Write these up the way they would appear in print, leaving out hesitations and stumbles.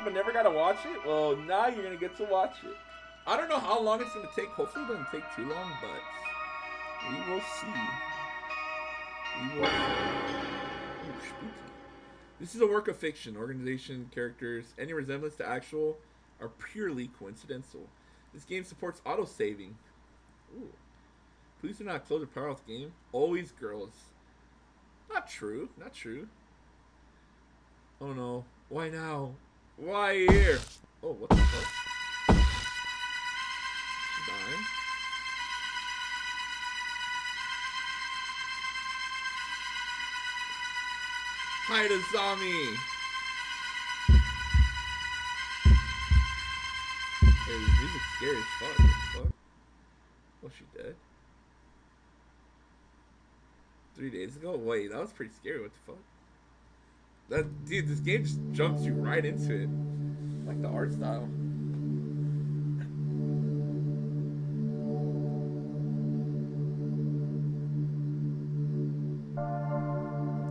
but never got to watch it? Well, now you're going to get to watch it. I don't know how long it's going to take. Hopefully it doesn't take too long, but we will see. We will see. Ooh, spooky. This is a work of fiction. Organization, characters, any resemblance to actual are purely coincidental. This game supports auto-saving. Ooh. Please do not close or power off the game. Always girls. Not true. Not true. Oh no. Why now? Why here? Oh, what the fuck? She's dying. Hide a zombie! Hey, this music's scary as fuck. What the fuck? Oh, she dead? 3 days ago? Wait, that was pretty scary. What the fuck? That dude, this game just jumps you right into it. Like the art style.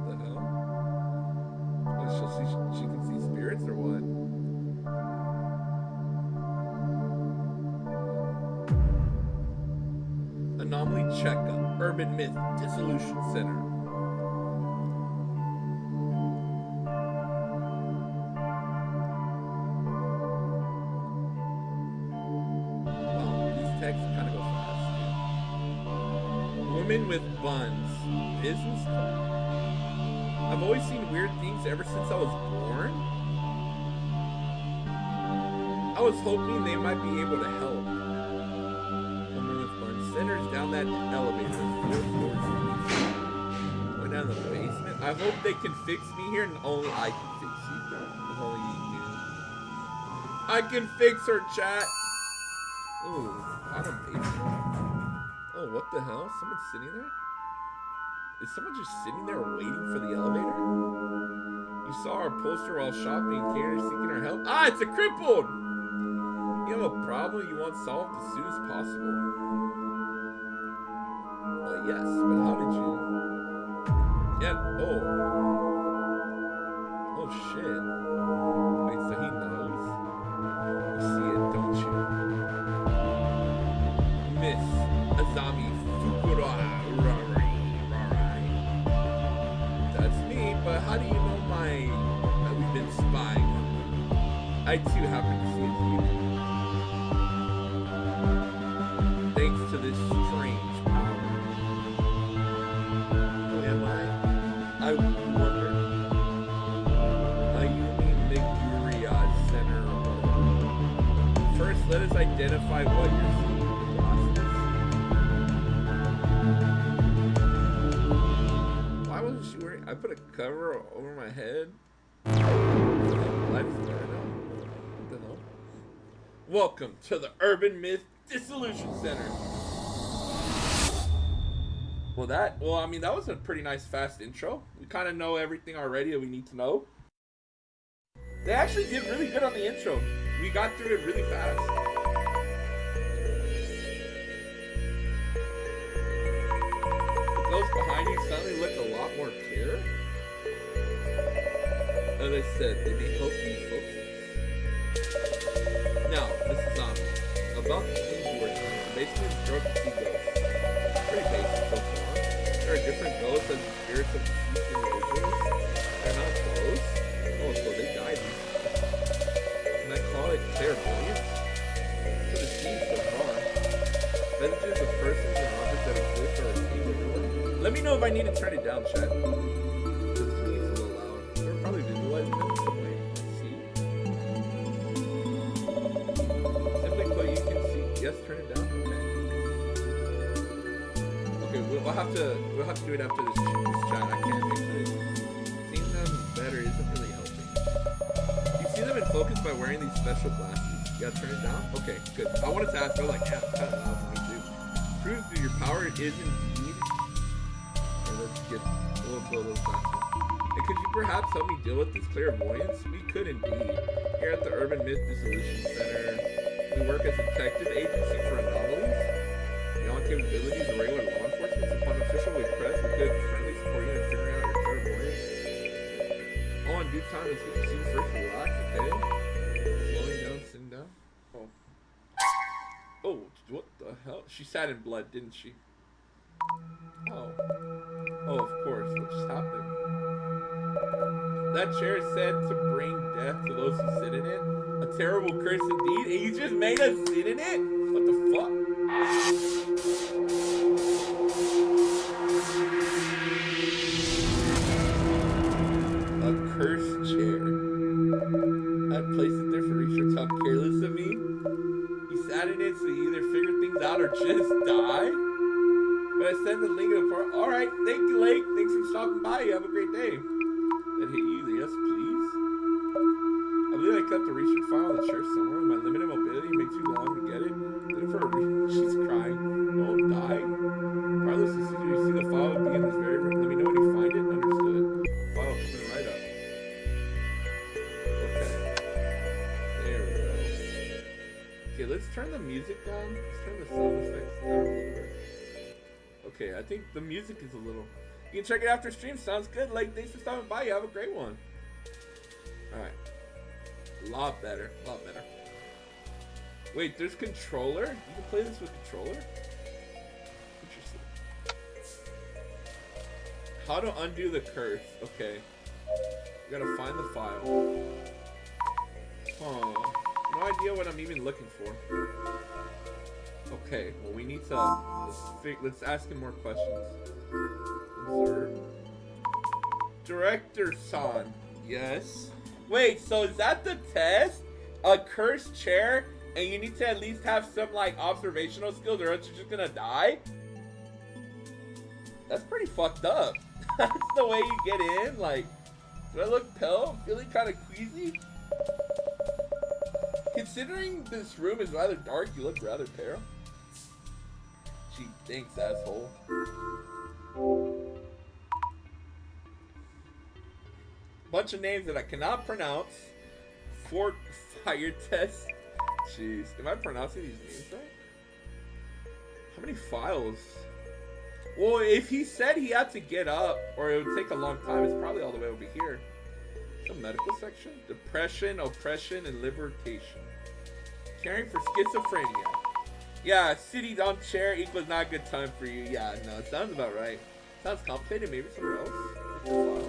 What the hell? What, she can see spirits or what? Anomaly checkup. Urban Myth Dissolution Center. Wow, these texts kind of go fast. Woman with buns. Business card. I've always seen weird things ever since I was born. I was hoping they might be able to help. Centers down that elevator, 4 floors. Going down the basement. I hope they can fix me here, and only I can fix you. If only you knew. I can fix her, chat. Ooh, bottom basement. Oh, what the hell? Someone's sitting there? Is someone just sitting there waiting for the elevator? You saw our poster while shopping, caterers seeking our help. Ah, it's a crippled. You have a problem you want solved as soon as possible. Yes, but how did you? Yeah. Oh. Oh shit. Wait, so he knows? You see it, don't you? Miss Azami Fukurai. That's me, but how do you know that we've been spying on them? I too happen to see it too. Thanks to this strange I wonder. You mean the Uriah Center? First, let us identify what you're seeing with glasses. Why wasn't she wearing? I put a cover over my head. What the hell? Welcome to the Urban Myth Dissolution Center. Well, I mean, that was a pretty nice, fast intro. We kind of know everything already that we need to know. They actually did really good on the intro. We got through it really fast. The ghosts behind you suddenly look a lot more clear. As I said, they may help you focus. Now, Mrs. Zombie, about the things you were doing. Basically, the drug to see ghosts. Pretty basic so far. There are different ghosts and spirits of deceased individuals. They're not ghosts. Oh, so they died. And I call it clairvoyance. So it seems so far. Messages of persons and objects that exist or received in your life. Let me know if I need to turn it down, chat. Because to me it's a little loud. You're probably visualizing them in some way. See? Simply put, you can see. Yes, turn it down. We'll have to do it after this chat. I can't mix it. Seeing them better isn't really helping. You see them in focus by wearing these special glasses. You gotta turn it down? Okay, good. I wanted to ask, I was like, yeah, it's kind of loud for me too. Proves that your power is indeed. Okay, let's get a little faster. And could you perhaps help me deal with this clairvoyance? We could indeed. Here at the Urban Myth Dissolution Center, we work as a detective agency for anomalies. Beyond capabilities of regular law enforcement, upon official request, we could friendly support you in figuring out your clairvoyance. All in due time, let's get you seen first, relax, okay? The hell? She sat in blood, didn't she? Oh. Oh, of course. What just happened? That chair is said to bring death to those who sit in it. A terrible curse indeed. And you just made us sit in it? What the fuck? A cursed chair. I placed it there for research. How careless of me. He sat in it so you either figure things out or just die. But I sent the link to the part. Alright, thank you, Lake. Thanks for stopping by. You have a great day. That hit you. Yes, please. I believe I kept the research file in the church somewhere. My limited mobility made too long to get it. Looking for a reason. She's crying. Oh, die? Regardless, as soon as you see the file will be in this very room. Let me know when you find it. Understood. File coming right up. Okay. There we go. Okay, let's turn the music down. Let's turn the sound effects down a little bit. Okay, I think the music is a little... You can check it after stream. Sounds good. Like, thanks for stopping by. You have a great one. Alright. A lot better. A lot better. Wait, there's controller? You can play this with controller? Interesting. How to undo the curse. Okay. You gotta find the file. Huh. No idea what I'm even looking for. Okay, well we need to... Let's ask him more questions. Insert. Director-san. Yes. Wait, so is that the test? A cursed chair, and you need to at least have some like observational skills, or else you're just gonna die? That's pretty fucked up. That's the way you get in. Like, do I look pale? Feeling kind of queasy? Considering this room is rather dark, you look rather pale. Gee, thanks, asshole. Bunch of names that I cannot pronounce. Fort Fire Test. Jeez, am I pronouncing these names right? How many files? Well, if he said he had to get up, or it would take a long time, it's probably all the way over here. The medical section? Depression, oppression, and libertation. Caring for schizophrenia. Yeah, sitting on chair equals not a good time for you. Yeah, no, it sounds about right. Sounds complicated, maybe somewhere else. Wow.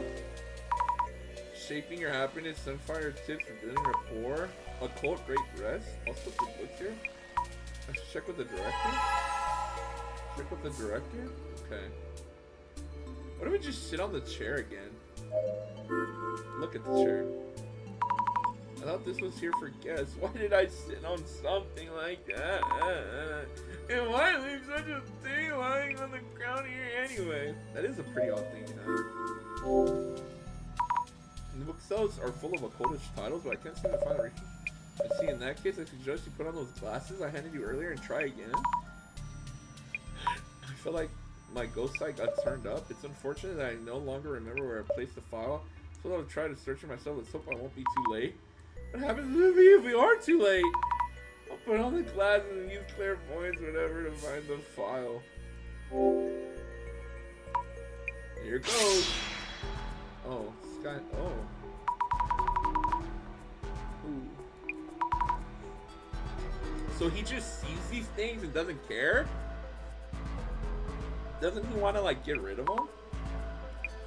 Shaping your happiness, sunfire tips for building rapport. Occult great rest. Also some books here. I should check with the director. Check with the director? Okay. Why don't we just sit on the chair again? Look at the chair. I thought this was here for guests. Why did I sit on something like that? And why leave such a thing lying on the ground here anyway? That is a pretty odd thing to have. And the bookshelves are full of occultish titles, but I can't seem to find a reason. I see, in that case, I suggest you put on those glasses I handed you earlier and try again. I feel like my ghost sight got turned up. It's unfortunate that I no longer remember where I placed the file, so I'll try to search it myself. Let's hope I won't be too late. What happens to me if we are too late? I'll put on the glasses and use clairvoyance, whatever, to find the file. Here goes. Oh, Sky. Oh. Ooh. So he just sees these things and doesn't care? Doesn't he want to, like, get rid of them?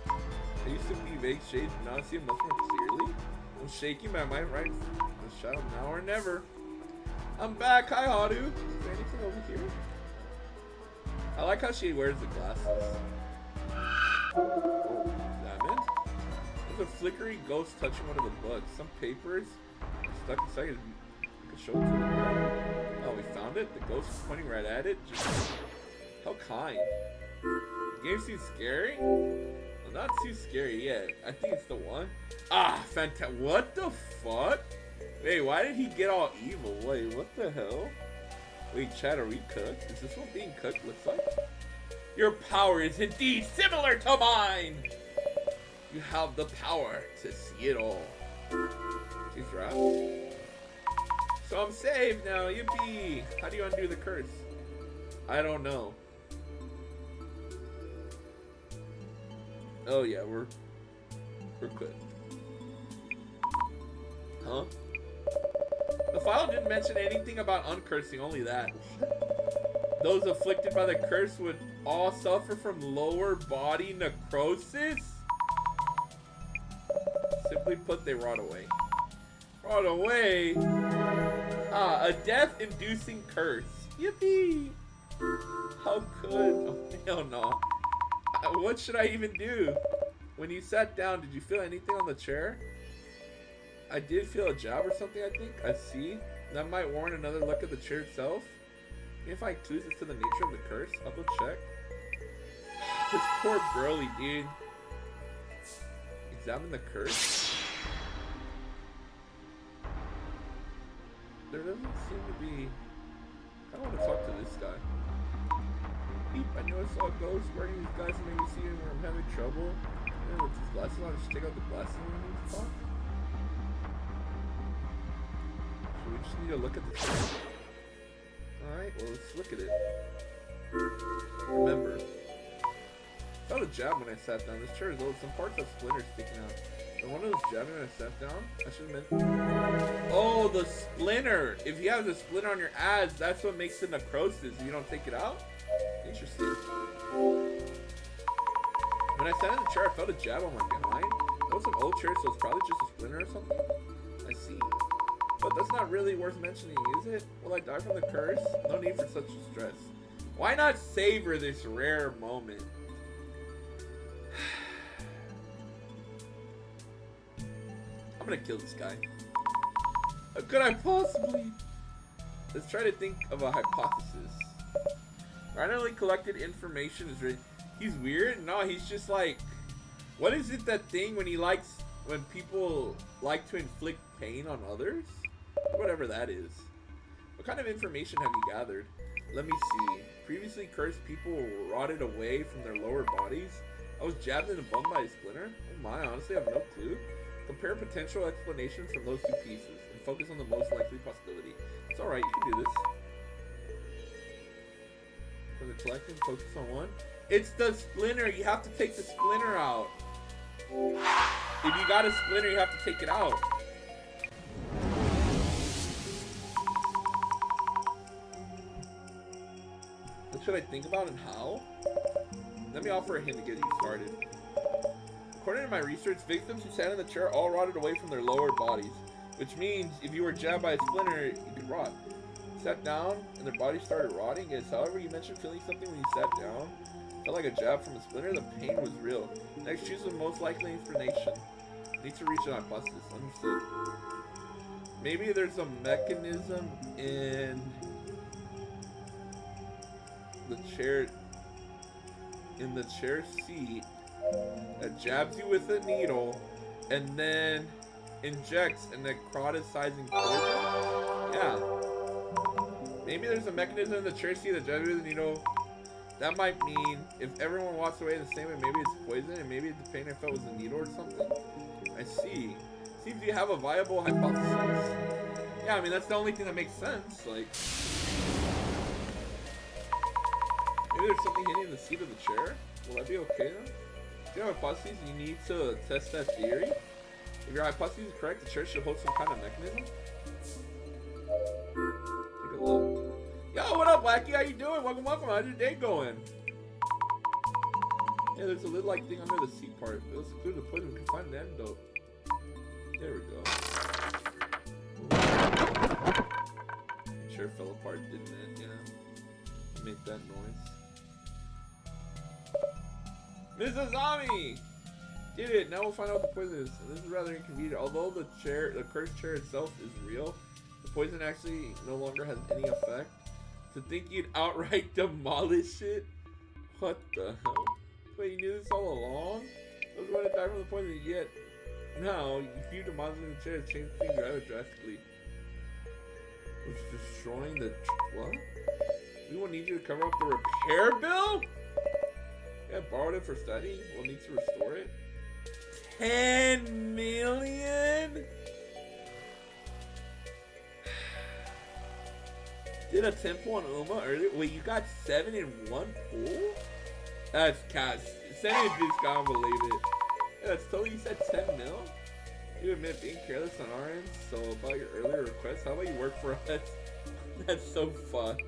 I used to be vague shades, but now I see them much more clearly. I'm shaking my mind right the shadow now or never. I'm back. Hi, Hadu. Is there anything over here? I like how she wears the glasses. Oh, damn it. There's a flickery ghost touching one of the books. Some papers stuck inside it. I could show it to them. Oh, we found it? The ghost is pointing right at it? Just... How kind. The game seems scary? Well, not too scary yet. I think it's the one. Ah, fantastic. What the fuck? Wait, why did he get all evil? Wait, what the hell? Wait, chat, are we cooked? Is this what being cooked looks like? Your power is indeed similar to mine! You have the power to see it all. She's right. So I'm saved now, yippee! How do you undo the curse? I don't know. Oh yeah, we're good. Huh? The file didn't mention anything about uncursing, only that. Those afflicted by the curse would all suffer from lower body necrosis? Simply put, they rot away. Rot away? Ah, a death-inducing curse. Yippee! How good? Oh, hell no. What should I even do? When you sat down, did you feel anything on the chair? I did feel a jab or something, I think. I see. That might warrant another look at the chair itself. If I clues as to the nature of the curse, I'll go check. This poor girlie, dude. Examine the curse. There doesn't seem to be... I don't want to talk to this guy. Beep, I know I saw a ghost wearing these glasses and made me see him where I'm having trouble. And with his glasses on, just take out the glasses when I need to talk. So we just need to look at the chair. Alright, well let's look at it. Remember, I felt a jab when I sat down. This chair is old. Some parts have splinters sticking out. And one of those jabbing when I sat down, I should have meant... Oh, the splinter! If you have the splinter on your ass, that's what makes it necrosis. You don't take it out? Interesting. When I sat in the chair, I felt a jab on my behind. That was an old chair, so it's probably just a splinter or something. I see. But that's not really worth mentioning, is it? Will I die from the curse? No need for such distress. Why not savor this rare moment? I'm gonna kill this guy. How could I possibly? Let's try to think of a hypothesis. Randomly collected information is really... He's weird? No, he's just like... What is it, that thing when he likes... When people like to inflict pain on others? Whatever that is. What kind of information have you gathered? Let me see. Previously cursed people rotted away from their lower bodies. I was jabbed in the bum by a splinter. Oh my, honestly I have no clue. Compare potential explanations from those two pieces and focus on the most likely possibility. It's alright, you can do this. For the collecting, focus on one. It's the splinter! You have to take the splinter out. If you got a splinter, you have to take it out. What should I think about and how? Let me offer a hint to get you started. According to my research, victims who sat in the chair all rotted away from their lower bodies, which means if you were jabbed by a splinter, you could rot. Sat down and their bodies started rotting. Yes, however, you mentioned feeling something when you sat down. Felt like a jab from a splinter. The pain was real. Next, choose the most likely explanation. Need to reach an hypothesis. Understood. Maybe there's a mechanism in the chair seat that jabs you with a needle and then injects a necrotizing poison. Yeah. Maybe there's a mechanism in the chair seat that jabs you with a needle. That might mean if everyone walks away the same way, maybe it's poison, and maybe the pain I felt was a needle or something. I see. Seems you have a viable hypothesis. Yeah, I mean, that's the only thing that makes sense. Like, maybe there's something hitting the seat of the chair. Will that be okay then? If you have a hypothesis, you need to test that theory. If your hypothesis is correct, the chair should hold some kind of mechanism. Take a look. Yo, what up, Wacky? How you doing? Welcome, welcome. How's your day going? Yeah, there's a little like thing under the seat part. It was clear the poison. We can find an antidote. There we go. Chair fell apart, didn't it? Yeah. Make that noise. Mrs. Ami! Did it! Now we'll find out what the poison is. And this is rather inconvenient. Although the cursed chair itself is real, the poison actually no longer has any effect. To think you'd outright demolish it? What the hell? Wait, you knew this all along? I was going to die from the poison yet. Now, you demolishing the chair has changed things rather drastically. It's destroying the... What? We will need you to cover up the repair bill? Yeah, borrowed it for study. We'll need to restore it. 10 million? Did a temple on Uma earlier? Wait, you got 7 in one pool? That's cast. Send me this guy, I don't believe it. Yeah, that's totally, you said 10 mil? You admit being careless on our end, so about your earlier request, how about you work for us? That's so fucked.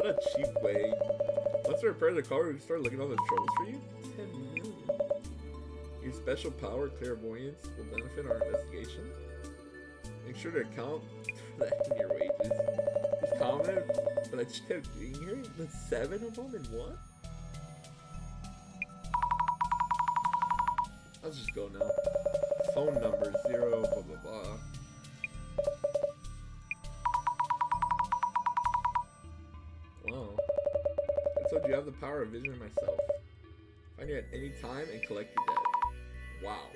What a cheap way. Once we repair the car, we start looking at all the troubles for you. 10 million. Your special power, clairvoyance, will benefit our investigation. Make sure to account for that in your wages. It's common, but I checked being here. But 7 of them in one? Let's just go now. Phone number 0, blah blah blah. Wow. I told you I have the power of vision myself. Find you at any time and collect your debt. Wow.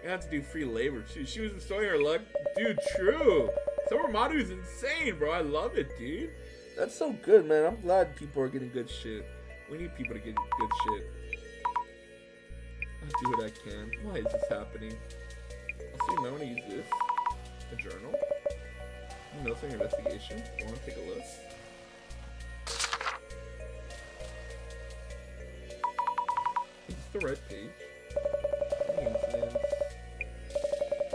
You have to do free labor too. She was bestowing her luck. Dude, true. Summer Madu is insane, bro. I love it, dude. That's so good, man. I'm glad people are getting good shit. We need people to get good shit. I'll do what I can. Why is this happening? Also, you might want to use this. A journal. Notes on your investigation. I want to take a look. Is this the right page? Any incidents?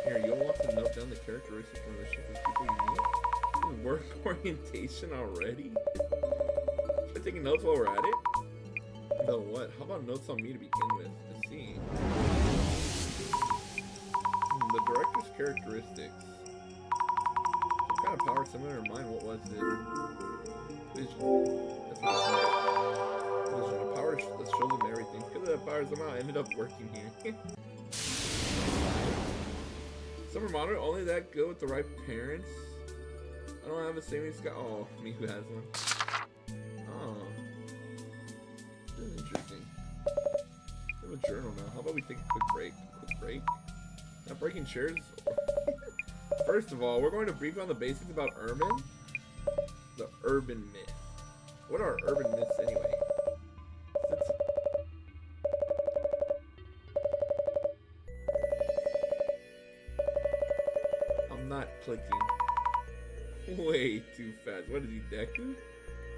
Here, you'll want to note down the characteristics and relationships with people you meet. Work orientation already? Should I take notes while we're at it? No, what? How about notes on me to begin with? Let's see. The director's characteristics. What kind of power similar to mine? What was it? Vision. That's what it was. Vision. A power that shows them everything. Because of that power, somehow I ended up working here. Summer monitor, only that good with the right parents. I don't have a savings account. Oh, me who has one. Oh. This is interesting. I have a journal now. How about we take a quick break? Quick break. Not breaking chairs. First of all, we're going to brief on the basics about urban. The urban myth. What are urban myths anyway? I'm not clicking. Way too fast. What is he, Deku?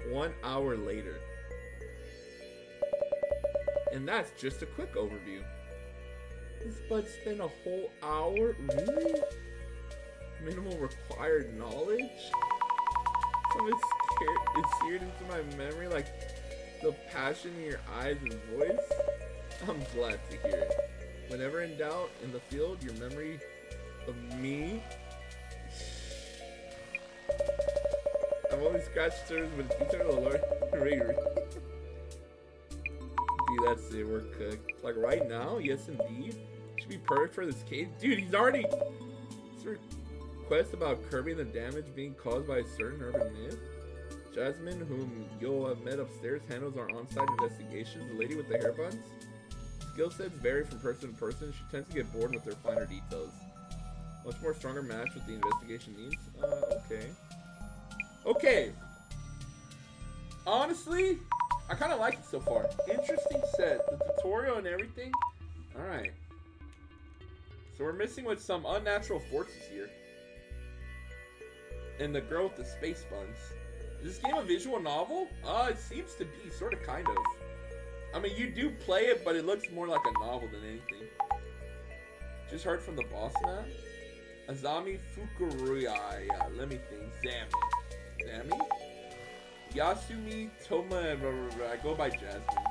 1 hour later. And that's just a quick overview. This bud spent a whole hour? Really? Minimal required knowledge? Some is seared into my memory like the passion in your eyes and voice? I'm glad to hear it. Whenever in doubt in the field, your memory of me. I've only scratched surface with eternal Lord Rigor. Dude, that's it. We're cooked. Like right now? Yes, indeed. Should be perfect for this case. Dude, he's already. It's a request about curbing the damage being caused by a certain urban myth. Jasmine, whom you'll have met upstairs, handles our on-site investigations. The lady with the hair buns. Skill sets vary from person to person. She tends to get bored with their finer details. Much more stronger match with the investigation needs. Okay. Okay. Honestly, I kind of like it so far. Interesting set. The tutorial and everything. Alright. So we're missing with some unnatural forces here. And the girl with the space buns. Is this game a visual novel? It seems to be. Sort of, kind of. I mean, you do play it, but it looks more like a novel than anything. Just heard from the boss man. Azami Fukuruya. Let me think. Zami? Yasumi Toma. I go by Jasmine.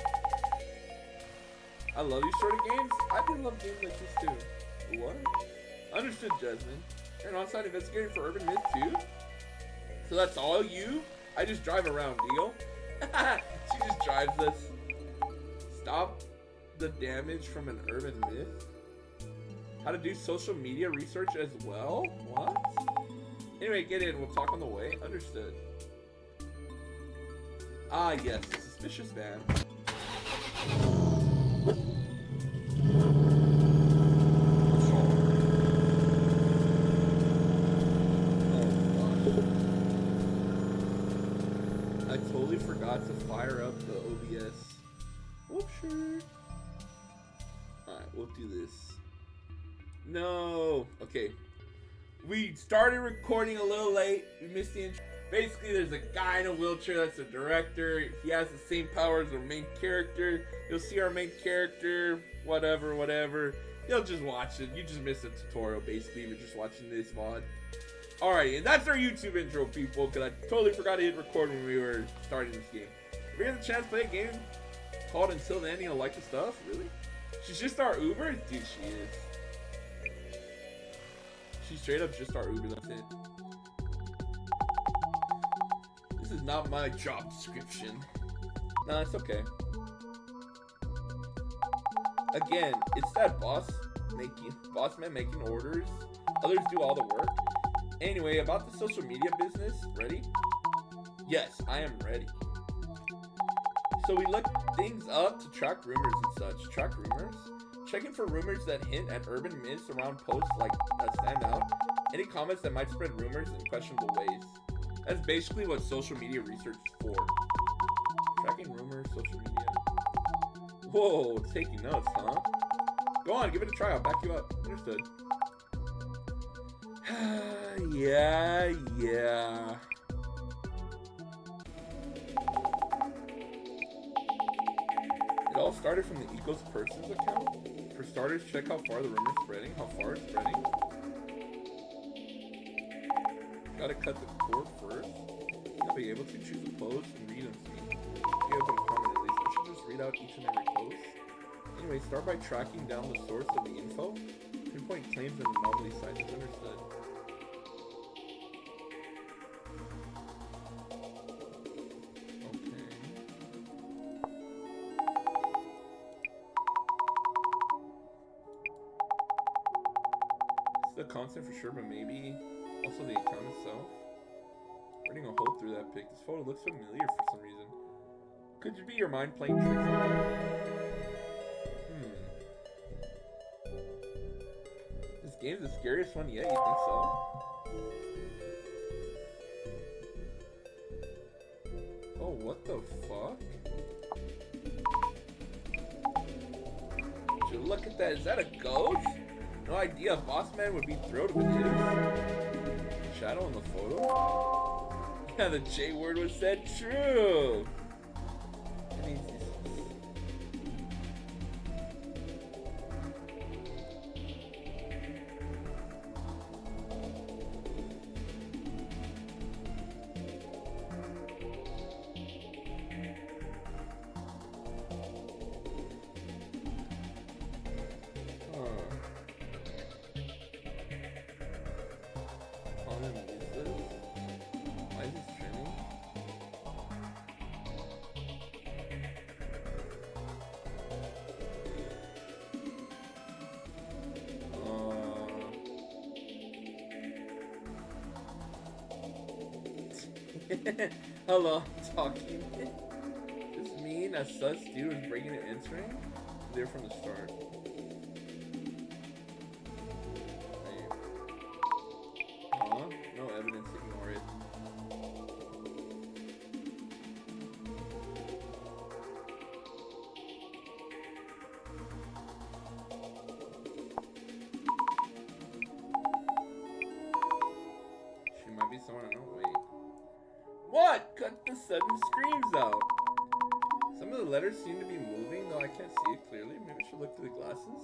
I love these sort of games. I do love games like this too. What? Understood, Jasmine. You're an on-site investigator for Urban Myth too? So that's all you? I just drive around, deal? She just drives us. Stop the damage from an urban myth? How to do social media research as well? What? Anyway, get in. We'll talk on the way. Understood. Ah, yes. Suspicious van. I totally forgot to fire up the OBS. Whoop, sure. Alright, we'll do this. No. Okay. We started recording a little late. We missed the intro. Basically, there's a guy in a wheelchair that's the director. He has the same power as our main character. You'll see our main character, whatever. You'll just watch it. You just missed a tutorial, basically, if you're just watching this VOD. Alright, and that's our YouTube intro, people, because I totally forgot to hit record when we were starting this game. If you're getting the chance to play a game called Until the Ending, you'll like the stuff? Really? She's just our Uber? Dude, she is. She's straight up just our Uber, that's it. This is not my job description. Nah, it's okay. Again, it's that boss man making orders. Others do all the work. Anyway, about the social media business, ready? Yes, I am ready. So we look things up to track rumors and such. Track rumors? Checking for rumors that hint at urban myths around posts like that stand out. Any comments that might spread rumors in questionable ways. That's basically what social media research is for. Tracking rumors, social media. Whoa, taking notes, huh? Go on, give it a try. I'll back you up. Understood. Yeah. It all started from the Ecos Persons account. For starters, check how far the rumor's spreading, how far it's spreading. Gotta cut the cord first. You'll be able to choose a post and read them to me. You open a comment at least. I should just read out each and every post. Anyway, start by tracking down the source of the info. Pinpoint claims and anomaly sites. Understood. The content for sure, but maybe also the account itself. Running a hole through that pic. This photo looks familiar for some reason. Could it be your mind playing tricks on you? This game's the scariest one yet, you think so? Oh, what the fuck? Would you look at that? Is that a ghost? No idea. Boss Man would be thrilled with his shadow in the photo. Yeah, the J word was said true. That means why is this trending? Hello, talking. This mean a sus dude was breaking and entering? There from the start. No evidence, ignore it. She might be someone I know. Wait. What? Cut the sudden screams out. Some of the letters seem to be moving, though I can't see it clearly. Maybe I should look through the glasses.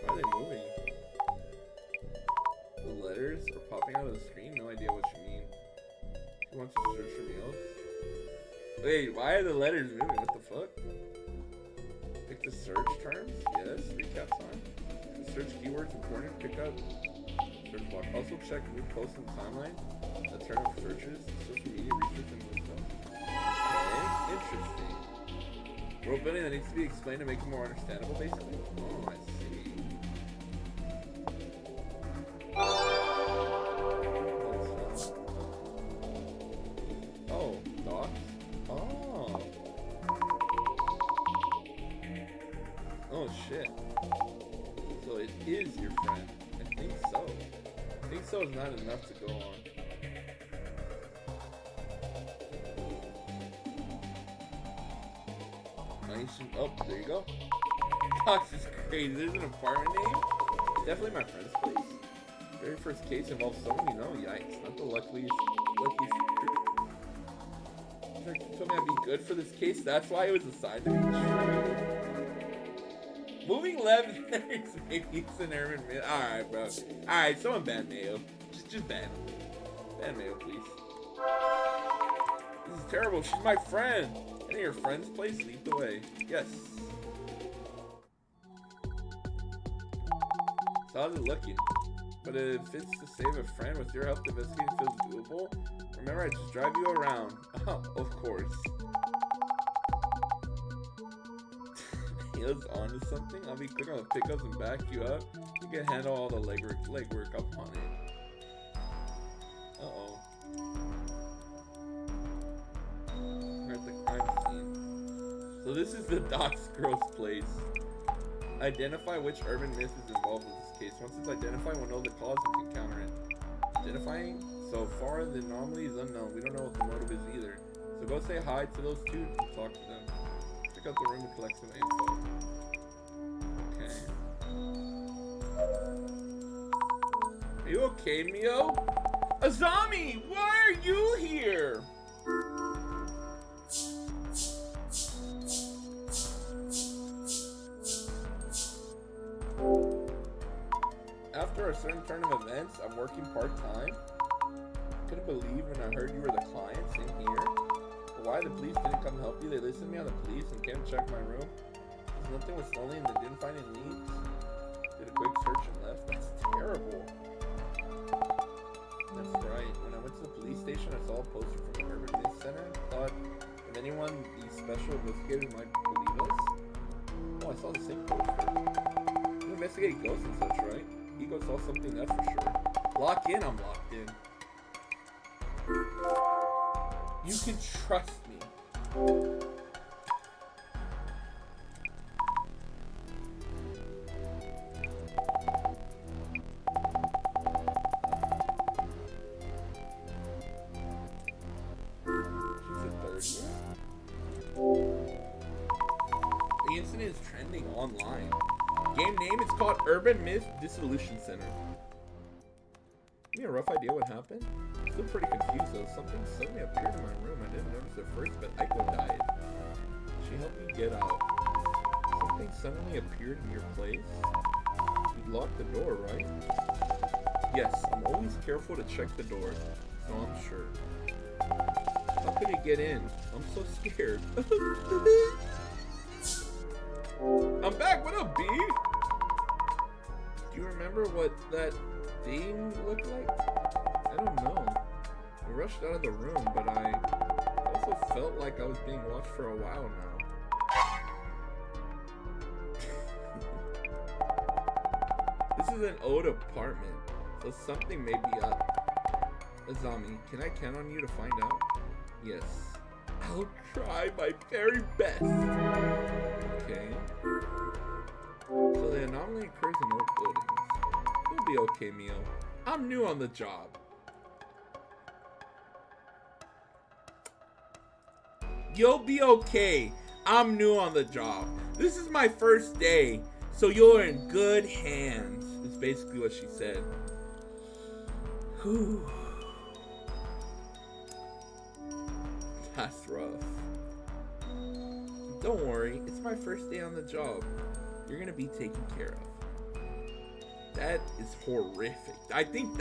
Why are they moving? The letters are popping out of the screen? No idea what you mean. She wants to search for meals. Wait, why are the letters moving? What the fuck? Pick the search terms? Yes. Recap time. Search keywords important. Pick up. Search bar. Also check new posts in the timeline. Turn up searches. Social media research and more stuff. Okay. Interesting. World building that needs to be explained to make it more understandable, basically. Oh, I see. Oh, docs? Oh. Oh, shit. So it is your friend. I think so. I think so is not enough to go on. Oh, there you go. Docs is crazy. There's an apartment name? Definitely my friend's place. Very first case involves someone you know. Yikes. Not the luckiest. You told me I'd be good for this case. That's why it was assigned to me. Moving left, there's maybe an urban myth. Alright, bro. Alright, someone ban Mayo. Just ban him. Ban Mayo, please. This is terrible. She's my friend. Any of your friends' place? Lead the way. Yes. So how's it looking? But if it's to save a friend with your help, the investigating feels doable. Remember, I just drive you around. Oh, of course. Mayo's onto something. I'll be quick on the pickups and back you up. You can handle all the legwork up on it. Uh-oh. We're at the crime scene. So this is the Doc's girl's place. Identify which urban myth is involved with this case. Once it's identified, we'll know the cause and can counter it. Identifying? So far, the anomaly is unknown. We don't know what the motive is either. So go say hi to those two and talk to them. Check out the room and collect some info. Okay. Are you okay, Mio? Azami, why are you here? After a certain turn of events, I'm working part-time. Couldn't believe when I heard you were the client. Same here. But why the police didn't come help you? They listened to me on the police and came to check my room. Because nothing was stolen and they didn't find any leads. Did a quick search and left. That's terrible. That's right. When I went to the police station, I saw a poster from the Urban Myth Center. I thought if anyone, these special investigators might believe us. Oh, I saw the same poster. You investigate ghosts and such, right? Ego saw something, that's for sure. Lock in, I'm locked in. You can trust me. She's a third year. The incident is trending online. Game name is called Urban Myth Dissolution Center. Give me a rough idea what happened? Still pretty confused though. Something suddenly appeared in my room. I didn't notice at first, but Aiko died. She helped me get out. Something suddenly appeared in your place? You locked the door, right? Yes, I'm always careful to check the door, so I'm sure. How could it get in? I'm so scared. I'm back! What up, B? Do you remember what that thing looked like? I don't know. I rushed out of the room, but I also felt like I was being watched for a while now. This is an old apartment, so something may be up. Azami, can I count on you to find out? Yes. I'll try my very best. Okay. So the anomaly occurs in old buildings. You'll be okay, Mio. I'm new on the job. You'll be okay. I'm new on the job. This is my first day, so you're in good hands. Is basically what she said. Whew. That's rough. Don't worry, it's my first day on the job. You're gonna be taken care of. That is horrific. I think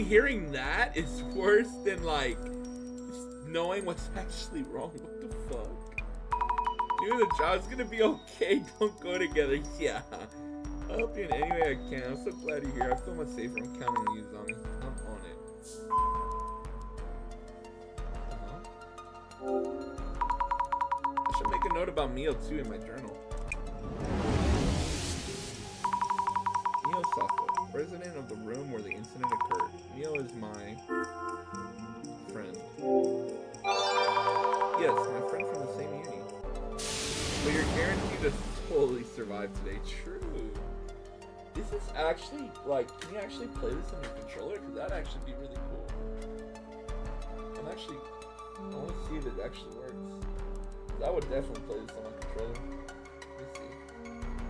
hearing that is worse than like knowing what's actually wrong. What the fuck? You and the job's gonna be okay. Don't go together. Yeah. I'll help you in any way I can. I'm so glad you're here. I feel much safer. I'm counting on you, Zombie. I'm on it. I should make a note about Mio too in my journal. Mio Sako, resident of the room where the incident occurred. Mio is my friend. Yes, my friend from the same uni. But you're guaranteed to totally survive today. True. Is this actually, like, can you actually play this on your controller? Because that'd actually be really cool. I want to see if it actually works. I would definitely play this on my controller. Let's see.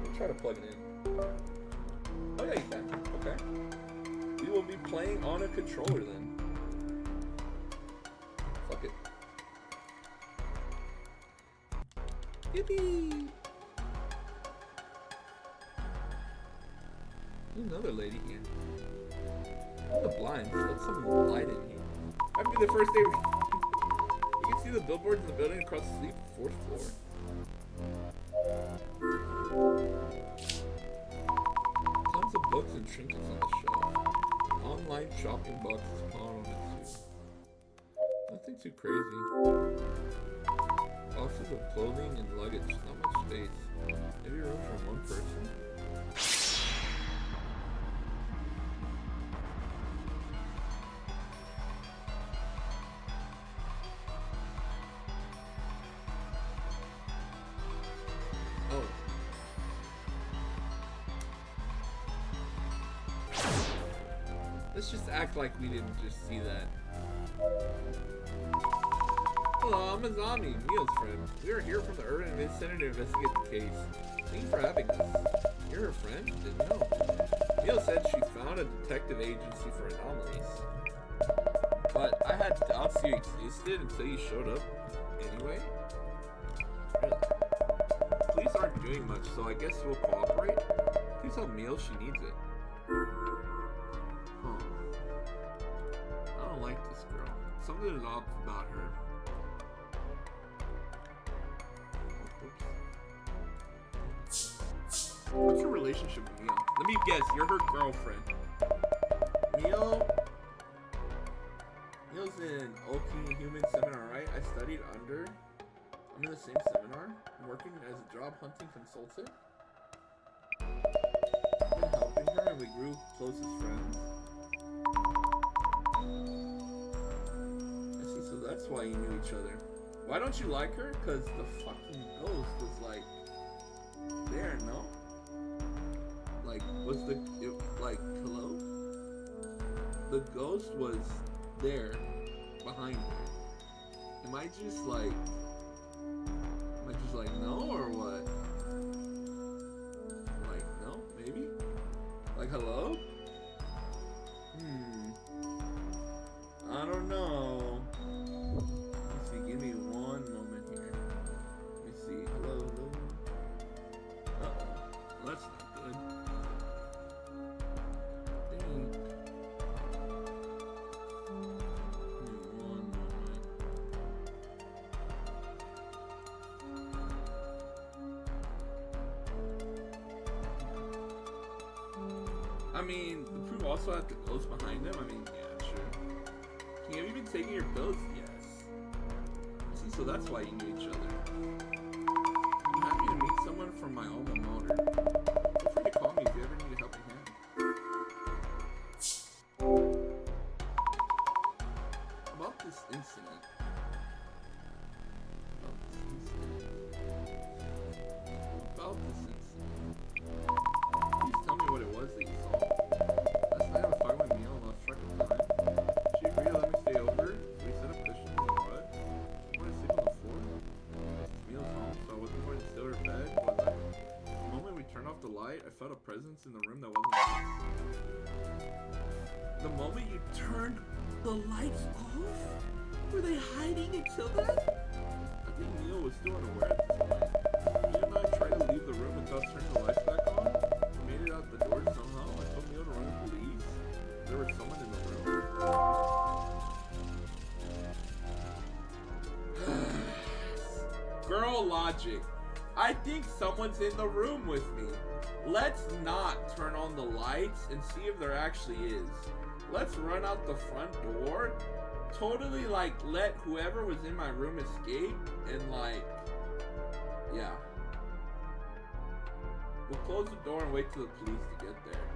We'll try to plug it in. Oh yeah, you can. Okay. We will be playing on a controller then. Fuck it. Yippee! Another lady here. The blinds. Let some light in here. Might be the first day. You can see the billboards in the building across the street, 4th floor. Tons of books and trinkets on the shelf. Online shopping boxes piled on it too. Nothing too crazy. Boxes of clothing and luggage. Not much space. Maybe room for one person. Let's just act like we didn't just see that. Hello, I'm Azami, Neil's friend. We are here from the Urban Mid Center to investigate the case. Thank you for having us. You're her friend? Didn't know. Neil said she found a detective agency for anomalies. But I had doubts you existed until you showed up anyway. Really? Police aren't doing much, so I guess we'll cooperate. Please tell Neil she needs it. I don't like this girl. Something is off about her. What's your relationship with Neil? Let me guess, you're her girlfriend. Neil's in Oki Human Seminar, right? I'm in the same seminar. I'm working as a job hunting consultant. I've been helping her and we grew close as friends. I see, so that's why you knew each other. Why don't you like her? Because the fucking ghost was like there, no? Like, hello? The ghost was there behind her. Am I just like no, or what? Like, no, maybe? Like, hello? I don't know. Let me see, give me one moment here. Let me see, hello? Uh-oh, well, that's not good. I mean, the proof also had the ghost behind him. I mean, yeah, sure. Have you been taking your pills? Yes. See, so that's why you knew each other. I'm happy to meet someone from my alma mater. Feel free to call me if you ever need a helping hand. About this incident. Please tell me what it was that you saw. Last night I was talking with Neil and lost track of time. She agreed to let me stay over, so we set up cushions in the bed. She wanted to sleep on the floor. It's Neil's home, so I wasn't going to steal her bed, was I? The moment we turned off the light, I felt a presence in the room that wasn't us. The moment you turned the lights off? Were they hiding until then? I think Neil was still unaware at this point. Neil and I tried to leave the room without turning the lights back on. We made it out the door somehow. I told Neil to run the police. There was someone in the room. Girl logic. I think someone's in the room with me. Let's not turn on the lights and see if there actually is. Let's run out the front door. Totally like let whoever was in my room escape and like, yeah. We'll close the door and wait till the police to get there.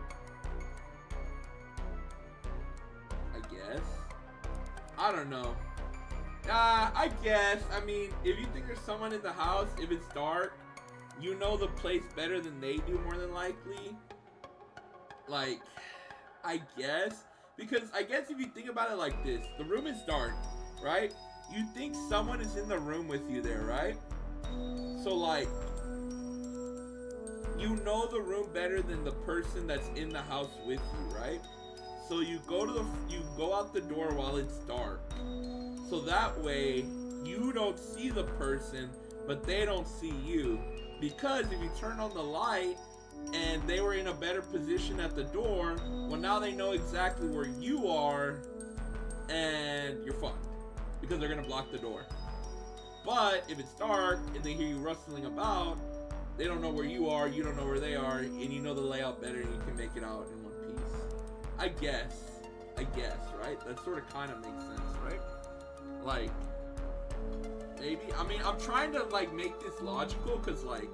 I guess. I don't know. I guess. I mean, if you think there's someone in the house, if it's dark, you know the place better than they do more than likely. Like, I guess. Because I guess if you think about it like this, the room is dark, right? You think someone is in the room with you there, right? So like, you know the room better than the person that's in the house with you, right? So you go out the door while it's dark. So that way you don't see the person, but they don't see you. Because if you turn on the light, and they were in a better position at the door. Well, now they know exactly where you are, and you're fucked because they're gonna block the door. But if it's dark and they hear you rustling about, they don't know where you are, you don't know where they are, and you know the layout better, and you can make it out in one piece. I guess, right? That sort of kind of makes sense, right? Like, maybe. I mean, I'm trying to like make this logical, cause like,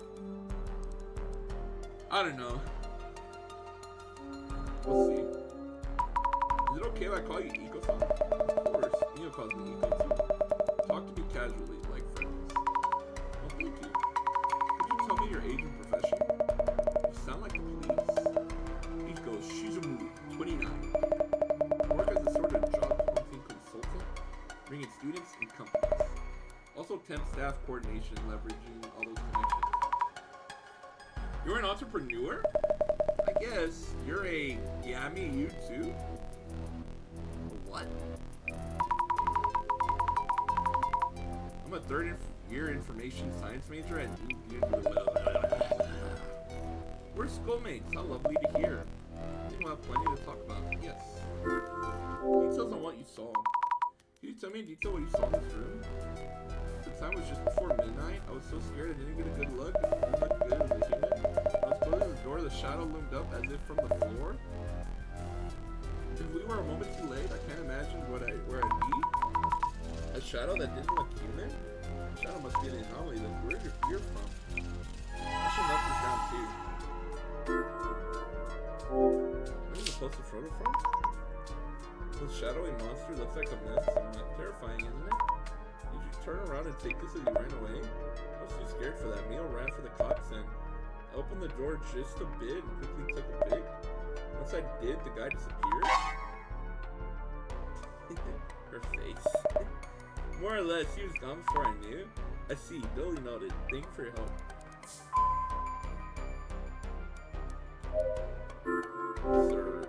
I don't know. We'll see. Is it okay if I call you Eco-san? Of course. Neo calls me Eco too. Talk to me casually, like friends. Oh, thank you. Could you tell me your age and profession? You sound like the police. Eco, Shizumu, 29. I work as a sort of job hunting consultant, bringing students and companies. Also temp staff coordination, leveraging all those connections. You're an entrepreneur? I guess. You're a Yami, you too? What? I'm a third-year information science major at We're schoolmates. How lovely to hear. I think we'll have plenty to talk about. Yes. Details on what you saw. Can you tell me in detail what you saw in this room? The time was just before midnight. I was so scared I didn't get a good look. It didn't look good as a human. When I was closing the door, the shadow loomed up as if from the floor. If we were a moment too late, I can't imagine where I'd be. A shadow that didn't look human? The shadow must be an anomaly. Then where did you're from? I should note this down too. Where's the posted photo from? This shadowy monster looks like a mess. Terrifying, isn't it? Did you turn around and take this as you ran away? I was too scared for that. Mio ran for the cots and I opened the door just a bit and quickly took a pic. Once I did, the guy disappeared. Her face. More or less, he was gone before I knew. I see. Duly noted. Thank you for your help. Third.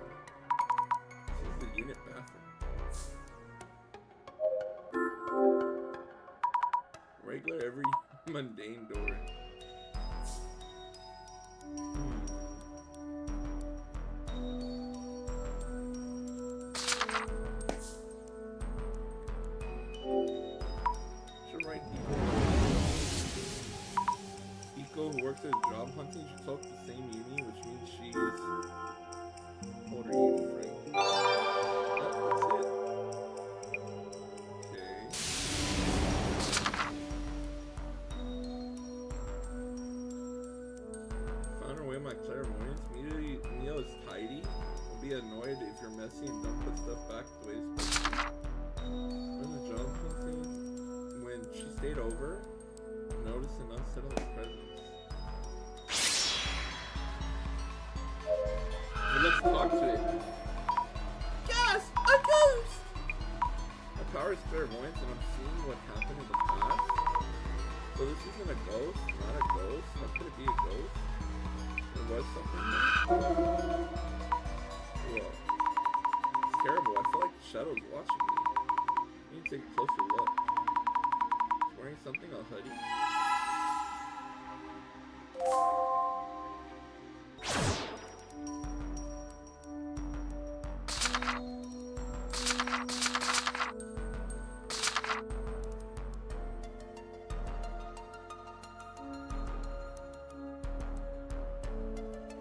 This is the unit bathroom. Regular, every mundane door. Eco, who works at job hunting, should talk the same uni, which means she's older uni friend. Yep, that's it. Okay. Found her way my clairvoyance. Mio is tidy. Will be annoyed if you're messy and don't put stuff back the way it's supposed to. When the job hunting, when she stayed over, noticed an unsettling presence. But let's talk to it. Yes, a ghost! My power is clairvoyance and I'm seeing what happened in the past. So this isn't a ghost, not a ghost. How could it be a ghost? There was something there. Whoa. It's terrible. I feel like the shadow's watching me. I need to take a closer look. She's wearing something, a hoodie.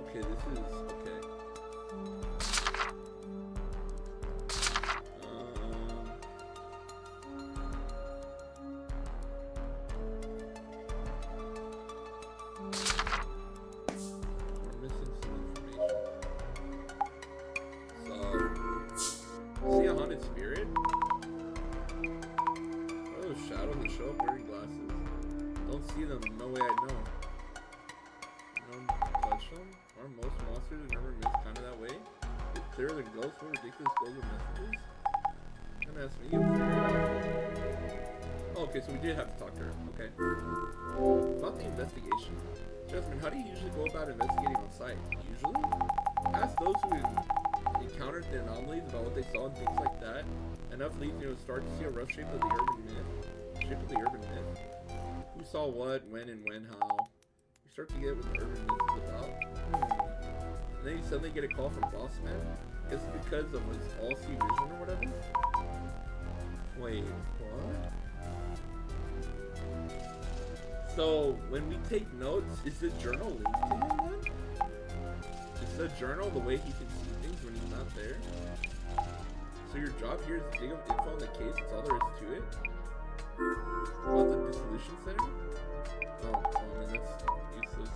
Okay, this is okay. We're missing some information. So, see a haunted spirit? What are those shadows that show up wearing glasses? Don't see them, no way I know. Touch them? Aren't most monsters and never miss kind of that way? It's clear the ghosts, what ridiculous goals and messages? Don't ask me, you'll figure it out. Oh, okay, so we did have to talk to her. Okay. About the investigation. Jasmine, how do you usually go about investigating on site? Usually? Ask those who encountered the anomalies about what they saw and things like that. Enough leads you to start to see a rough shape of the urban myth. Who saw what, when, and how. You start to get what the urban myth is about. suddenly get a call from Boss Man? Is it because of his all-see vision or whatever? Wait, what? So, when we take notes, is the journal linked to him then? Is the journal the way he can see things when he's not there? So your job here is to dig up info on the case, that's all there is to it? About the Dissolution Center? Oh, I mean, that's useless.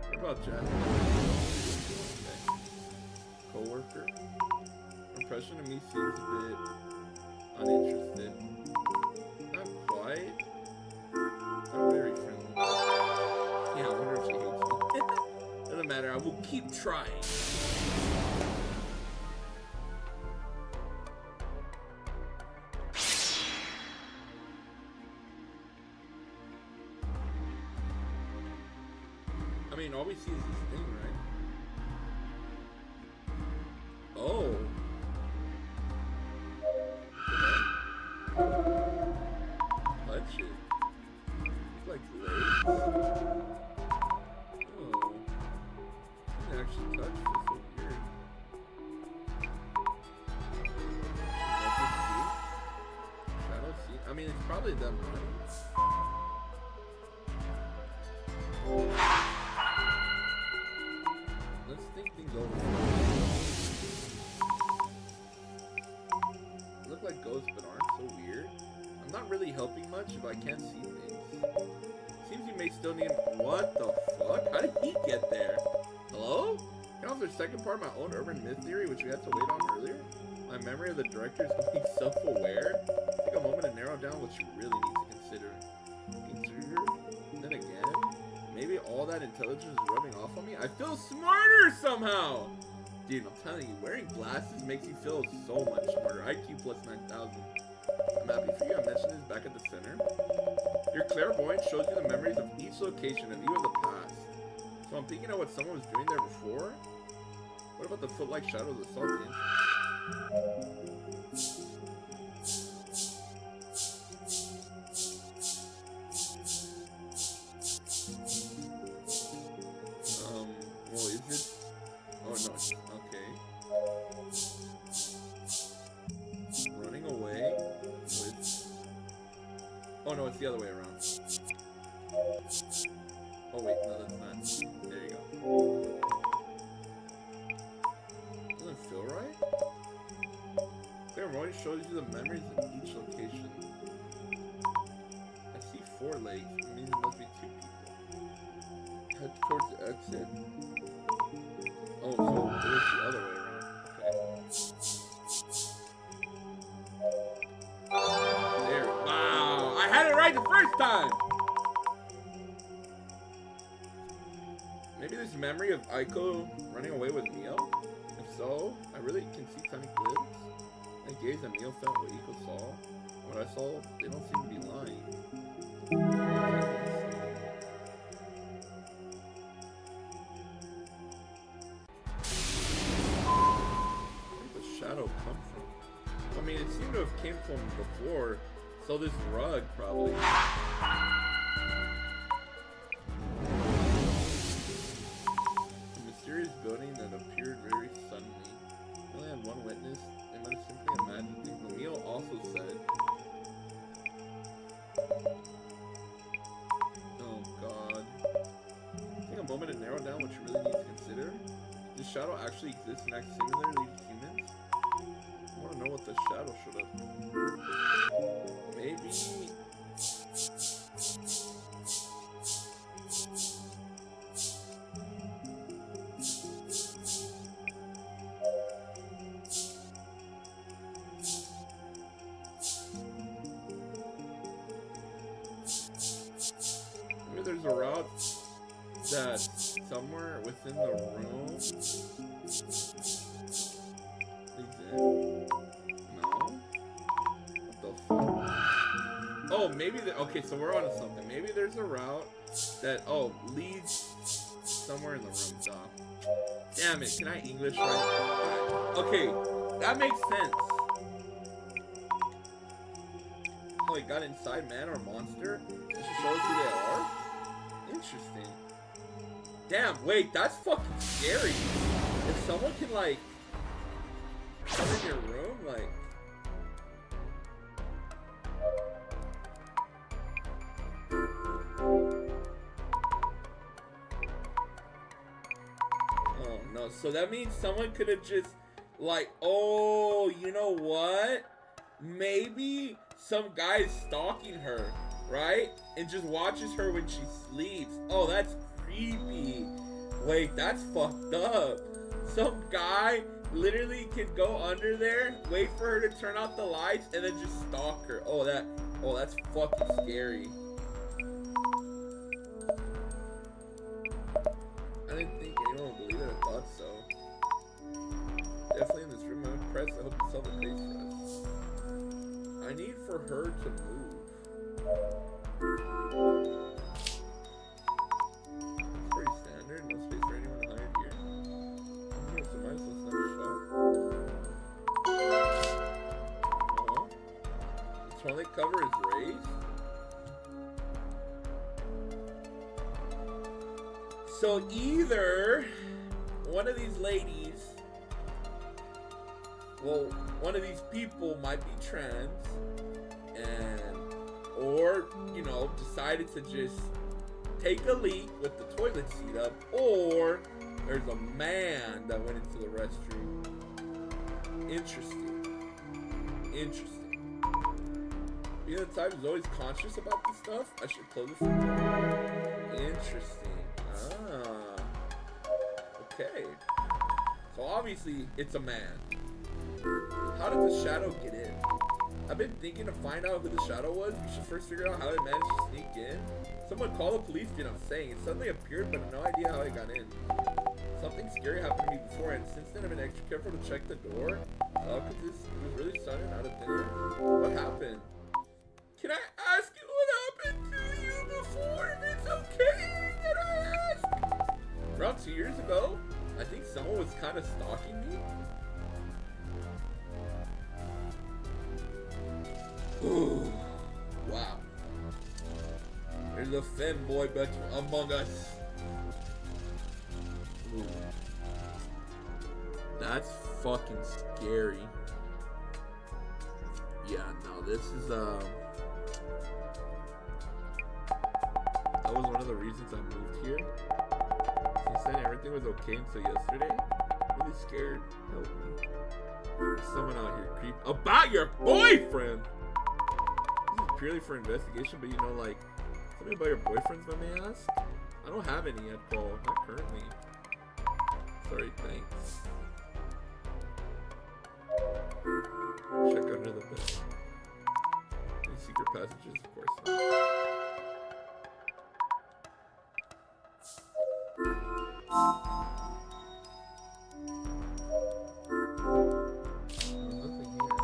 What about Jack? Okay. Co-worker? Impression of me seems a bit uninterested. Not quite. I'm very friendly. Yeah, I wonder if she hates me. Doesn't matter, I will keep trying. I mean, all we see is this thing, right? Oh. Touch it. It's like legs. Oh. I can actually touch this. So weird. Shadow see? I mean, it's probably them, right? Let's think things over. Look like ghosts but aren't so weird. I'm not really helping much if I can't see things. Seems you may still need. What the fuck? How did he get there? Hello? Can I offer the second part of my own urban myth theory, which we had to wait on earlier? My memory of the director is going self-aware. Take a moment to narrow down what you really need to consider. Then again, maybe all that intelligence is rubbing off on me. I feel smarter somehow! Dude, I'm telling you, wearing glasses makes you feel so much smarter. IQ plus 9,000. I'm happy for you. I mentioned this back at the center. Your clairvoyance shows you the memories of each location, a view of the past. So I'm thinking of what someone was doing there before. What about the foot-like shadows that saw the entrance? Well, is it? Oh, no, okay. Running away with... Oh, no, it's the other way around. Oh, wait, no, that's not. There you go. Doesn't feel right? Clairvoyance shows you the memories of each location. I see 4 legs. It means it must be 2 people. Head towards the exit. Oh, so it was the other way around. Okay. There. Wow! I had it right the first time! Maybe this memory of Aiko running away with Mio? If so, I really can see tiny glimpses. I gazed and Mio felt what Aiko saw. What I saw, they don't seem to be lying. Shadow come from? I mean, it seemed to have came from before, so this rug probably. A mysterious building that appeared very suddenly. We only had one witness. They might have simply imagined things. But Neil also said, "Oh God." Take a moment to narrow down what you really need to consider. Does shadow actually exist and act similarly to humans? I want to know what the shadow showed up. Maybe... Maybe there's a route that somewhere within the room leads in. No? What the fuck? Oh, maybe okay, so we're onto something. Maybe there's a route that leads somewhere in the room. Duh. Damn it, can I English right? Okay, that makes sense. Oh like got inside man or monster, it should show us who they are. Interesting. Damn, wait, that's fucking scary. If someone can like come in your room, like. Oh no, so that means someone could have just like, oh, you know what? Maybe some guy is stalking her, right? And just watches her when she sleeps. Oh, that's creepy. Wait, that's fucked up. Some guy literally can go under there, wait for her to turn off the lights, and then just stalk her. Oh, that's fucking scary. I didn't think anyone would believe it. I thought so. Definitely in this room, I'm impressed. I hope you solve the case for us. I need for her to move. It's pretty standard. No space for anyone to hide here. So might as well snap a shot. The toilet cover is raised. So either one of these ladies, well, one of these people might be trans, or, you know, decided to just take a leak with the toilet seat up, or there's a man that went into the restroom. Interesting. Being the type who's always conscious about this stuff, I should close this door. Interesting. Okay. So obviously, it's a man. How did the shadow get in? I've been thinking to find out who the shadow was. We should first figure out how it managed to sneak in. Someone call the police, you know what I'm saying. It suddenly appeared, but I have no idea how it got in. Something scary happened to me before, and since then I've been extra careful to check the door. Because it was really sudden, out of thin air. What happened? Can I ask you what happened to you before? If it's okay that I ask? Around 2 years ago, I think someone was kind of stalking me. Ooh, wow. There's a fanboy among us. Ooh. That's fucking scary. Yeah, no, this is that was one of the reasons I moved here. Since then, everything was okay until yesterday. Really scared. Help me. There's someone out here creep about your boyfriend. This is purely for investigation, but you know, like, tell me about your boyfriends, I may ask. I don't have any yet, Paul. Not currently. Sorry, thanks. Check under the bed. Any secret passages? Of course not. Nothing here.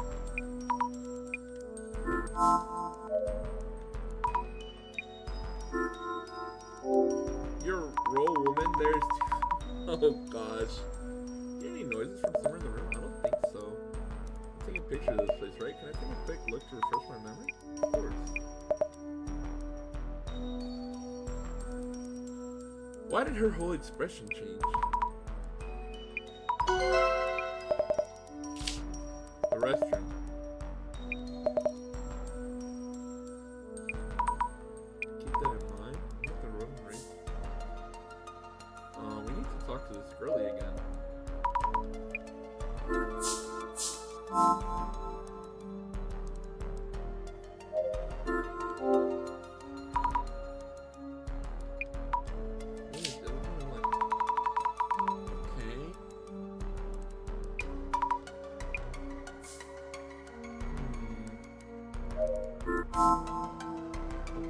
Your role, woman. There's. Oh gosh. Hear any noises from somewhere in the room? I don't think so. I'm taking a picture of this place, right? Can I take a quick look to refresh my memory? Of course. Why did her whole expression change? The restroom. Keep that in mind. Let the room ring. We need to talk to this girlie again.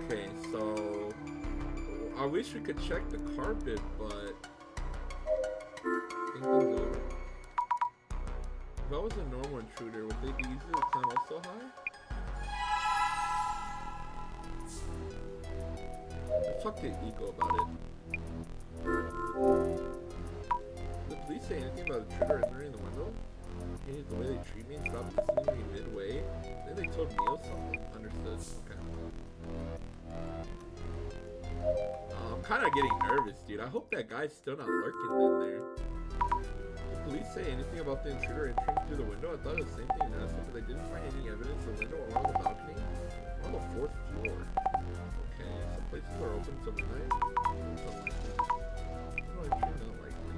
Okay, so I wish we could check the carpet, but think things over. If I was a normal intruder, would they be easy to climb up so high? Let's talk to Eco about it. Did the police say anything about the intruder entering the window? Hated the way they treat me and stopped listening to me midway. Then they told Neil something. Understood. Okay. I'm kind of getting nervous, dude. I hope that guy's still not lurking in there. Did police say anything about the intruder entering through the window? I thought it was the same thing in Aspen, but they didn't find any evidence of the window or on the balcony. We're on the 4th floor. Okay, some places are open till midnight. It's unlikely. Well, actually not likely.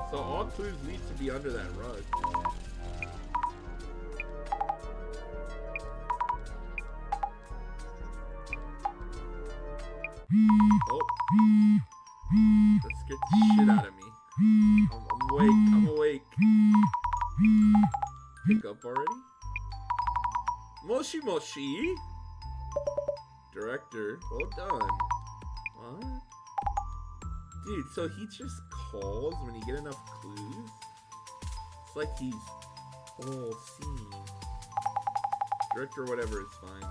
So all clues lead to be under that rug. Oh. That scared the shit out of me. I'm awake. I'm awake. Pick up already? Moshi Moshi? Director. Well done. What? Dude, so he just calls when you get enough clues? It's like he's all seen. Director or whatever is fine.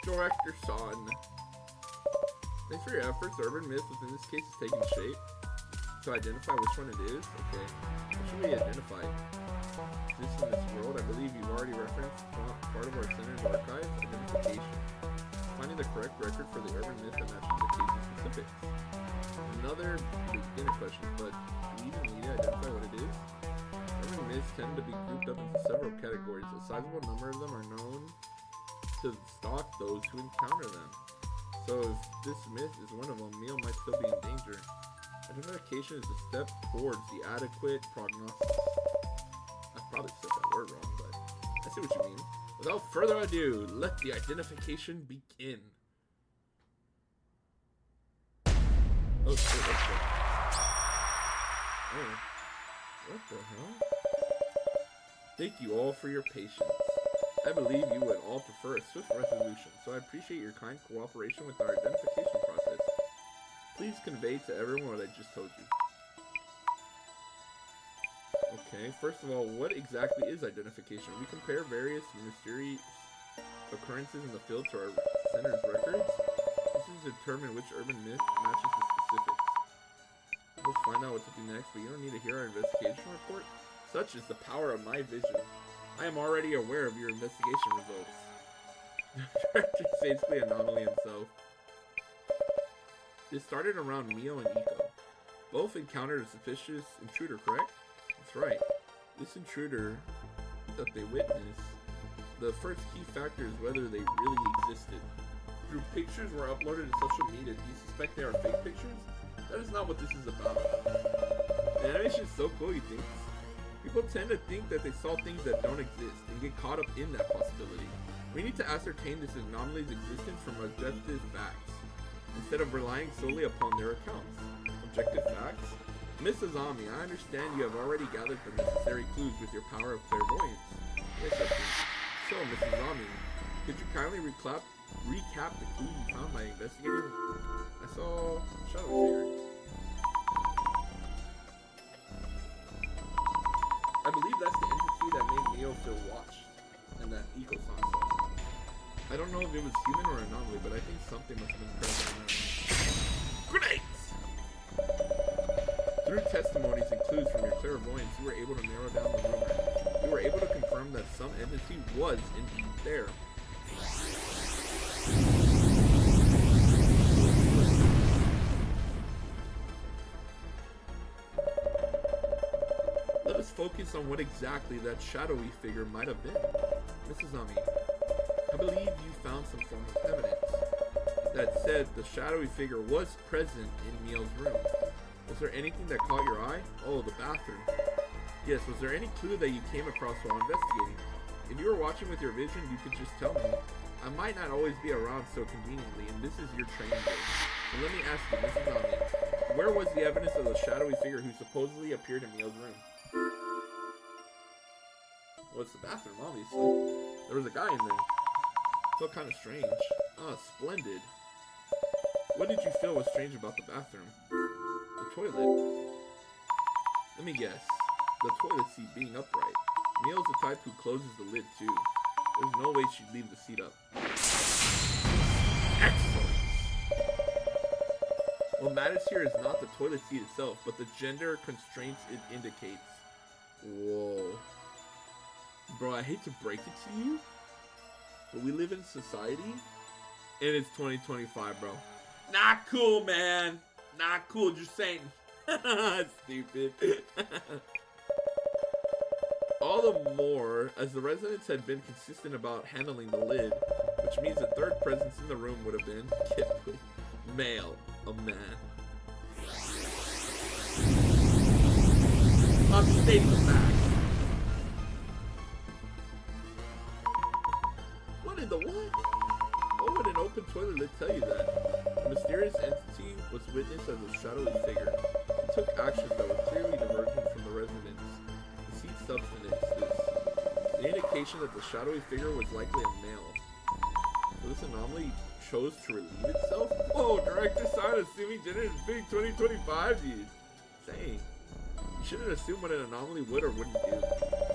Director son. Thanks for your efforts. The urban myth within this case is taking shape. To identify which one it is? Okay. What should we identify? This in this world, I believe you've already referenced part of our center's archive, identification. Finding the correct record for the urban myth that matches the case's specifics. Another beginner question, but do we even need to identify what it is? Urban myths tend to be grouped up into several categories. A sizable number of them are known to stalk those who encounter them. So if this myth is one of them, Mio might still be in danger. Identification is a step towards the adequate prognosis. I probably said that word wrong, but I see what you mean. Without further ado, let the identification begin. Oh shit, what's that? Oh. What the hell? Thank you all for your patience. I believe you would all prefer a swift resolution, so I appreciate your kind cooperation with our identification process. Please convey to everyone what I just told you. Okay, first of all, what exactly is identification? We compare various mysterious occurrences in the field to our center's records. This is to determine which urban myth matches the specifics. Let's find out what to do next, but you don't need to hear our investigation report. Such is the power of my vision. I am already aware of your investigation results. The director's basically an anomaly himself. This started around Mio and Iko. Both encountered a suspicious intruder, correct? That's right. This intruder that they witnessed, the first key factor is whether they really existed. Through pictures were uploaded to social media, do you suspect they are fake pictures? That is not what this is about. The animation is so cool, you think? People tend to think that they saw things that don't exist and get caught up in that possibility. We need to ascertain this anomaly's existence from objective facts, instead of relying solely upon their accounts. Objective facts? Miss Azami, I understand you have already gathered the necessary clues with your power of clairvoyance. Yes, I think. So, Miss Azami, could you kindly recap the clues you found by investigating? I saw shadow figure. I believe that's the entity that made Mio feel watched, and that Iko-san saw. I don't know if it was human or anomaly, but I think something must have been present. Grenades! Through testimonies and clues from your clairvoyance, you were able to narrow down the rumor. You were able to confirm that some entity was indeed there. Let us focus on what exactly that shadowy figure might have been. Mrs. Ami, I believe you found some form of evidence that said the shadowy figure was present in Mio's room. Was there anything that caught your eye? Oh, the bathroom. Yes, was there any clue that you came across while investigating? If you were watching with your vision, you could just tell me. I might not always be around so conveniently, and this is your training day. So let me ask you, Mrs. Ami, where was the evidence of the shadowy figure who supposedly appeared in Mio's room? Well, it's the bathroom, obviously. There was a guy in there. Felt kind of strange. Ah, splendid. What did you feel was strange about the bathroom? The toilet. Let me guess. The toilet seat being upright. Mio's the type who closes the lid too. There's no way she'd leave the seat up. Excellent! What matters here is not the toilet seat itself, but the gender constraints it indicates. Whoa. Bro, I hate to break it to you, but we live in society, and it's 2025, bro. Not cool, man. Not cool, just saying. Stupid. All the more, as the residents had been consistent about handling the lid, which means the third presence in the room would have been male, a man. I'm stating the fact. What in the what? What would an open toilet lid tell you that? The mysterious entity was witnessed as a shadowy figure. It took actions that were clearly divergent from the residents. The seat substance is an indication that the shadowy figure was likely a male. So this anomaly chose to relieve itself? Whoa, director sign assuming gender is big 2025, dude. Saying. You shouldn't assume what an anomaly would or wouldn't do.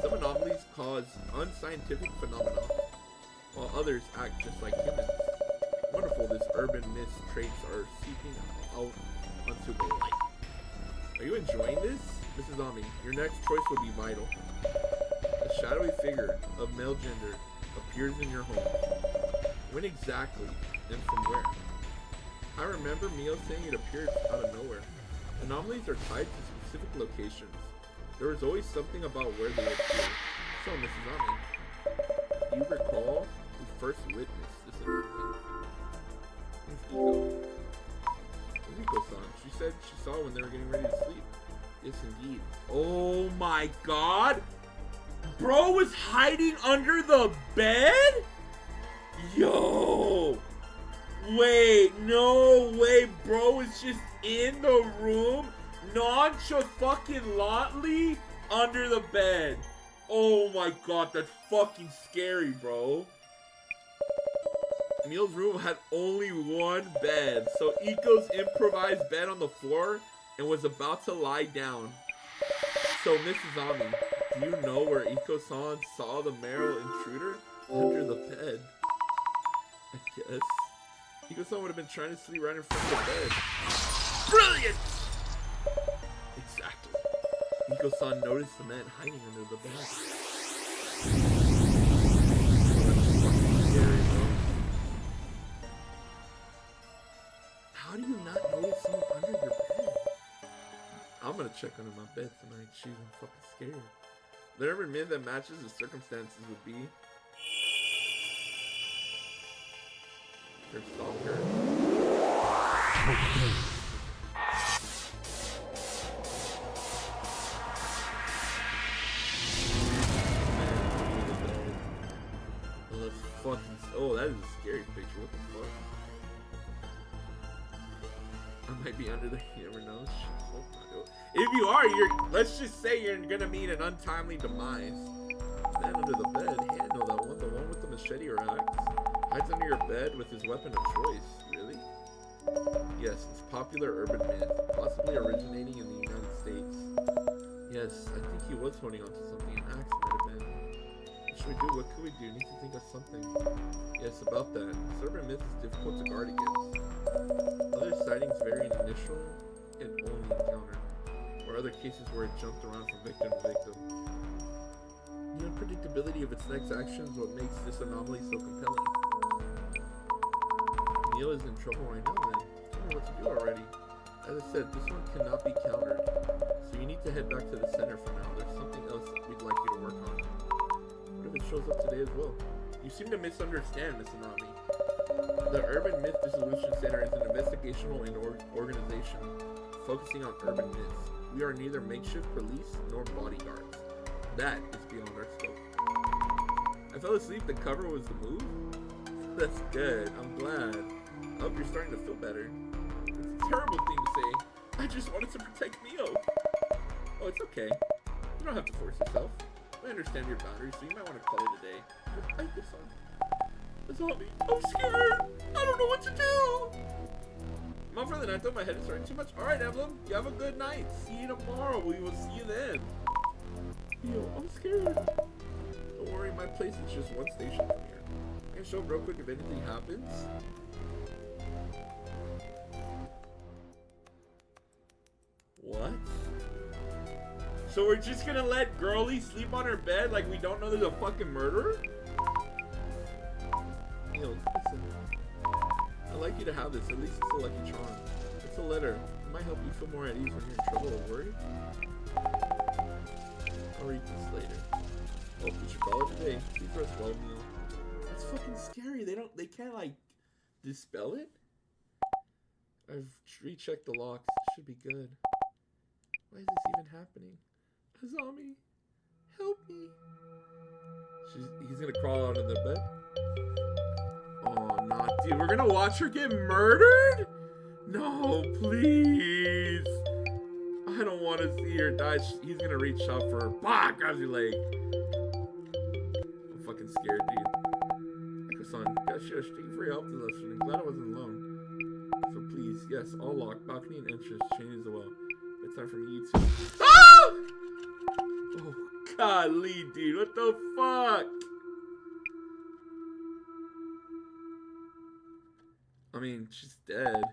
Some anomalies cause unscientific phenomena, while others act just like humans. Wonderful, this urban myth traits are seeping out onto the light. Are you enjoying this? Mrs. Ami, your next choice will be vital. A shadowy figure of male gender appears in your home. When exactly, and from where? I remember Mio saying it appears out of nowhere. Anomalies are tied to specific locations. There is always something about where they appear. So, Mrs. Ami, do you recall who first witnessed this anomaly? It's Iko. Iko-san. She said she saw when they were getting ready to sleep. Yes, indeed. Oh my god! Bro was hiding under the bed? Yo! Wait, no way, bro is just in the room, nonchalantly under the bed. Oh my god, that's fucking scary, bro. Emil's room had only one bed, so Iko's improvised bed on the floor and was about to lie down. So, Mrs. Ami, do you know where Iko-san saw the male intruder? Under the bed. I guess. Iko-san would have been trying to sleep right in front of the bed. Brilliant! Exactly. Iko-san noticed the man hiding under the bed. Scary, bro. How do you not notice someone under your bed? I'm gonna check under my bed tonight. Jeez, I'm fucking scared. There ever myth that matches the circumstances would be your stalker. Oh, that's fucking. Oh, that is a scary picture. What the fuck? I might be under there. You never know. If you are, let's just say you're gonna meet an untimely demise. Man under the bed. Hey, I know that one. The one with the machete or axe. Hides under your bed with his weapon of choice. Really? Yes, it's popular urban myth, possibly originating in the United States. Yes, I think he was holding onto something. An axe might have been. What should we do? What could we do? Need to think of something. Yes, about that. This urban myth is difficult to guard against. Other sightings vary in initial and only encounter, or other cases where it jumped around from victim to victim. The unpredictability of its next action is what makes this anomaly so compelling. Neil is in trouble right now, then. Tell me what to do already. As I said, this one cannot be countered, so you need to head back to the center for now. There's something else we'd like you to work on. What if it shows up today as well? You seem to misunderstand, Miss Anami. The Urban Myth Dissolution Center is an investigational organization focusing on urban myths. We are neither makeshift police nor bodyguards. That is beyond our scope. I fell asleep. The cover was the move? That's good. I'm glad. I hope you're starting to feel better. It's a terrible thing to say. I just wanted to protect Mio. Oh, it's okay. You don't have to force yourself. I understand your boundaries, so you might want to call it a day. I this one. The zombie. I'm scared. I don't know what to do. I'm out for the night though. My head is hurting too much. Alright, Emblem. You have a good night. See you tomorrow. We will see you then. Yo, I'm scared. Don't worry, my place is just one station from here. I can show up real quick if anything happens. So we're just gonna let girlie sleep on her bed like we don't know there's a fucking murderer? Neil, listen. I'd like you to have this. At least it's a lucky charm. It's a letter. It might help you feel more at ease when you're in trouble or worried. I'll read this later. Oh, we should call it today. Please rest well, Neil. That's fucking scary. They can't like dispel it? I've rechecked the locks. It should be good. Why is this even happening? Azami, help me. He's gonna crawl out of the bed. Oh, nah, dude. We're gonna watch her get murdered? No, please. I don't want to see her die. He's gonna reach out for her. Bah! Grabs your leg. I'm fucking scared, dude. Echo-san, gotta share a street for your help this lesson. I'm glad I wasn't alone. So please, yes, all locked. Balcony and entrance. Chain is the well. It's time for me to... Ah! Oh, golly, dude. What the fuck? I mean, she's dead.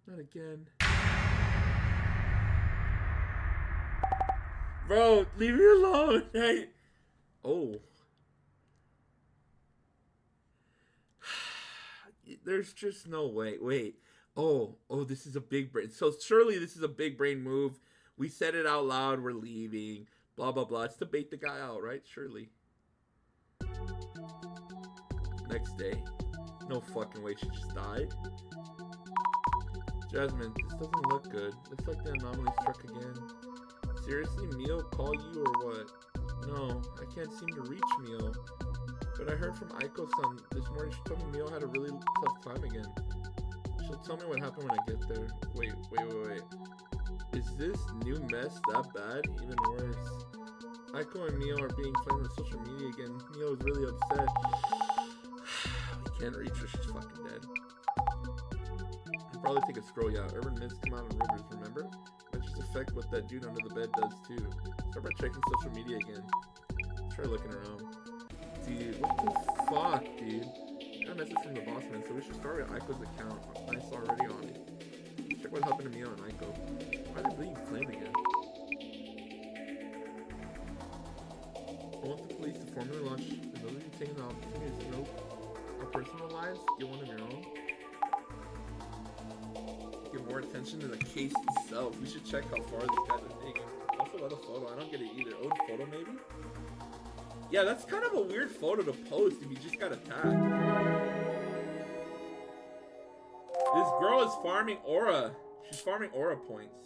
Not again. Bro, leave me alone. Hey. Oh. There's just no way. Wait. Oh, this is a big brain. So surely this is a big brain move. We said it out loud. We're leaving. Blah, blah, blah. It's to bait the guy out, right? Surely. Next day. No fucking way she just died. Jasmine, this doesn't look good. Looks like the anomaly struck again. Seriously, Mio call you or what? No, I can't seem to reach Mio. But I heard from Aiko-san this morning. She told me Mio had a really tough time again. She'll tell me what happened when I get there. Wait. Is this new mess that bad? Even worse. Aiko and Mio are being flamed on social media again. Mio is really upset. We can't reach her. She's fucking dead. I'll probably take a scroll, yeah. Urban myths come out in rumors, remember? Might just affect what that dude under the bed does too. Start by checking social media again. Try looking around. Dude, what the fuck, dude? Got a message from the boss man, so we should start with Aiko's account. Nice already on it. Check what happened to Mio and Aiko. Why are they being flamed again? I want the police to formally launch and those of you taking the opportunity to know our personal lives, get one of your own. Give more attention to the case itself. We should check how far these guys are taking. Also, about the photo. I don't get it either. Old photo, maybe? Yeah, that's kind of a weird photo to post if you just got attacked. This girl is farming aura. She's farming aura points.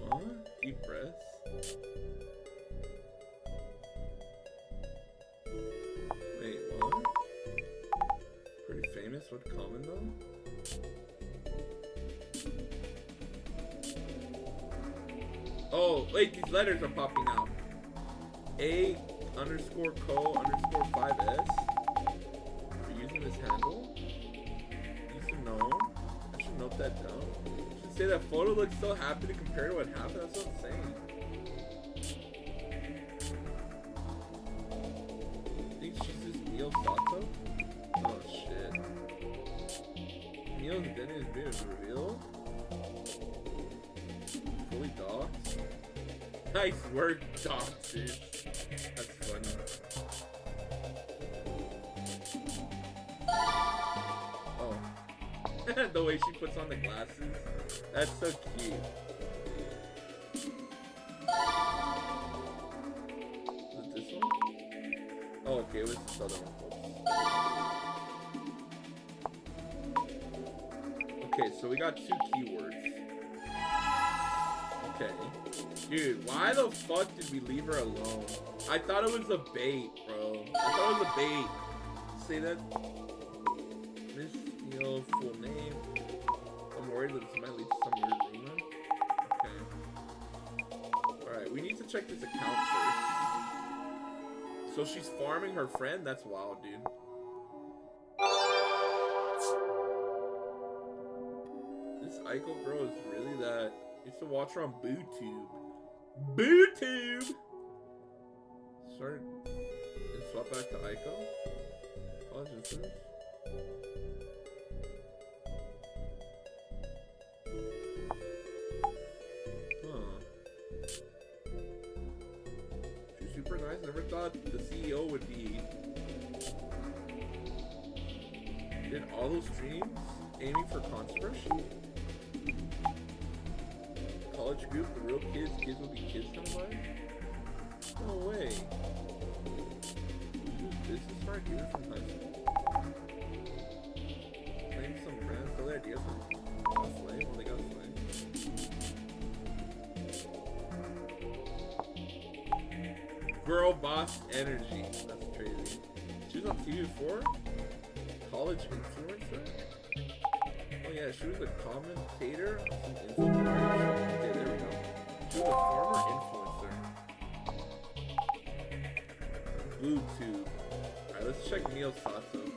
What? Deep breaths. Wait, what? Pretty famous. What common though? Oh, wait, these letters are popping out. A underscore co underscore 5S. We're using this handle. You should know. I should note that down. I should say that photo looks so happy to compare to what happened. That's what I'm saying. I think she's this Mio Sato. Oh shit. Mio's identity is being revealed. Fully docked. Nice work, docked, dude. That's funny. Oh. The way she puts on the glasses. That's so cute. Is it this one? Oh, okay, what's this other one, folks? Okay, so we got 2 keywords. Okay. Dude, why the fuck did we leave her alone? I thought it was a bait, bro. I thought it was a bait. Say that. Miss Neil, full name. I'm worried that this might lead to some weird rumor. Okay. Alright, we need to check this account first. So she's farming her friend? That's wild, dude. This Aiko girl is really that. You should watch her on BooTube. BooTube! Start swap back to Aiko. College influence. She's super nice. Never thought the CEO would be. Did all those streams aiming for controversy? College group, the real kids will be kids coming by? No way. This is smart even from high school. Claim some brands, tell their ideas from Slay. Well, they got Slay. Girl boss energy. That's crazy. She was on TV before? College influencer? Oh yeah, she was a commentator on some influencer. Okay, there we go. She was a former influencer. Bluetooth. Alright, let's check Neil's thoughts though.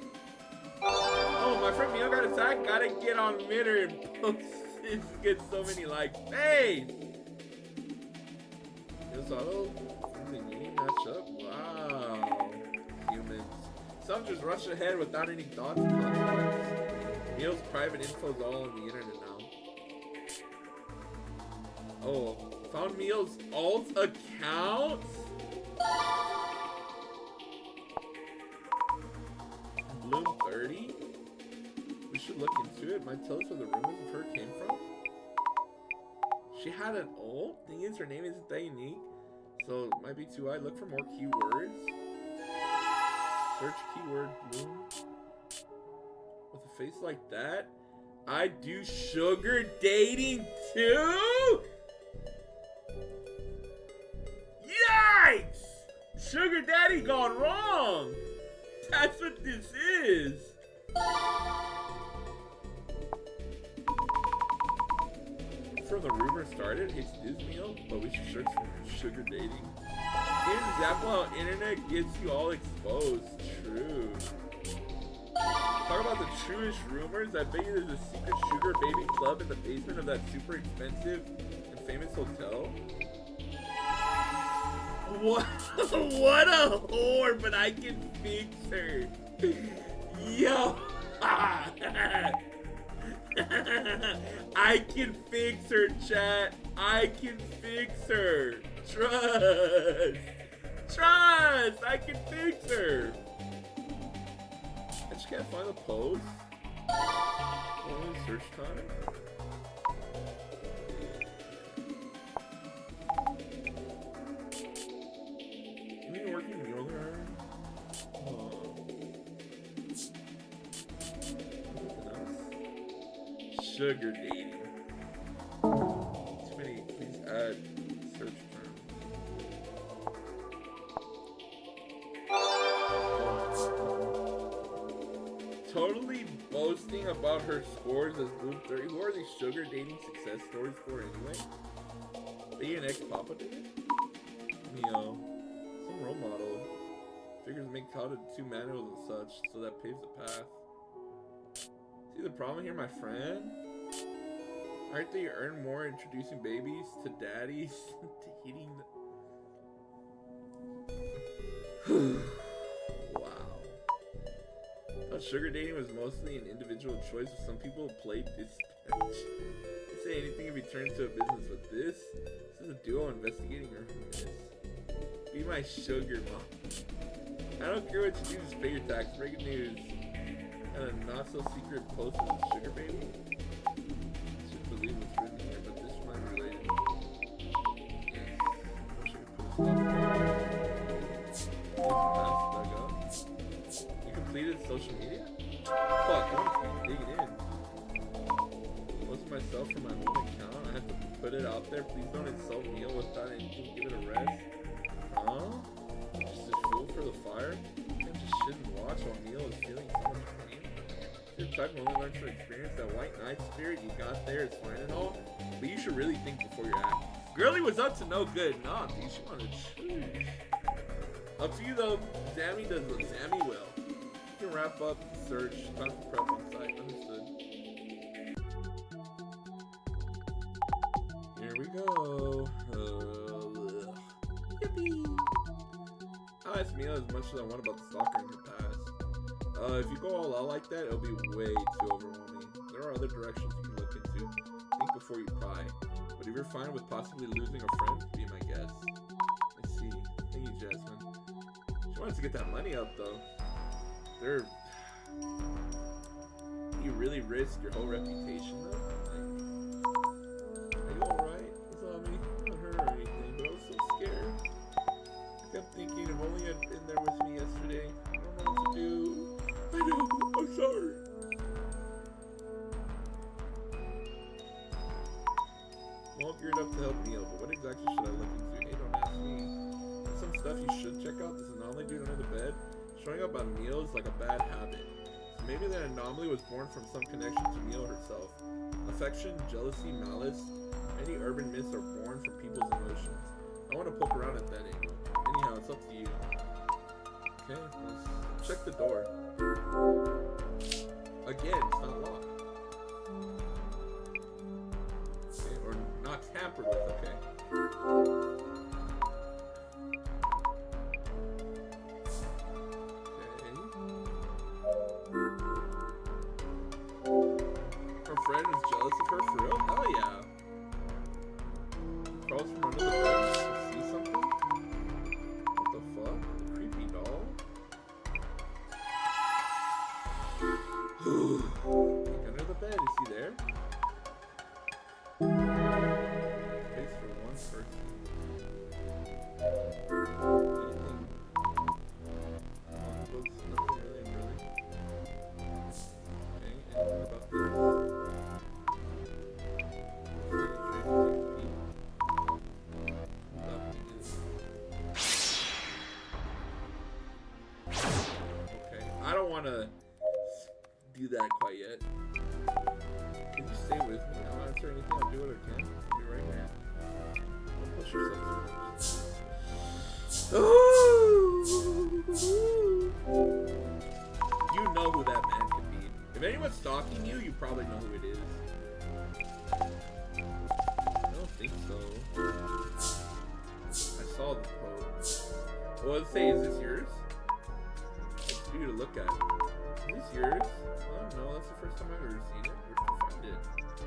Oh, my friend Neil got attacked. Gotta get on Mitter and post it. Get so many likes. Hey! Neil Sato? Match up? Wow. Humans. Some just rush ahead without any thoughts and consequences. Neil's private info is all on the internet now. Oh, found Neil's alt account? Bloom 30? We should look into it. Might tell us where the rumors of her came from. She had an alt? Thing is, her name isn't that unique. So it might be too high. Look for more keywords. Search keyword Bloom. With a face like that? I do sugar dating too? Yikes! Sugar daddy gone wrong! That's what this is! Before the rumor started, it's Disney, but we should search for sugar dating. Here's an example how internet gets you all exposed. True. Talk about the truest rumors. I bet you there's a secret sugar baby club in the basement of that super expensive and famous hotel. What? What a whore, but I can fix her. Yo. I can fix her, chat. I can fix her. Trust. Trust. I can fix her. I just can't find the post. Only search time. You mean working yoga? Sugar dating. Too many. Please add search term. Totally boasting about her scores as Bloom 30. Who are these sugar dating success stories for anyway? Are you an ex-papa did it? Neo. Some role model. Figures make how to do manuals and such, so that paves the path. See the problem here, my friend? Aren't they earn more introducing babies to daddies dating? Wow. I thought sugar dating was mostly an individual choice, but some people played dispatch. They say anything can be turned into a business, but this is a duo investigating her who is. Be my sugar mom. I don't care what you do, just pay your tax. Breaking news. And a not so secret post of the sugar baby. Should believe what's written here, but this might be related. Yes. I wish I could put a stop. You completed social media? Fuck, I want to be digging in. Posted myself from my home account. I have to put it out there. Please don't insult Neil without anything. Give it a rest. Huh? Just a fuel for the fire? You can't just sit and watch while Neil is feeling so much pain. Your type only learns from experience. That white knight spirit you got there is fine and all, but you should really think before you act. Girlie was up to no good. Nah, dude, she wanted to choose. Up to you though. Zammy does what Zammy will. You can wrap up, search, time for prep on site. Understood. Here we go. Yippee. Oh, that's me. Mia as much as I want about the stalker in her past. If you go all out like that, it'll be way too overwhelming. There are other directions you can look into. Think before you pry. But if you're fine with possibly losing a friend, be my guest. I see. Thank you, Jasmine. She wants to get that money up, though. You really risk your whole reputation, though? Like, are you alright? It's not me. I'm not hurt or anything, but I was so scared. I kept thinking, if only you'd been there with me yesterday. I don't know what to do. I know. I'm sorry. I'm all geared up to help Neil, but what exactly should I look into? Hey, don't ask me. There's some stuff you should check out. This anomaly dude under the bed. Showing up on Neil is like a bad habit. So maybe that anomaly was born from some connection to Neil herself. Affection, jealousy, malice. Many urban myths are born from people's emotions. I want to poke around at that angle. Anyhow, it's up to you. Okay, let's check the door. Again, it's not locked. Okay, or not tampered with, okay. Her friend is jealous of her for real? Hell yeah. Crawls from under the bed to see something? What the fuck? Creepy doll? Look under the bed, is he there? Space for one person. Anything? Nothing really. Okay, anything about this? Okay, I don't want to do that quite yet. Can you stay with me? I'll answer anything. I'll do what I can. I'll be right here. Don't push yourself too much. You know who that man could be. If anyone's stalking you, you probably know who it is. I don't think so. I saw the post. Well, let's say, is this yours? It's for you to look at. Is this yours? I don't know. That's the first time I've ever seen it. Where'd you find it?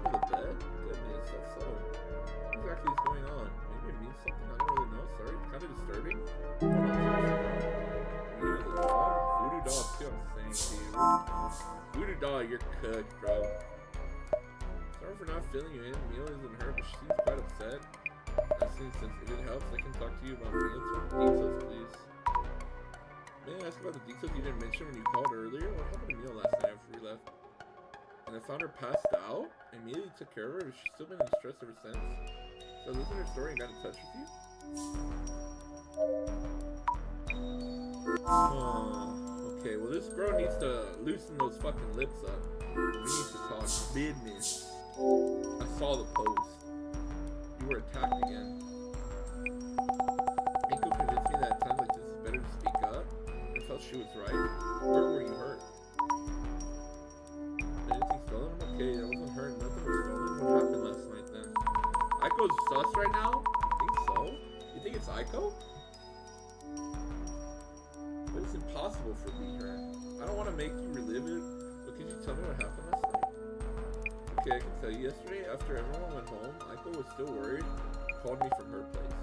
Under the bed? Goodness, that's so. What exactly is going on? Maybe it means something. I don't really know. Sorry. Kind of disturbing. Voodoo doll, too. I'm saying to you. Voodoo doll, you're cooked, bro. Sorry for not filling you in. Mila isn't hurt, but she seems quite upset. Since if it helps, I can talk to you about Mila. Details, please. May I ask about the details you didn't mention when you called earlier? What happened to Mila last night after we left? And I found her passed out? I immediately took care of her, but she's still been in stress ever since. So I listened to her story and got in touch with you? Oh, okay, well this girl needs to loosen those fucking lips up. We need to talk business. I saw the post. You were attacked again. Miko convinced me that at times like this it's better to speak up. I felt she was right. Where were you hurt? Anything stolen? I'm okay, I wasn't hurt. Nothing was stolen. What happened last night then? Aiko's sus right now? You think so? You think it's Aiko? But it's impossible for me here. I don't want to make you relive it, but could you tell me what happened last night? Okay, I can tell you. Yesterday, after everyone went home, Aiko was still worried and called me from her place.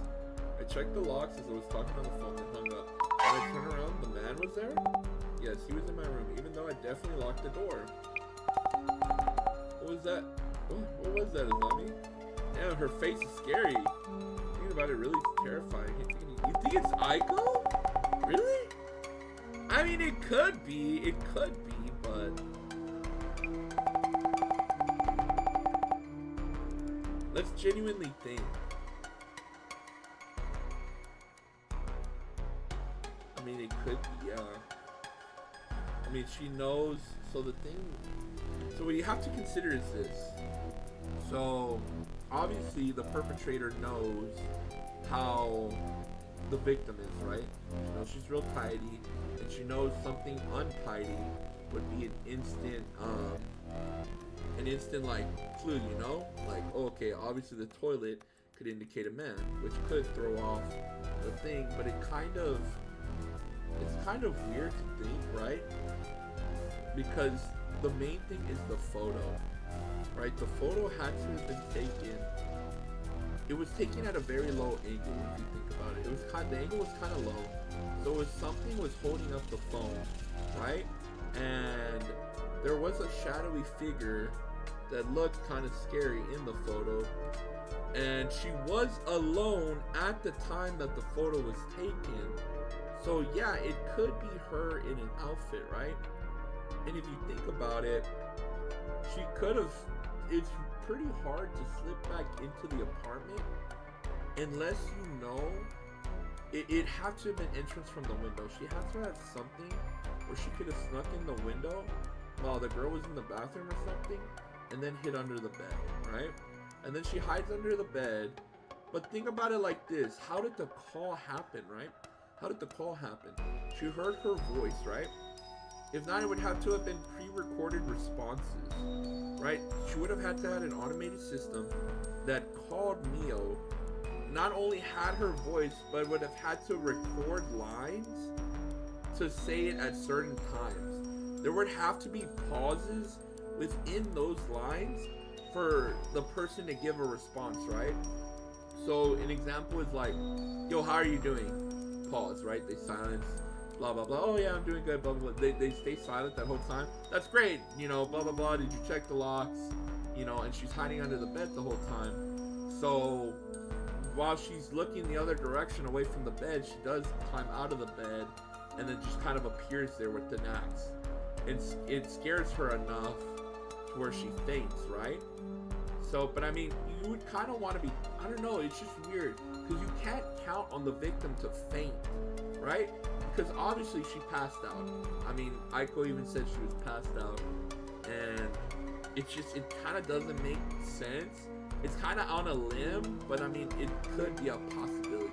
I checked the locks as I was talking on the phone and hung up. When I turned around, the man was there? Yes, he was in my room, even though I definitely locked the door. What was that? What was that, Azami? Damn, her face is scary. Thinking about it really is terrifying. You think it's Aiko? Really? I mean, it could be, but... Let's genuinely think. I mean, it could be, yeah. I mean, she knows, so the thing... So what you have to consider is this. So, obviously, the perpetrator knows how the victim is, right? You know, she's real tidy, and she knows something untidy would be an instant like clue, you know? Like, oh, okay, obviously the toilet could indicate a man, which could throw off the thing, but it kind of it's kind of weird to think, right? Because the main thing is the photo, right? The photo had to have been taken. It was taken at a very low angle if you think about it. It was the angle was kind of low, so it was something was holding up the phone, right? And there was a shadowy figure that looked kind of scary in the photo, and she was alone at the time that the photo was taken. So yeah, it could be her in an outfit, right? And if you think about it, she could have. It's pretty hard to slip back into the apartment unless you know. It had to have been entrance from the window. She had to have something where she could have snuck in the window while the girl was in the bathroom or something, and then hid under the bed, right? And then she hides under the bed. But think about it like this: how did the call happen, right? How did the call happen? She heard her voice, right? If not, it would have to have been pre-recorded responses, right? She would have had to have an automated system that called Mio, not only had her voice, but would have had to record lines to say it at certain times. There would have to be pauses within those lines for the person to give a response, right? So an example is like, yo, how are you doing? Pause, right? They silence. Blah blah blah. Oh yeah, I'm doing good. Blah blah blah. They stay silent that whole time. That's great. You know, blah blah blah. Did you check the locks? You know, and she's hiding under the bed the whole time. So while she's looking the other direction away from the bed, she does climb out of the bed and then just kind of appears there with the axe. It scares her enough to where she faints, right? So, but I mean, you would kind of want to be. I don't know. It's just weird because you can't count on the victim to faint, right? Because obviously she passed out. I mean, Aiko even said she was passed out. And it kind of doesn't make sense. It's kind of on a limb, but I mean, it could be a possibility.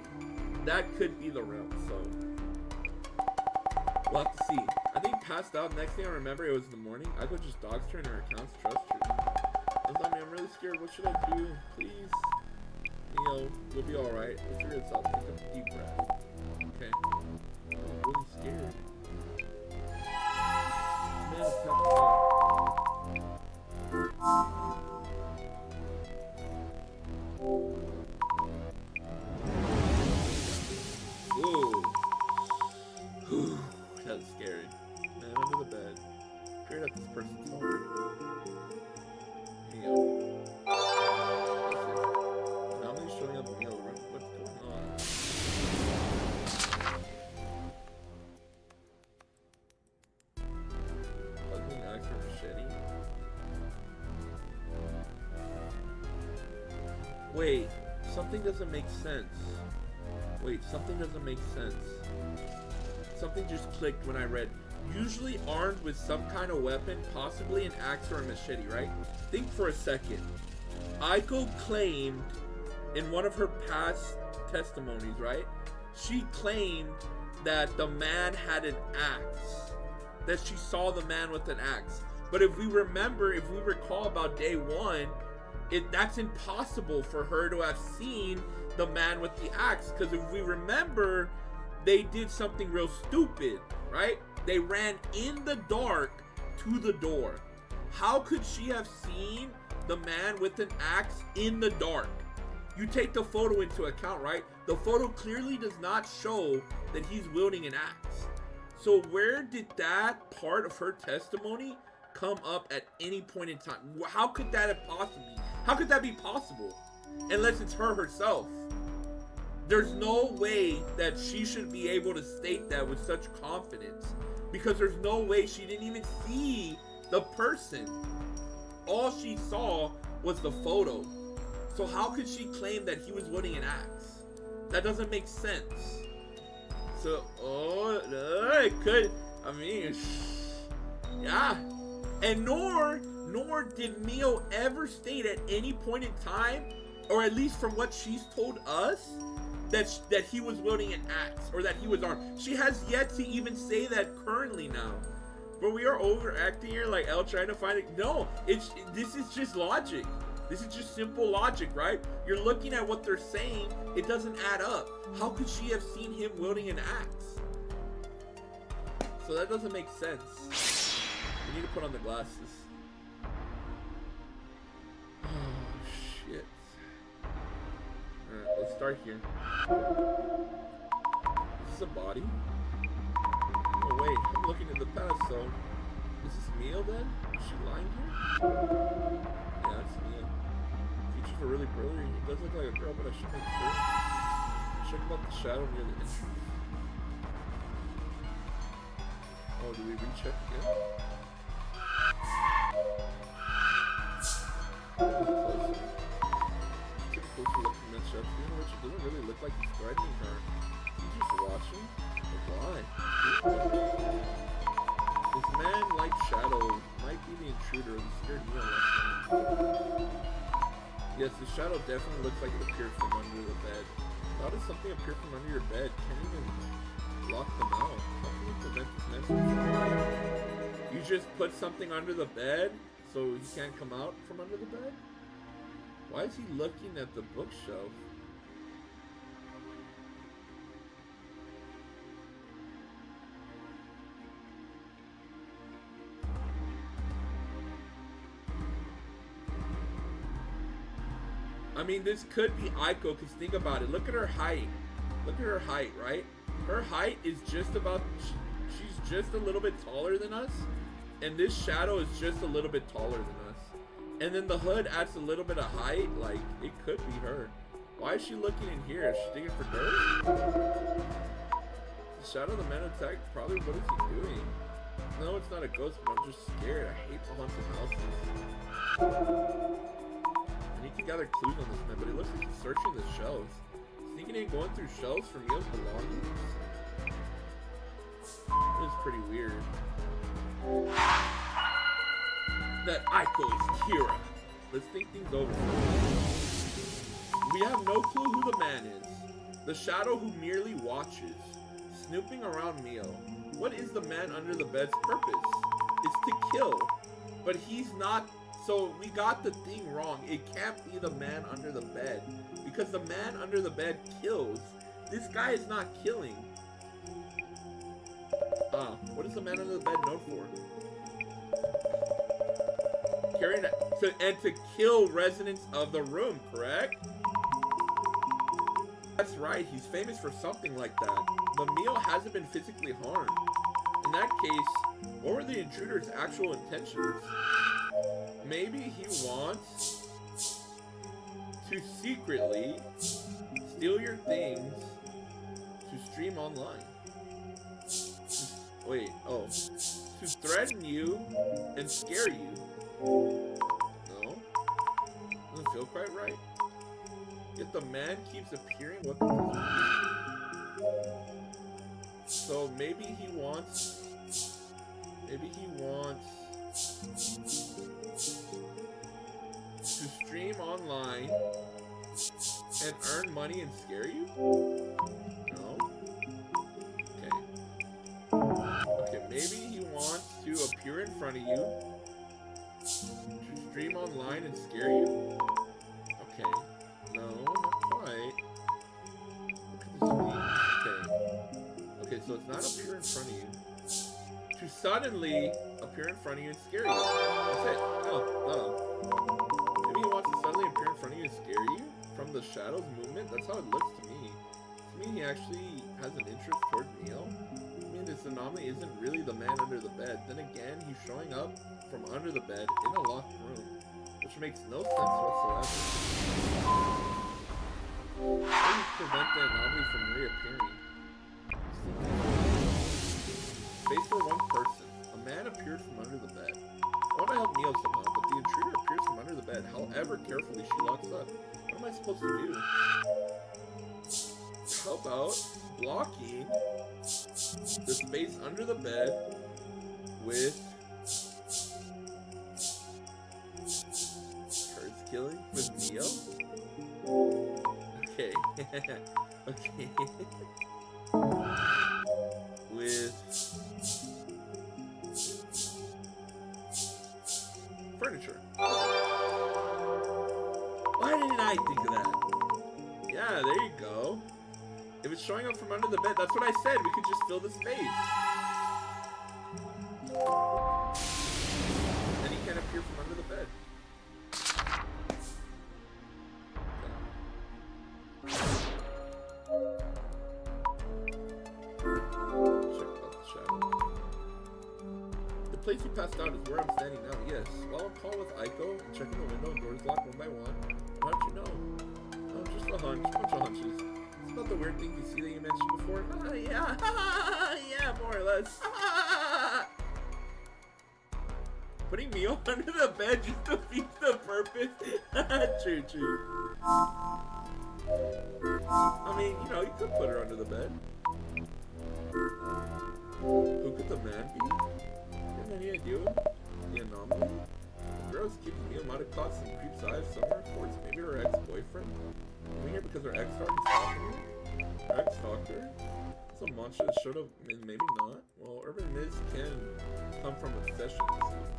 That could be the realm, so we'll have to see. I think passed out, next thing I remember, it was in the morning. Aiko just doxed her and her account's trust her. I was like, I'm really scared. What should I do? Please. You know, you'll be alright. We'll figure this out. Take a deep breath. Okay. I'm really scared. Man, it's tough. Ooh. Whew. That's scary. Man, under the bed. Straight up this person's home. Mio. Nobody's showing up Mio. What's going on? Wait, something doesn't make sense. Wait, something doesn't make sense. Something just clicked when I read. Usually armed with some kind of weapon, possibly an axe or a machete, right? Think for a second. Aiko claimed in one of her past testimonies, right? She claimed that the man had an axe. That she saw the man with an axe. But if we recall about day one, that's impossible for her to have seen the man with the axe. Because if we remember, they did something real stupid, right? They ran in the dark to the door. How could she have seen the man with an axe in the dark? You take the photo into account, right? The photo clearly does not show that he's wielding an axe. So where did that part of her testimony come up at any point in time? How could that have possibly? How could that be possible? Unless it's her herself. There's no way that she should be able to state that with such confidence, because there's no way she didn't even see the person. All she saw was the photo. So how could she claim that he was wielding an axe? That doesn't make sense. So, it could, I mean, yeah. And nor did Mio ever state at any point in time, or at least from what she's told us, that he was wielding an axe or that he was armed. She has yet to even say that currently now. But we are overacting here like Elle trying to find it. No, this is just logic. This is just simple logic, right? You're looking at what they're saying. It doesn't add up. How could she have seen him wielding an axe? So that doesn't make sense. We need to put on the glasses. Oh, shit. Alright, let's start here. Is this a body? Oh, wait. I'm looking in the past, so... Is this Mio, then? Is she lying here? Yeah, it's Mio. Features are really brilliant. It does look like a girl, but I should make sure. Check out the shadow near the entrance. Oh, do we recheck again? Take a closer look from that shot. You know, which doesn't really look like he's threatening her. He's just watching. But why? This man, like Shadow, might be the intruder of the scared Neo last night. Yes, the shadow definitely looks like it appeared from under the bed. How does something appear from under your bed? Can't even lock them out. How can you prevent this man from trying? You just put something under the bed so he can't come out from under the bed? Why is he looking at the bookshelf? I mean, this could be Aiko, because think about it. Look at her height. Look at her height, right? Her height is just about... She's just a little bit taller than us. And this shadow is just a little bit taller than us. And then the hood adds a little bit of height. Like, it could be her. Why is she looking in here? Is she digging for dirt? The shadow of the man attacked. Probably, what is he doing? No, it's not a ghost, but I'm just scared. I hate haunted houses. I need to gather clues on this man, but it looks like he's searching the shelves. Sneaking in, going through shelves for Mio's belongings. This is pretty weird. That Aiko is Kira. Let's think things over. We have no clue who the man is. The shadow who merely watches, snooping around Mio. What is the man under the bed's purpose? It's to kill, but he's not. So we got the thing wrong. It can't be the man under the bed, because the man under the bed kills. This guy is not killing. What is the man under the bed known for? Carrying to kill residents of the room, correct? That's right, he's famous for something like that. But Mio hasn't been physically harmed. In that case, what were the intruder's actual intentions? Maybe he wants to secretly steal your things to stream online. Wait, oh. To threaten you and scare you. No? Doesn't feel quite right. Yet the man keeps appearing. What does this mean? So maybe he wants to stream online and earn money and scare you? No? Okay, maybe he wants to appear in front of you to stream online and scare you? Okay. No, not quite. What could this be? Okay, so it's not appear in front of you. To suddenly appear in front of you and scare you. That's it. Oh, duh. Maybe he wants to suddenly appear in front of you and scare you from the shadow's movement? That's how it looks to me. To me, he actually has an interest toward Neo. I mean, this anomaly isn't really the man under the bed. Then again, he's showing up from under the bed in a locked room, which makes no sense whatsoever. How do you prevent the anomaly from reappearing? Space for one person. A man appeared from under the bed. I want to help Neo somehow, but the intruder appears from under the bed, however carefully she locks up. What am I supposed to do? How about blocking the space under the bed with Kurt's killing with Neo? Okay. Okay. With furniture. Why didn't I think of that? Yeah, there you go. If it's showing up from under the bed, that's what I said. We could just fill the space. place you passed out is where I'm standing now. Yes. While on call with Aiko, checking the window, doors locked one by one. How'd you know? Oh, just a hunch. Bunch of hunches. It's not the weird thing you see that you mentioned before. Yeah. Yeah, more or less. Putting Mio under the bed just defeats the purpose. True. I mean, you know, you could put her under the bed. Who could the man be? You have any idea? The anomaly? The girl's keeping Mio might have caught some creep's eyes somewhere. Of course, maybe her ex-boyfriend. Coming here because her ex-stalker is stalking her? Her ex-stalker? Some monster that showed up, and maybe not. Well, urban myths can come from obsession, it seems.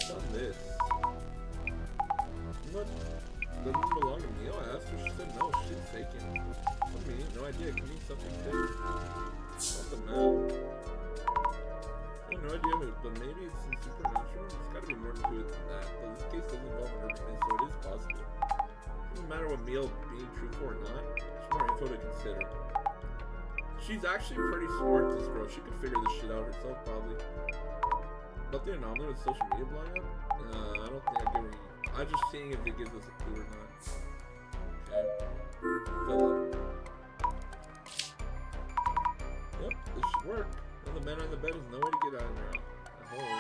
Done this. What? Doesn't belong to me? I asked her. She said no. She's taken. I mean, no idea. Can mean something big. Not the man. I have no idea, but maybe it's some supernatural. There's gotta be more to it than that. But this case doesn't involve an urban myth, so it is possible. Doesn't matter what Mio being truthful or not. There's more info to consider. She's actually pretty smart, this girl. She could figure this shit out herself, probably. About the anomaly with social media blowing up? I don't think I'd give her. I'm just seeing if it gives us a clue or not. Okay. Fill it. Yep, this should work. And the man on the bed has no way to get out of there. I hope.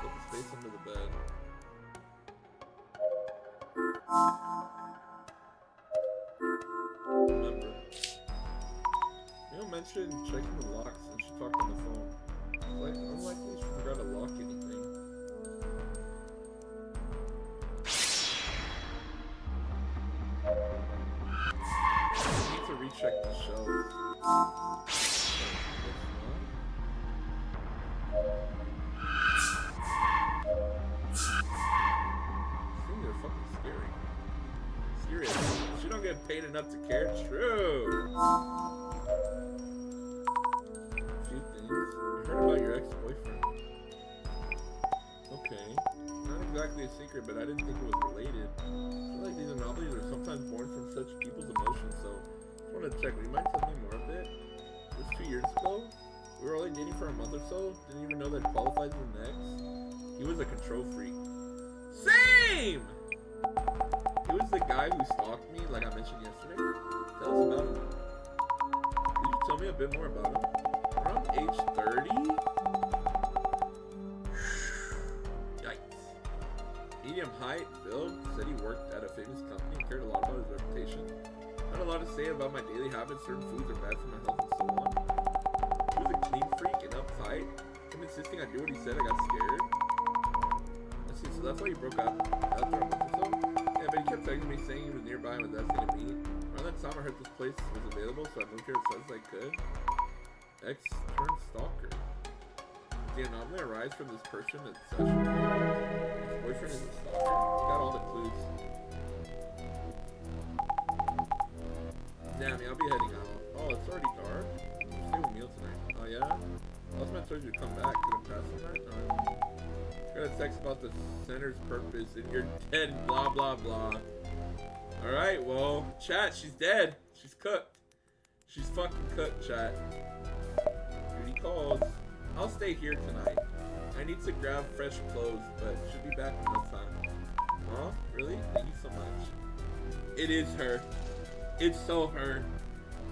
Put the space under the bed. Remember. You mentioned checking the locks and she talked on the phone. Like, unlikely she forgot to lock anything. I need to recheck the shelves. These are fucking scary. Scary. She don't get paid enough to care. True. About your ex-boyfriend. Okay. Not exactly a secret, but I didn't think it was related. I feel like these anomalies are sometimes born from such people's emotions, so just wanted to check. Would you mind telling me more of it? It was 2 years ago. We were only dating for a month or so. Didn't even know that it qualified as an ex. He was a control freak. Same! He was the guy who stalked me, like I mentioned yesterday. Tell us about him. Could you tell me a bit more about him? Around age 30? Yikes. Medium height, build, said he worked at a famous company and cared a lot about his reputation. Had a lot to say about my daily habits, certain foods are bad for my health and so on. He was a clean freak and uptight. Him insisting I do what he said, I got scared. I see, so that's why he broke up after a month or so? Yeah, but he kept texting me saying he was nearby and was asking to meet. Around that time I heard this place was available, so I moved here as fast as I could. Ex-turned-stalker. The anomaly arise from this person at session. His boyfriend is a stalker. Got all the clues. Damn, I'll be heading out. Oh, it's already dark? Stay with meal tonight. Oh, yeah? I was meant to tell you to come back. Could I pass on that? No. Got a text about the center's purpose and you're dead, blah, blah, blah. Alright, well, chat, she's dead. She's cooked. She's fucking cooked, chat. Duty calls. I'll stay here tonight. I need to grab fresh clothes, but should be back in no time. Huh? Really? Thank you so much. It is her. It's so her.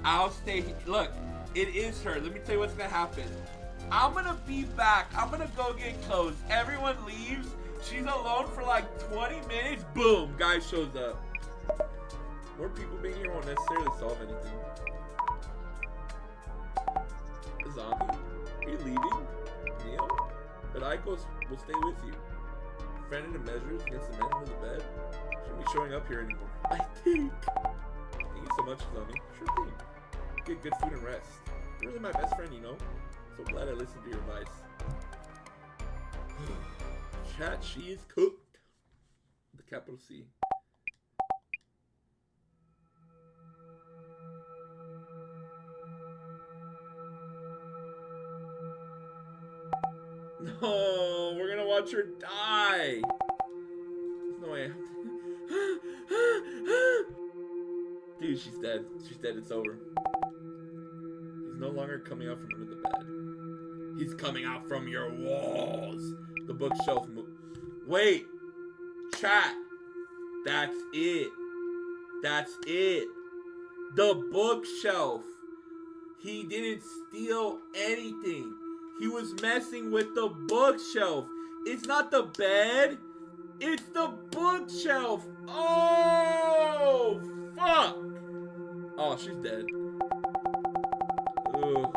I'll stay here. Look, it is her. Let me tell you what's gonna happen. I'm gonna be back. I'm gonna go get clothes. Everyone leaves. She's alone for like 20 minutes. Boom. Guy shows up. More people being here won't necessarily solve anything. A zombie? Are you leaving? Neo? But Aiko will stay with you. Defending measures against the men under the bed. Shouldn't be showing up here anymore. I think. Thank you so much, zombie. Sure thing. Get good food and rest. You're really my best friend, you know? So glad I listened to your advice. Chat, she is cooked. The capital C. No, we're gonna watch her die. There's no way. Dude, she's dead. She's dead. It's over. He's no longer coming out from under the bed. He's coming out from your walls. The bookshelf Wait. Chat. That's it. That's it. The bookshelf. He didn't steal anything. He was messing with the bookshelf. It's not the bed. It's the bookshelf. Oh, fuck. Oh, she's dead. Ugh.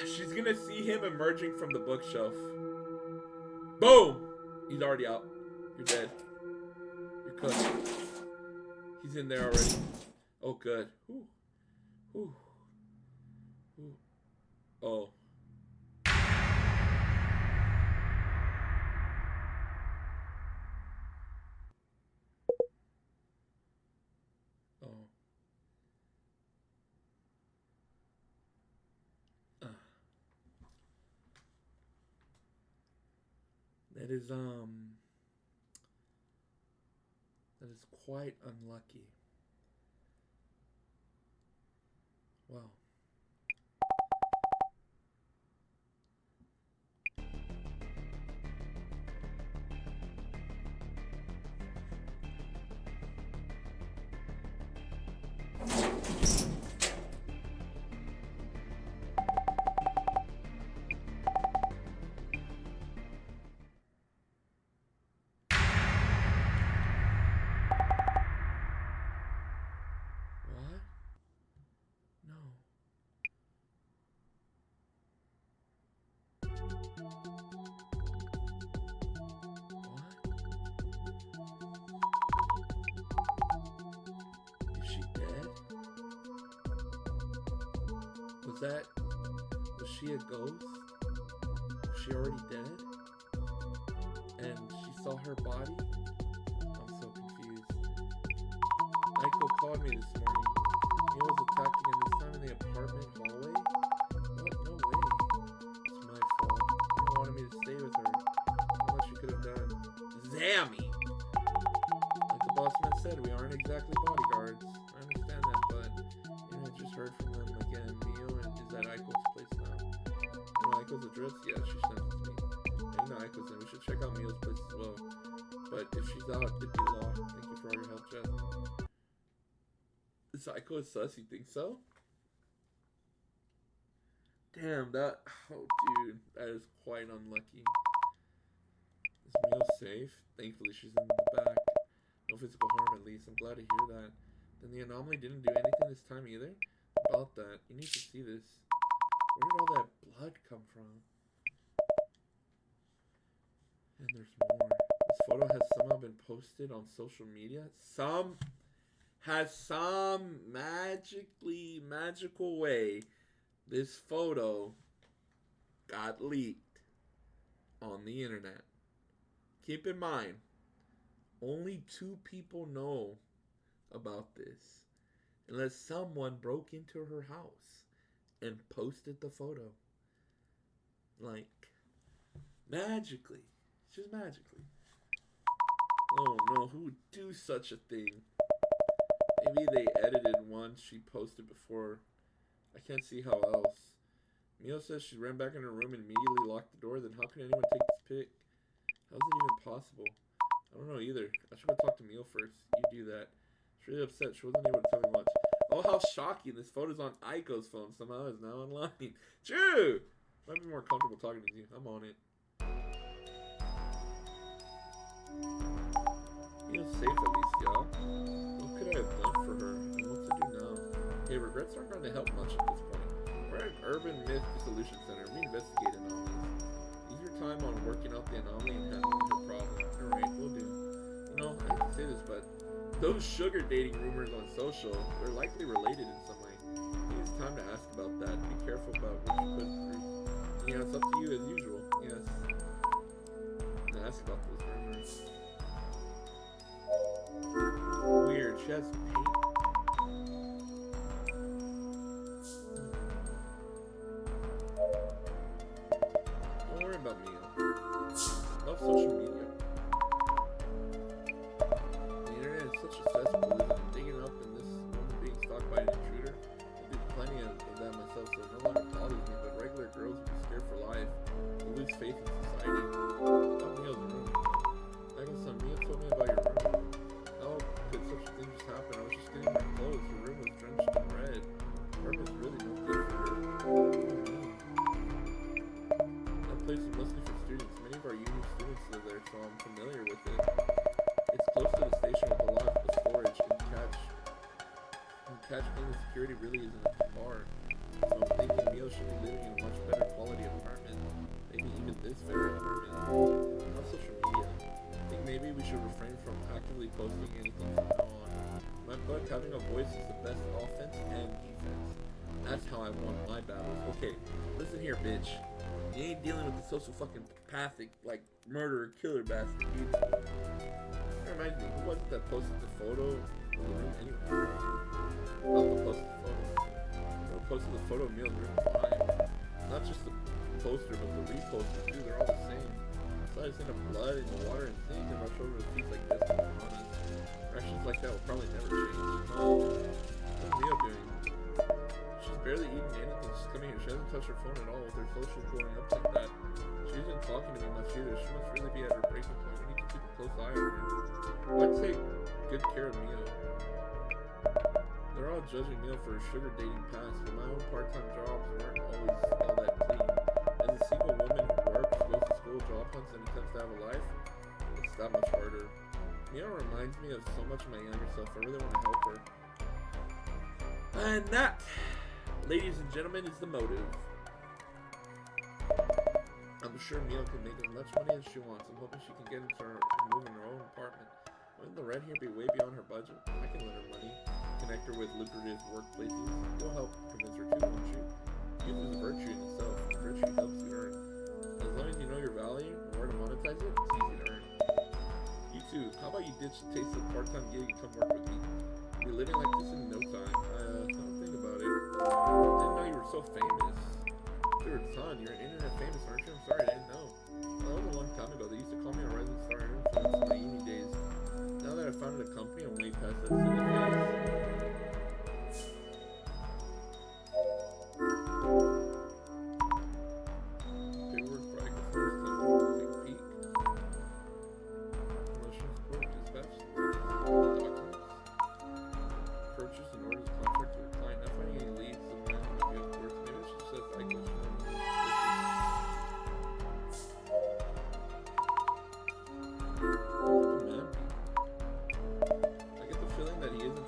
She's gonna see him emerging from the bookshelf. Boom! He's already out. You're dead. You're cooked. He's in there already. Oh, good. Ooh. Ooh. Ooh. Oh. Oh. That is quite unlucky. Wow. Was she a ghost? Was she already dead? And she saw her body? I'm so confused. Aiko called me this morning. He was attacking and this time in the apartment hallway? What? No way. It's my fault. He wanted me to stay with her. How much she could have done. Zammy! Like the boss man said, we aren't exactly bodyguards. I understand that, but I just heard from them again. Mio is at Aiko's place now. You know Aiko's address? Yeah, she sent it to me. And you know Aiko's in. We should check out Mio's place as well. But if she's out, it'd be law. Thank you for all your help, Jess. Is Aiko is sus? You think so? Damn, that... Oh, dude. That is quite unlucky. Is Mio safe? Thankfully, she's in the back. No physical harm, at least. I'm glad to hear that. Then the anomaly didn't do anything this time either? About that. You need to see this. Where did all that blood come from? And there's more. This photo has somehow been posted on social media. Some magical way, this photo got leaked on the internet. Keep in mind, only 2 people know about this. Unless someone broke into her house and posted the photo. Like, magically. Just magically. Oh no, who would do such a thing? Maybe they edited one she posted before. I can't see how else. Mio says she ran back in her room and immediately locked the door. Then how can anyone take this pic? How is it even possible? I don't know either. I should go talk to Mio first. You do that. She's really upset. She wasn't able to tell me much. Oh, how shocking. This photo's on Aiko's phone. Somehow is now online. True! Might be more comfortable talking to you. I'm on it. Mio's safe at least, y'all. What could I have done for her? And what to do now? Hey, regrets aren't going to help much at this point. We're at an urban myth dissolution center. We investigate anomalies. Use your time on working out the anomaly and handling her problem. Alright, we'll do. You know, I hate to say this, but those sugar dating rumors on social, they're likely related in some way. I think it's time to ask about that. Be careful about what you put through. Yeah, it's up to you as usual. Yes. And ask about those rumors. Weird. She has paint. Don't worry about me. Love social media. The internet is such a cesspool, isn't it? Dig it really isn't up to par. So I'm thinking Mio should be living in a much better quality apartment. Maybe even this very apartment. On social media, I think maybe we should refrain from actively posting anything from now on. In my book, having a voice is the best offense and defense. That's how I won my battles. Okay, listen here, bitch. You ain't dealing with the social fucking pathic, like, murderer, killer bastard, dude. That reminds me, who was it that posted the photo of the room anyway? Alpha posted the photo. Who posted the photo of Meal's room? Fine. Not just the poster, but the reposter, too. They're all the same. So I just end up blood in the water and things and rush over to feet like this and piranhas. Actions like that will probably never change. What's Mio doing? She's barely eating anything. She's coming here. She hasn't touched her phone at all with her social blowing up like that. She isn't talking to me much either. She must really be at her breaking point. We need to keep a close eye on her. I'd take good care of Mio. They're all judging Mio for her sugar dating past, but my own part-time jobs weren't always all that clean. As a single woman who works, goes to school, job hunts, and attempts to have a life, it's that much harder. Mio reminds me of so much of my younger self. I really want to help her. And that, ladies and gentlemen, is the motive. I'm sure Mio can make as much money as she wants. I'm hoping she can get into her move in her own apartment. Wouldn't the rent here be way beyond her budget? I can lend her money, connect her with lucrative workplaces. You'll help convince her too, won't you? Youth is a virtue in itself. Virtue helps you earn. As long as you know your value and where to monetize it, it's easy to earn. You too. How about you ditch the taste of the part-time gig and come work with me? You're living like this in no time. Don't think about it. I didn't know you were so famous. You're a ton. You're an internet famous, aren't you? I'm sorry, I didn't know. Well, that was a long time ago. They used to call me a rising star influence in my uni days. Now that I founded a company, I'm way past that silly phase. Paperwork for Echo Force, take a peek. Promotion support, dispatch, documents. Purchase and orders contract to a client. Not finding any leads, so man, maybe of course, maybe it's just says Echo Force.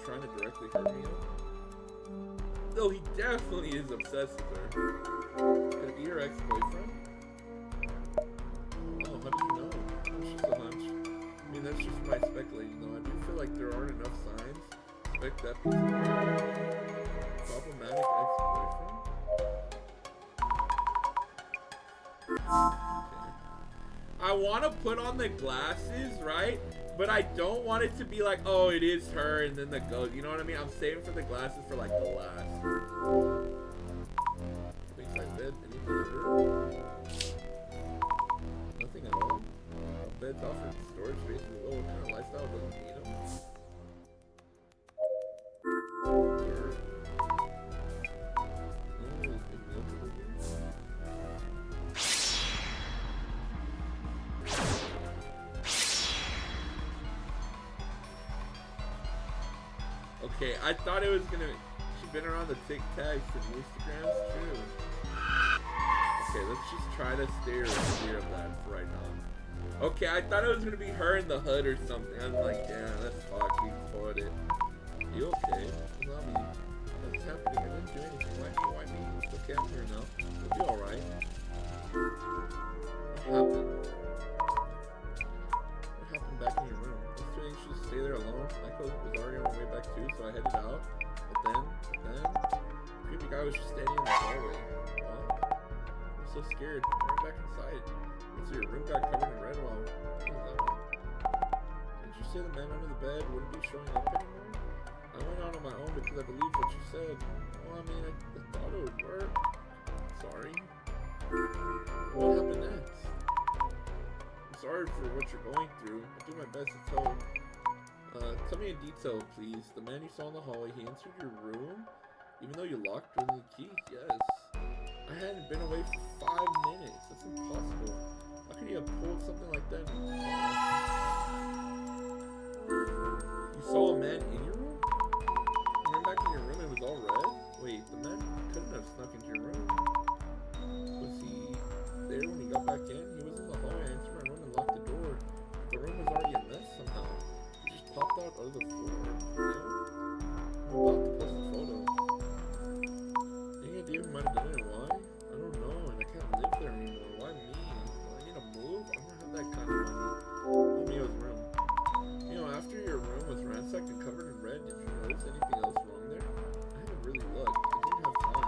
Trying to directly hurt me, though he definitely is obsessed with her. Could it be her ex-boyfriend? Oh, how did you know? It's just a hunch. I mean, that's just my speculating, though. I do feel like there aren't enough signs to expect that piece of problematic ex-boyfriend. Okay. I want to put on the glasses, right? But I don't want it to be like, oh, it is her, and then the ghost. You know what I mean? I'm saving for the glasses for like the last. Queen-size bed, anything under? Nothing at all. Beds offered storage space. Oh, what kind of lifestyle doesn't need them? Okay, I thought it was gonna. She's been around the TikToks and Instagrams too. Okay, let's just try to steer clear of that for right now. Okay, I thought it was gonna be her in the hood or something. I was like, damn, that's fucked. You spoiled it. You okay? Love me. What's happening? I didn't do anything. Why me? It's okay, I'm here now. You'll be alright. What happened? What happened back in your room? You should stay there alone. Michael was already on my way back too, so I headed out. But then, the creepy guy was just standing in the hallway. Wow. I'm so scared. I ran back inside. So your room got covered in red. Well, what was that one? Did you say the man under the bed wouldn't be showing up anymore? I went out on my own because I believed what you said. Well, I mean, I thought it would work. Sorry. What happened next? Sorry for what you're going through. I'll do my best to tell. Tell me in detail, please. The man you saw in the hallway, he entered your room? Even though you locked with the key? Yes. I hadn't been away for 5 minutes. That's impossible. How could he have pulled something like that? You saw a man in your room? You went back in your room and it was all red? Wait, the man couldn't have snuck into your room. Was he there when he got back in? He was in the hallway. I entered my room and locked the door. The room was already a mess somehow. He just popped out of the floor. You know? I'm about to post a photo. intersect and covered in red. Did you notice anything else wrong there? I haven't really looked. I didn't have time.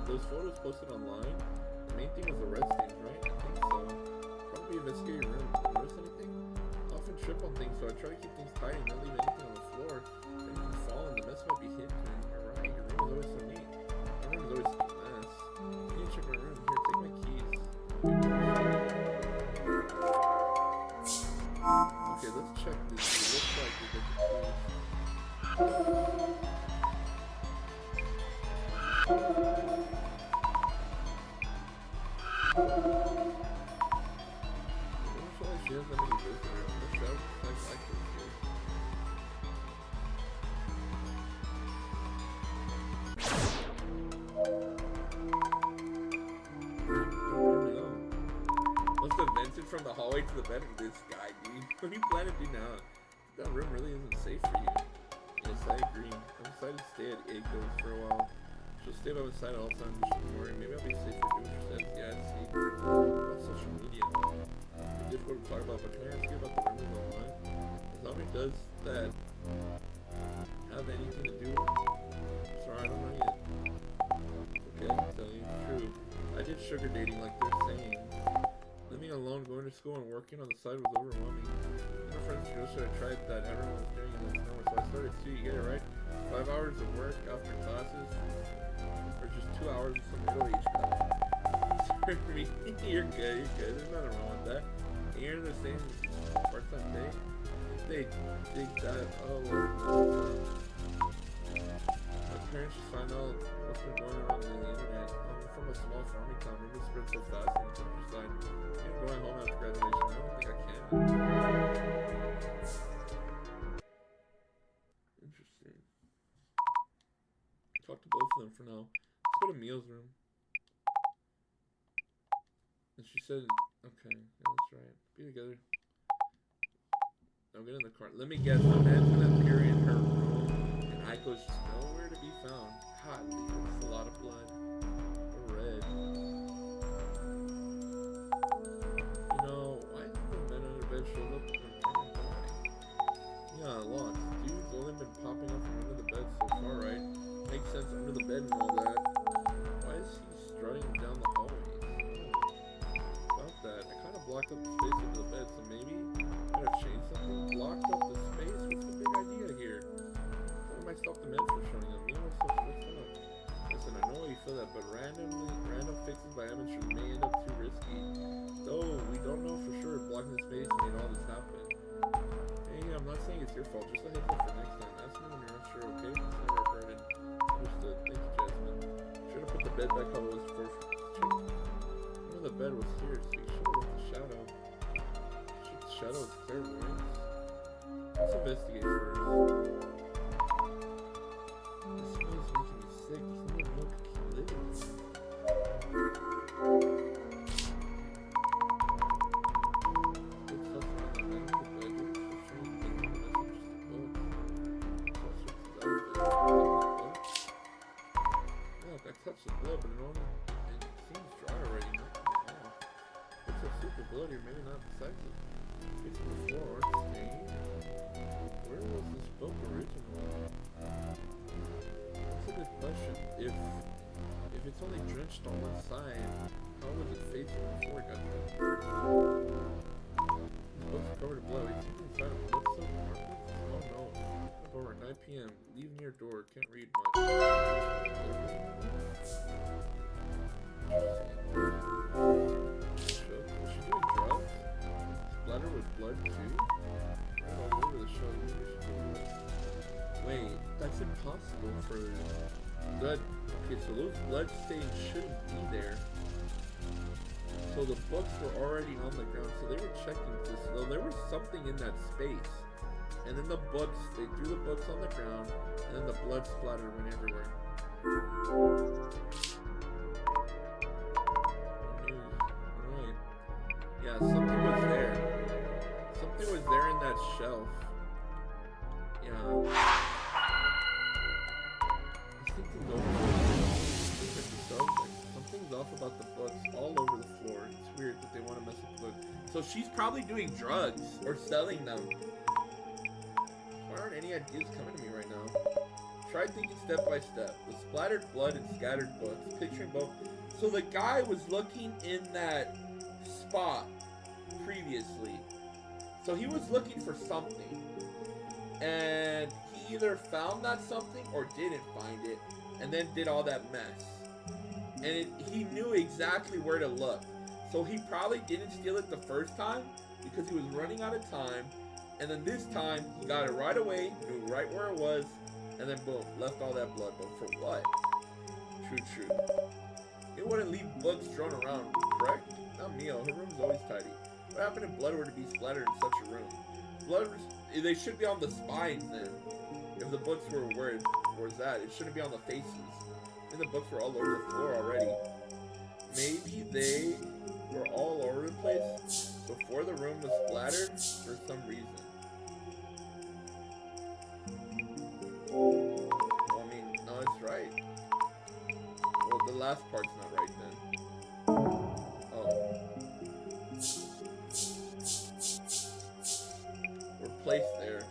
Those photos posted online. The main thing was the red stains, right? I think so. Probably investigate your room. Did you notice anything? I often trip on things, so I try to keep things tidy and not leave anything on the floor. If anything fallen, the mess might be hidden. You're right. Your room is always so neat. My room is always a mess. I need to check my room. Here, take my keys. Okay, let's check this. It looks like we get the keys. She has that many visitors. Let's show like this here. Must have vented from the hallway to the bedroom. This guy, dude. What do you plan to do now? That room really isn't safe for you. Yes, I agree. I'm decided to stay at Echo's for a while. She'll stay by my side all the time. You shouldn't worry. Maybe I'll be safe for doing what she says. Yeah, see. About social media. It's difficult to talk about, but can I ask you about the rumors online? As long as it does that have anything to do with it? Sorry, I don't know yet. Okay, I'm telling you the truth. I did sugar dating like they're saying. Living alone, going to school, and working on the side was overwhelming. My friends suggested I tried that everyone was doing in the summer, so I started too. You get it right? 5 hours of work after classes, or just 2 hours of some middle-aged guy. Sorry for me. You're good. There's nothing wrong with that. And you're in the same part-time day. If they dig that, my parents just find out what's been going on the internet. I'm from a small farming town. Rumors spread so fast in the countryside. I'm going home after graduation. I don't think I can. Interesting. Talk to both of them for now. Let's go to Mia's room. And she said, okay, yeah, that's right. Be together. Now get in the car. Let me guess, the man's gonna appear in her room, and Aiko's just nowhere to be found. God, it's a lot of blood. Or red. You know, why hasn't the man under bed showed up in the Yeah, lots. Dude's only been popping up from under the bed so far, right? Makes sense under the bed and all that. Why is he strutting down the hallway? About that. I kind of blocked up the space under the bed, so maybe I gotta change something. Blocked up the space? What's the big idea here? What might stop the men from showing up? Me, what's so stressed out? Listen, I know you feel that, but random fixes by amateurs may end up too risky. Though we don't know for sure if blocking the space made all this happen. Hey, I'm not saying it's your fault, just a heads up for next time. Ask me when you're not sure, okay? It's never recorded. Understood. Thank you, Jasmine. Should have put the bed back how it was first. Check. The bed was here, so you should have left the shadow. The shadow is clairvoyant. Let's investigate first. This smells making me sick. There's no milk to keep living. Look, I touched the blood, but it seems dry already. It's a super bloody, maybe not decisive. It's on the floor, stained. Where was this book originally? That's a good question. If it's only drenched on one side, how was it facing before it got drenched? The book's covered in blood. It's inside a blood soaked carpet? Oh no. Up over 9 p.m. Leave near door. Can't read much. Was she doing drugs? Splatter with blood too? Right all over the show. Wait, that's impossible for blood. Okay, so those blood stains shouldn't be there. So the books were already on the ground, so they were checking this. So there was something in that space. And then the books, they threw the books on the ground, and then the blood splatter went everywhere. Right. Yeah, something was there. Something was there in that shelf. Yeah. These things go something's off about the books all over the floor. It's weird that they want to mess with the book. So she's probably doing drugs or selling them. Why aren't any ideas coming to me right now? Try thinking step by step. The splattered blood and scattered books. Picturing both. So the guy was looking in that spot previously. So he was looking for something. And he either found that something or didn't find it. And then did all that mess. And he knew exactly where to look. So he probably didn't steal it the first time because he was running out of time. And then this time, he got it right away, knew right where it was, and then boom, left all that blood. But for what? True. It wouldn't leave books thrown around, correct? Not Mio, her room's always tidy. What happened if blood were to be splattered in such a room? Blood, they should be on the spines then. If the books were where's that? It shouldn't be on the faces. And the books were all over the floor already. Maybe they were all over the place before the room was splattered for some reason. Well, I mean, no, it's right. Well, the last part's not right then. Oh. We're placed there.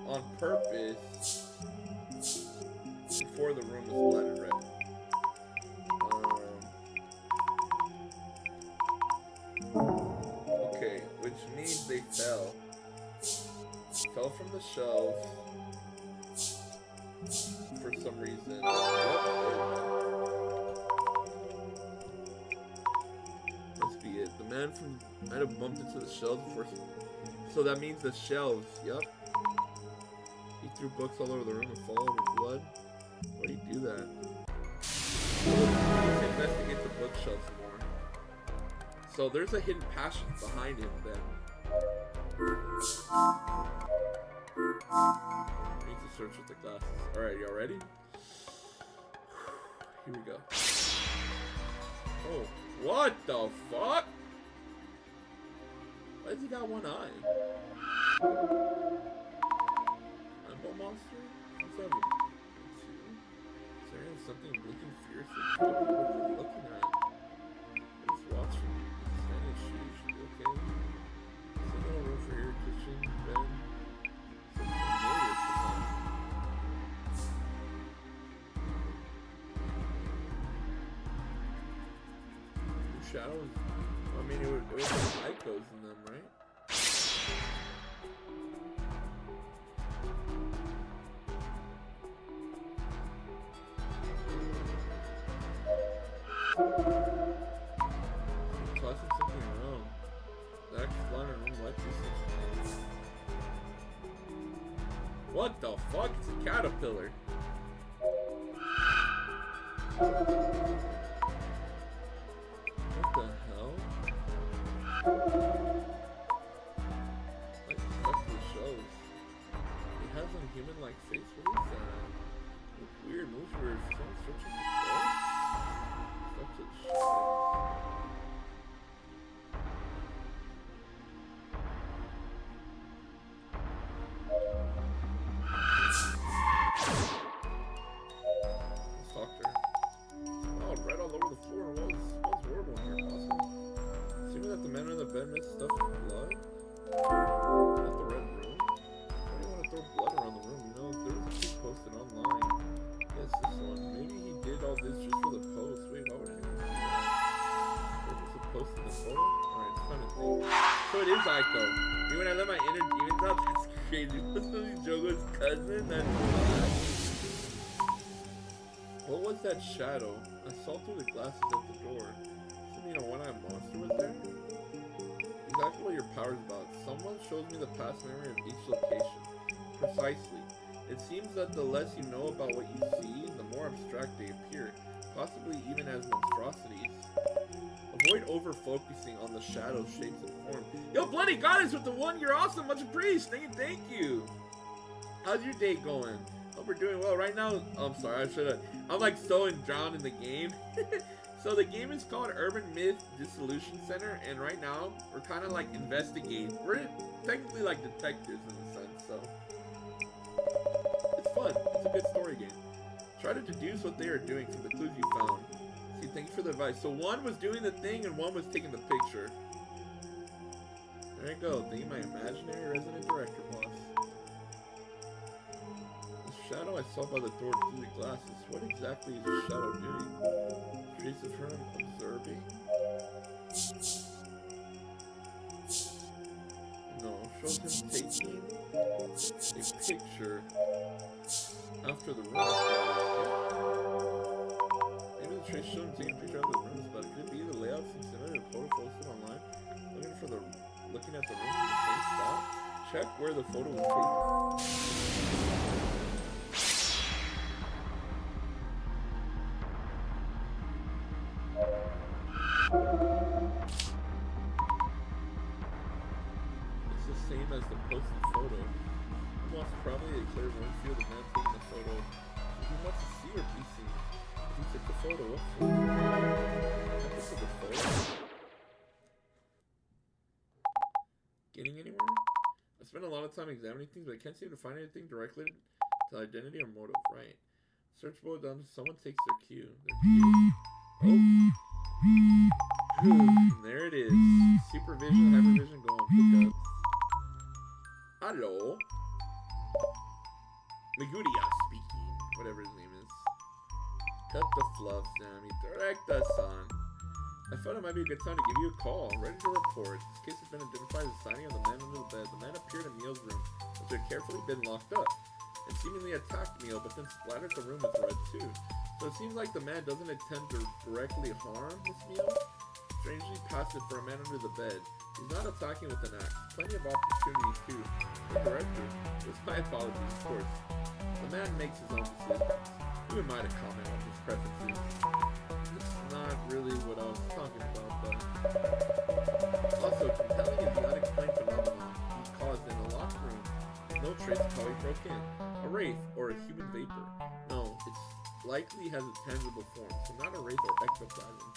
On purpose before the room is splattered red. Okay, which means they fell. Fell from the shelves for some reason. Must be it. The man might have bumped into the shelves before. So that means the shelves. Yep. He threw books all over the room and fall over blood. Why do you do that? Let's investigate the bookshelves more. So there's a hidden passion behind him then. Need to search with the glasses. Alright, y'all ready? Here we go. Oh, what the fuck? Why has he got one eye? Monster? What's that? Is there something looking fiercely? What are you looking at? He's watching. Standing shoes. Should be okay. Is there no room for air, kitchen, bed? Something familiar to come. New shadows? I mean, it would have echoes in them, right? Tossing something around. The actual line room like this. What the fuck? It's a caterpillar. What the hell? Like stuff to the shelves. It has a human-like face. What is that? It's weird. Moves where someone searches the shelves. Stuff to the shelves. Bed mist stuff with blood? Not the red room? Why do you want to throw blood around the room? You know, there was a tweet posted online. Yes, this one. Maybe he did all this just for the post. Wait, why would anyone do that? Or just a post in the photo? Alright, it's fun to think. So it is Aiko. Me when I let my inner demons out, that's crazy. What's Jogo's cousin? That's what was that shadow? I saw through the glasses at the door. So, you know, one-eyed monster was there? Exactly what your power is about. Someone shows me the past memory of each location. Precisely. It seems that the less you know about what you see, the more abstract they appear, possibly even as monstrosities. Avoid over-focusing on the shadow, shapes, and form. Yo, Bloody Goddess with the 1 year awesome, much appreciated. Thank you. How's your day going? Hope we're doing well. Right now, I'm sorry, I'm like so drowned in the game. So the game is called Urban Myth Dissolution Center, and right now we're kind of like investigating. We're technically like detectives in a sense, so it's fun. It's a good story game. Try to deduce what they are doing from the clues you found. See, thanks for the advice. So one was doing the thing and one was taking the picture. There you go. Be my imaginary resident director, boss. The shadow I saw by the door through the glasses. What exactly is the shadow doing? Traces her observing? No, shows him taking a picture after the room. Maybe the trace showed him taking a picture after the room, but could it be the layout seems similar to the photo posted online? Looking at the room in the same spot? Check where the photo was taken. Same as the posted photo. He wants probably a clear one view of the man taking the photo. He wants to see or be seen. He took the photo. What photo? This is the photo. Getting anywhere? I spent a lot of time examining things, but I can't seem to find anything directly to identity or motive. Right. Search mode done. Someone takes their cue. Their cue. Oh. There it is. Supervision, hypervision, go on. Pick up. Hello. Miguria speaking. Whatever his name is. Cut the fluff, Sammy. Direct us on. I thought it might be a good time to give you a call. Ready to report. This case has been identified as the signing of the man under the bed. The man appeared in Neil's room, which had carefully been locked up, and seemingly attacked Neil, but then splattered the room with red too. So it seems like the man doesn't intend to directly harm Miss Neil. Strangely passive for a man under the bed. He's not attacking with an axe. Plenty of opportunities too. The director, with my apologies, of course. The man makes his own decisions. Who am I to comment on his preferences? It's not really what I was talking about, but... Also, compelling is the unexplained phenomenon he caused in a locked room. No trace of how he broke in. A wraith, or a human vapor. No, it's likely has a tangible form, so not a wraith or ectoplasm.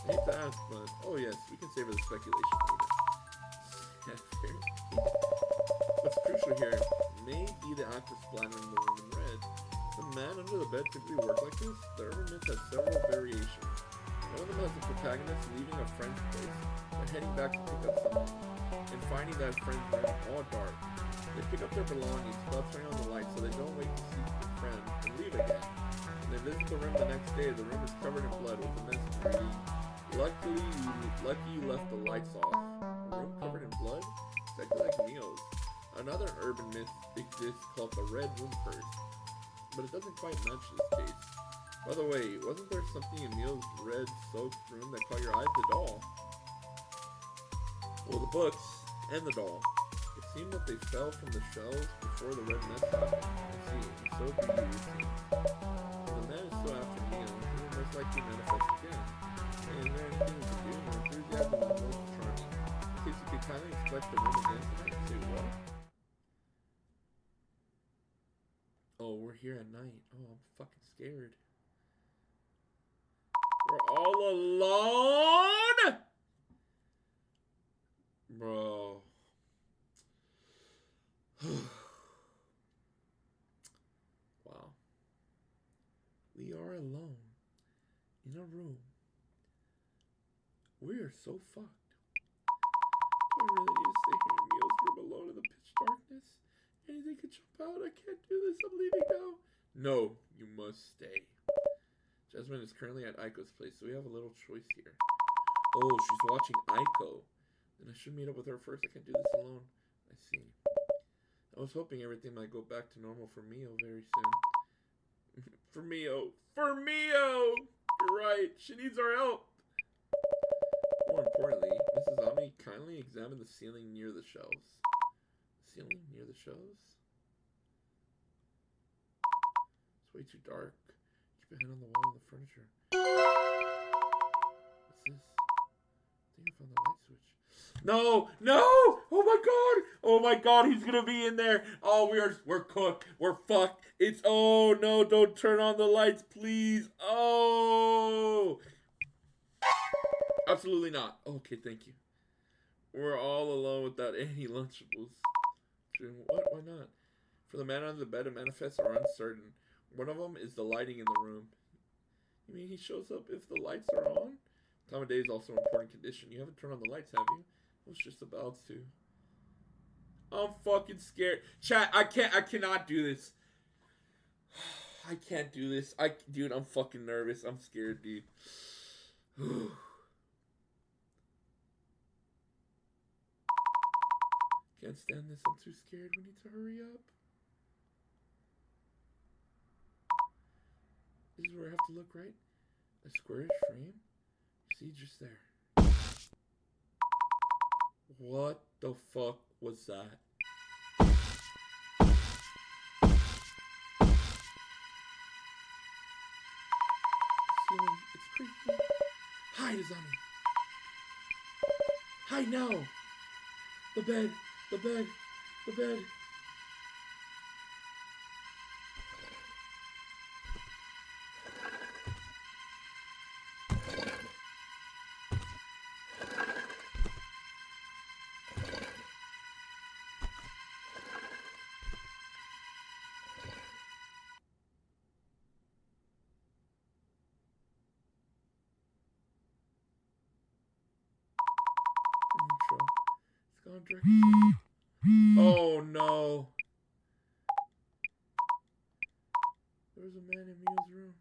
I hate to ask, but oh yes, we can save the speculation later. What's crucial here may be the act of splattering the room in red. The man under the bed typically work like this. The urban myth has several variations. One of them has the protagonist leaving a friend's place and heading back to pick up someone, and finding that friend's room all dark. They pick up their belongings without turning on the light, so they don't wait to see the friend and leave again. When they visit the room the next day, the room is covered in blood with the message reading, lucky you left the lights off. A room covered in blood? Exactly like Neo's. Another urban myth exists called the Red Room Curse, but it doesn't quite match this case. By the way, wasn't there something in Neo's red-soaked room that caught your eye? The doll. Well, the books and the doll. It seemed that they fell from the shelves before the red mess happened. I see, and so do you, it seems. If the man is still after Neo, he will most likely manifest again. And is there anything we can do? Your enthusiasm is most charming. In case you could kindly inspect the room again tonight, too. What? Oh, we're here at night. Oh, I'm fucking scared. We're all alone? Bro. Wow. We are alone in a room. We are so fucked. Do I really need to stay here in Neil's room alone in the pitch darkness? Anything could jump out. I can't do this. I'm leaving now. No, you must stay. Jasmine is currently at Aiko's place, so we have a little choice here. Oh, she's watching Aiko. Then I should meet up with her first. I can't do this alone. I see. I was hoping everything might go back to normal for Mio very soon. For Mio! For Mio! You're right. She needs our help. More importantly, Mrs. Ami kindly examined the ceiling near the shelves. Ceiling near the shelves? It's way too dark. Keep your hand on the wall and the furniture. What's this? I think I found the light switch. No! No! Oh my god! Oh my god, he's gonna be in there! Oh, we're cooked. We're fucked. It's oh no, don't turn on the lights, please. Oh! Absolutely not. Okay, thank you. We're all alone without any Lunchables. What? Why not? For the man under the bed, the manifests are uncertain. One of them is the lighting in the room. You mean he shows up if the lights are on? Time of day is also an important condition. You haven't turned on the lights, have you? I was just about to. I'm fucking scared. Chat, I cannot do this. I can't do this. Dude, I'm fucking nervous. I'm scared, dude. Can't stand this. I'm too scared. We need to hurry up. This is where I have to look, right? A squarish frame? See, just there. What the fuck was that? Ceiling, it's creepy. Hide, Azami. Hide now. The bed, the bed, the bed. It's gone directly. Oh no. There's a man in Mio's room.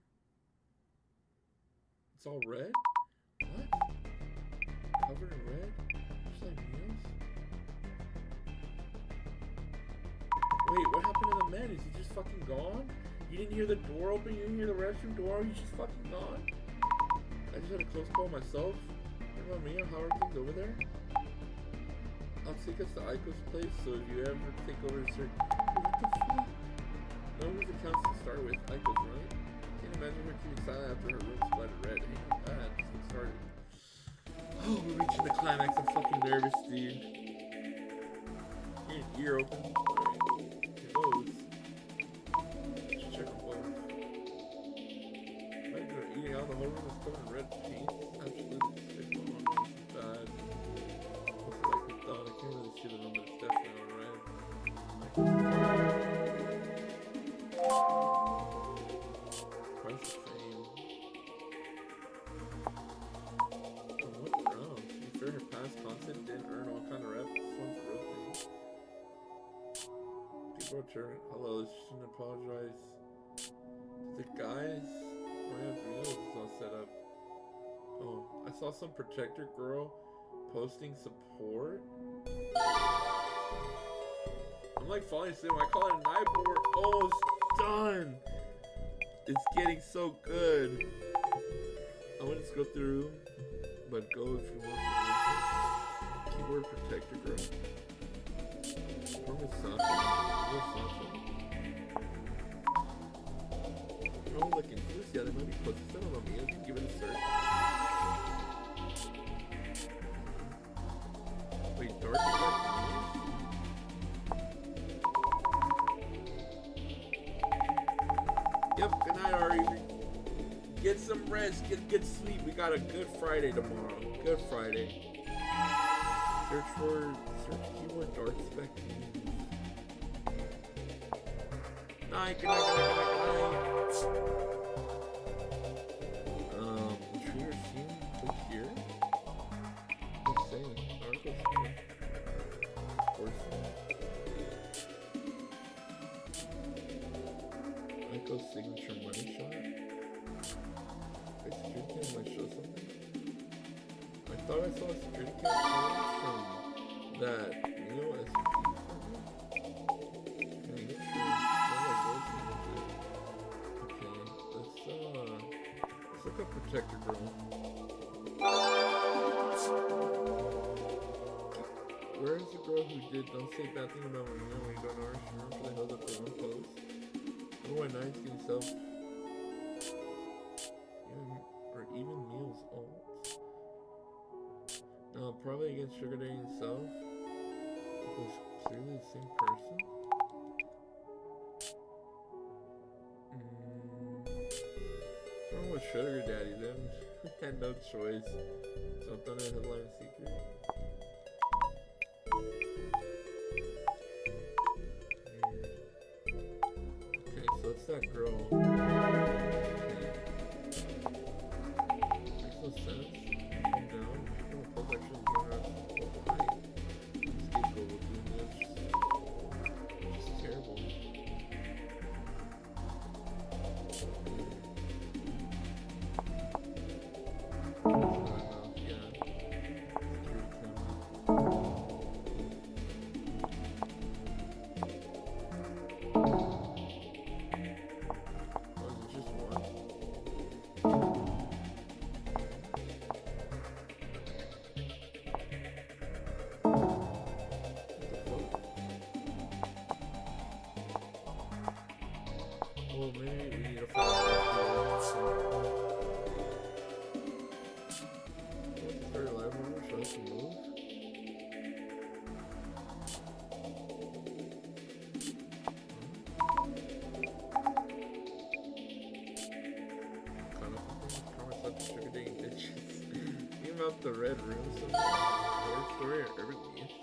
It's all red? What? Covered in red? Just like Mio's? Wait, what happened to the man? Is he just fucking gone? You didn't hear the door open? You didn't hear the restroom door? He's just fucking gone? I just had a close call myself. What about Mio? How are things over there? I'll take us to Aiko's place, so if you ever take over the search. What the fuck? No one whose accounts to start with. Aiko's, right? Can't imagine her keeping silent after her room splattered red. Ain't no bad. Let's get started. Oh, we're reaching the climax. I'm fucking nervous, dude. Your ear open. Alright. Your nose. Just check them both. Right, you're eating out. The whole room is covered in red paint. Absolutely. It's on. Bad. I can't really see the room, but it's definitely all red. Price of fame. On what ground? To be fair, her past content didn't earn all kind of reps. This one's a real thing. People return. Hello, she shouldn't apologize. The guys. Oh yeah, this is all set up. Oh, I saw some protector girl posting support. I'm like falling asleep. I call it a night board. Oh, it's done. It's getting so good. I'm gonna just go through, but go if you want. Keyboard protector girl. Where's Sasha? Oh, look into this. Yeah, there might be posts. I don't know me. I can give it a search. Wait, dark is dark. Yep, good night, Ari. Get some rest, get good sleep. We got a good Friday tomorrow. Good Friday. Search keyword dark spec. Night, good night, good night, good night. Intruder seen click here. What's saying? Articles here. Aiko's signature money shot. Wait, security cam might show something? I thought I saw a security cam from that Neo SCP. Okay, let's look up Protector Girl. Where is the girl who did don't say bad thing about Marina when you don't know her? She remember the held up the one post. I wonder why Nine's getting self even meals alt. No, probably against Sugar Daddy himself. It was clearly the same person. I don't know what Sugar Daddy then. Had no choice. So I've done a headline secret. Okay, so it's that girl. Okay. no sense. Calm down. She's gonna post actually doing her why? Scapegoat looking. That's just terrible. Well, maybe we need to find out. Start a live room, show us some move. Kind of such sugar dating bitches. Think about the red room, some horror story or urban myth.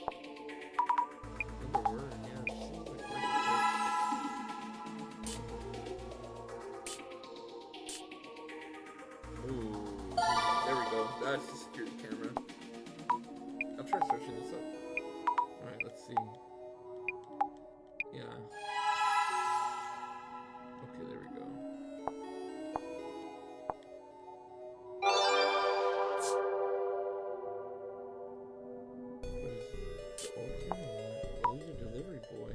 The word, yeah, it seems like we're ooh, there we go. That's the security camera. I'll try searching this up. Alright, let's see. Yeah. Okay, there we go. What is the old camera? Oh, he's a delivery boy.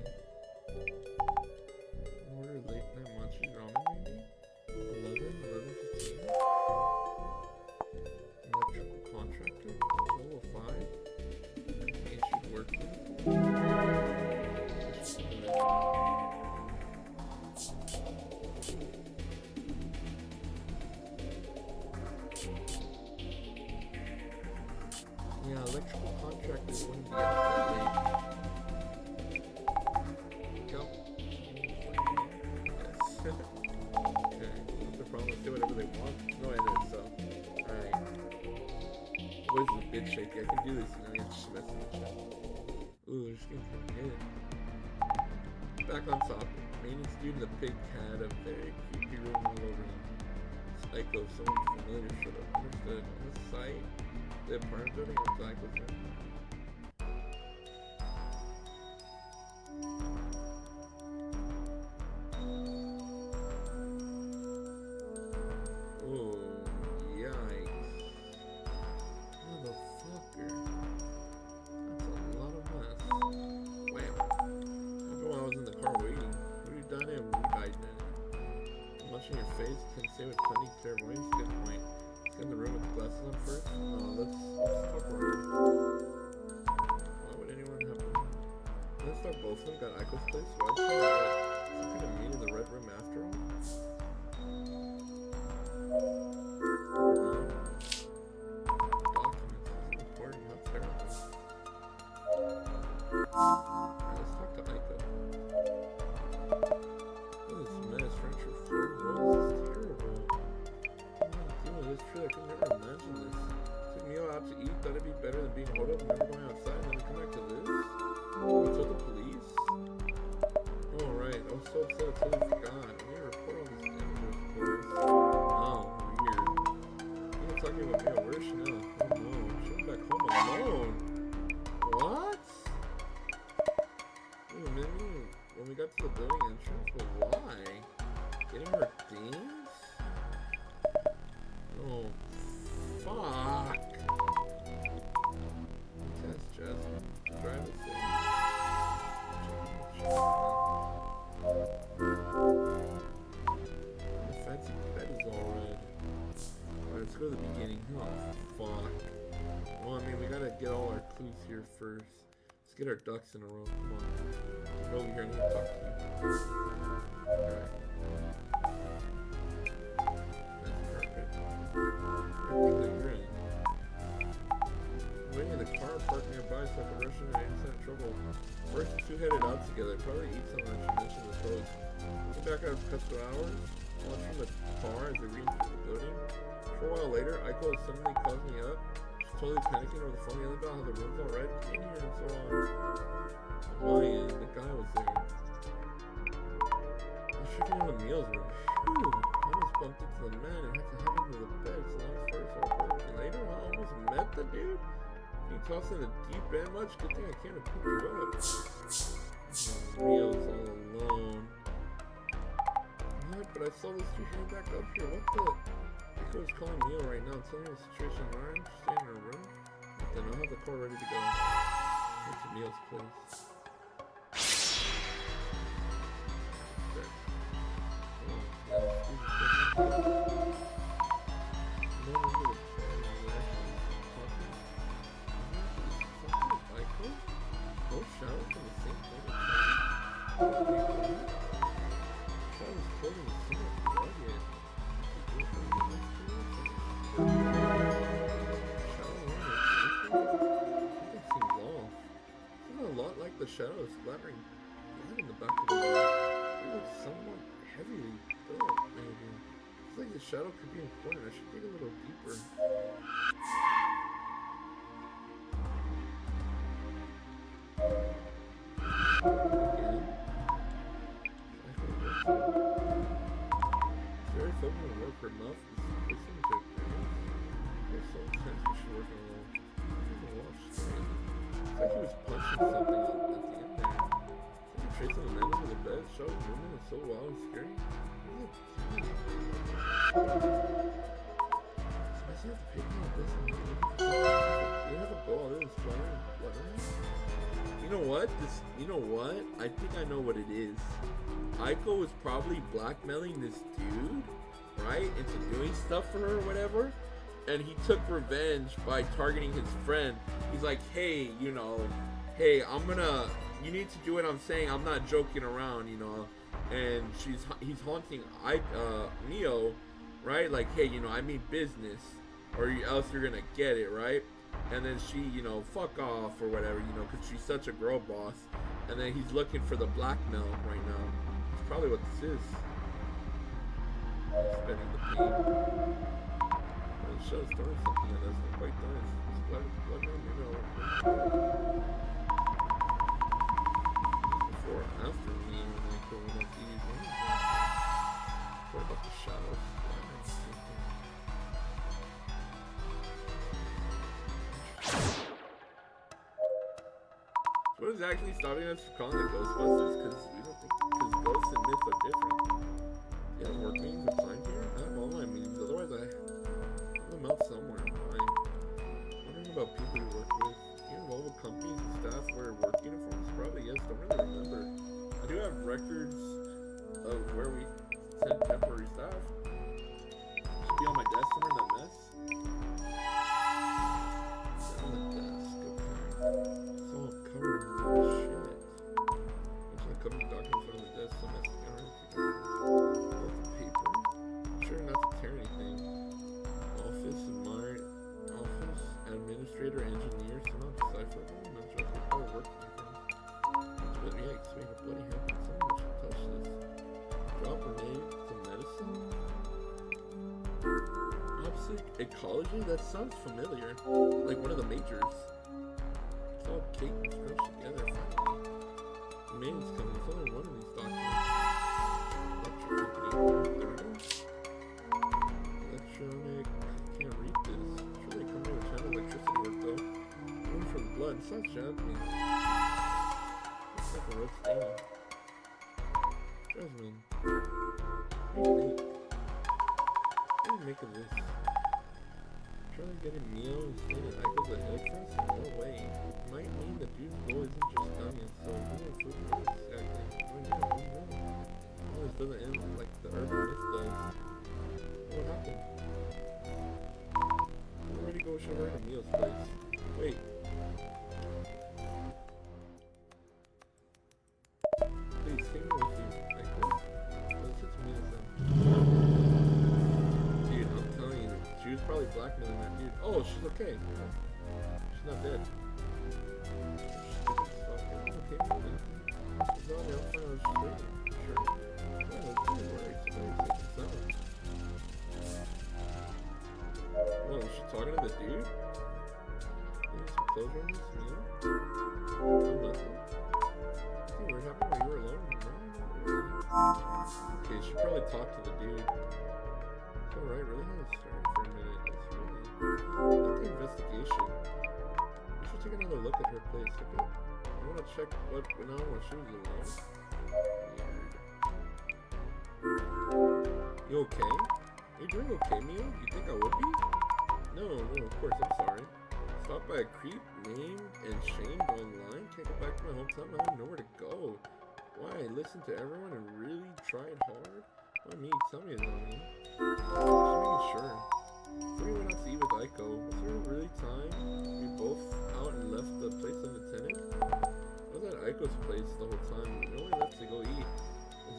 Order late night munchies ramen maybe? 11:15. Electrical contractor, level 5. It should work. Yeah, electrical contractors wouldn't be out that late. Go. Yes. Okay. What's the problem? Let's do whatever they want. No edit, so. Alright. What is the bid shaky? I can do this, you know, you just mess with the chat. Ooh, this game's pretty good. Back on top. Remaining student, the pig had a very creepy room all over him. Psycho, someone familiar should have understood. On the site, the apartment building or Psycho's room. Oh, yikes. Motherfucker. That's a lot of mess. Wow. After a while I was in the car waiting. What have you done it? What have you done it? Much in your face, can say with plenty clear voice. Good point. Scan the room with the glasses on first. Let's talk around. Why would anyone have one? Let's start both of them. Got Aiko's place. Why is it red? Something to meet in the red room after all? Documents. This is important. How terrible. Alright, let's talk to Aiko. Look at this mess. Furniture, floor, walls. This is terrible. It's true, I could never imagine this. Took me all out to eat, thought it'd be better than being holed up and never going outside, and then we come back to this? We told the police? Oh, right, I was so upset I totally forgot. We need to report all these damages, of course. Oh, weird. You're talking about me, where's Chanel? Oh no, she went back home alone. What? Wait a minute, when we got to the building entrance, but why? Getting her things? Oh, fuck. Test Jasmine. Drive it safe. The fancy bed is all red. Alright, let's go to the beginning. Oh, fuck. Well, I mean, we gotta get all our clues here first. Let's get our ducks in a row. Come on. Get over here and talk to you. Alright. Waiting in the car parked nearby so I could rush into instant trouble. First, the two headed out together. Probably eat something that she mentioned the toast. Looking back at a couple of hours, watched from the car as they read through the building. For a while later, Aiko suddenly calls me up. She's totally panicking over the phone, yelling about how the room's all red, in here, and so on. On my end, the guy was there. I was checking in the meals room. Phew! I almost bumped into the man and had to hug him to the bed, so long story so important. the dude? Can you toss in the deep end much? Good thing I came to pick you up. Meals all alone. What? But I saw this dude heading back up here. What the? Nico was calling Neil right now, telling me the situation in Ryan. Stay in her room. Then I'll have the car ready to go. What's to Neil's place? The shadows splattering blood in the back of the room. It looks somewhat heavily built, maybe. It's like the shadow could be important. I should dig a little deeper. Again. It's very focused on work or enough. This seems like there's so intense we should work on alone. It's like he was punching something at the end there. Tracing the man under the bed, showing movement is so wild and scary. So I have to pick me up this and you have a ball, it is splattering blood on it. You know what? I think I know what it is. Aiko was probably blackmailing this dude, right? Into doing stuff for her or whatever. And he took revenge by targeting his friend. He's like, hey, you need to do what I'm saying. I'm not joking around, And he's haunting Neo, right? Like, hey, I mean business, or else you're gonna get it, right? And then she, fuck off or whatever, because she's such a girl boss. And then he's looking for the blackmail right now. That's probably what this is. Spending the pain. The show's throwing something that doesn't quite done. It's blood before or after me when I go in at these ones. What about the shadows? So what is actually stopping us from calling it Ghostbusters? Because ghosts and myths are different. You have work meetings and time here? I have online meetings, otherwise I'm out somewhere. Wondering about people you work with. You involved with companies and staff wear work uniforms? Probably yes, don't really remember. I do have records of where we sent temporary staff. Should be on my desk somewhere in that mess. On the desk, okay. So I'm covered in shit. There's a couple documents on the desk, some mascara. Lots of paper. Sure not to tear anything. Office administrator, engineer, somehow decipher. I'm not sure if we're probably working with but yikes, we have a bloody hand. Someone should touch this. Drop grenade, some medicine. Opposite ecology? That sounds familiar. Like one of the majors. It's all cake and scrunched together finally. The main's coming. It's only one of these documents. Electric company. There we go. Electronic. Can't read this. Sure they come here with channel electricity work though. Room for the blood. It's not Jasmine. It's like a red stain. Jasmine. What do you make of this? Trying to get a meal and stay at Echo's ahead for us? No way. It might mean the dude's goal isn't just done yet, so we're going to food for this acting. Oh, this doesn't end like the urban myth does. What happened? I'm ready to go show her at Neil's place. Wait. Please, take me with you. Like, what? Let's get to Neil's then. Dude, I'm telling you, she was probably blackmailing that dude. Oh, she's okay. She's not dead. Okay, maybe. She's on there. I'll find out she's waiting. Sure. Yeah, let's do it. Right. So very safe and sound. Whoa, is she talking to the dude? Maybe some clothes on this meal? Oh, nothing. Hey, what happened while you were alone? Okay, she probably talked to the dude. It's alright, really? I was starting for a minute. It's really... I think investigation. We should take another look at her place, okay? I want to check what went on when she was alone. Weird. You okay? Are you doing okay, Mio? You think I would be? No, of course, I'm sorry. Stopped by a creep, named and shamed online. Can't go back to my hometown. I have nowhere to go. Why? Listen to everyone and really tried hard? What me? Tell me about me. Just making sure. So we went out to eat with Aiko. Was there really time? We both out and left the place unattended? I was at Aiko's place the whole time. We only left to go eat.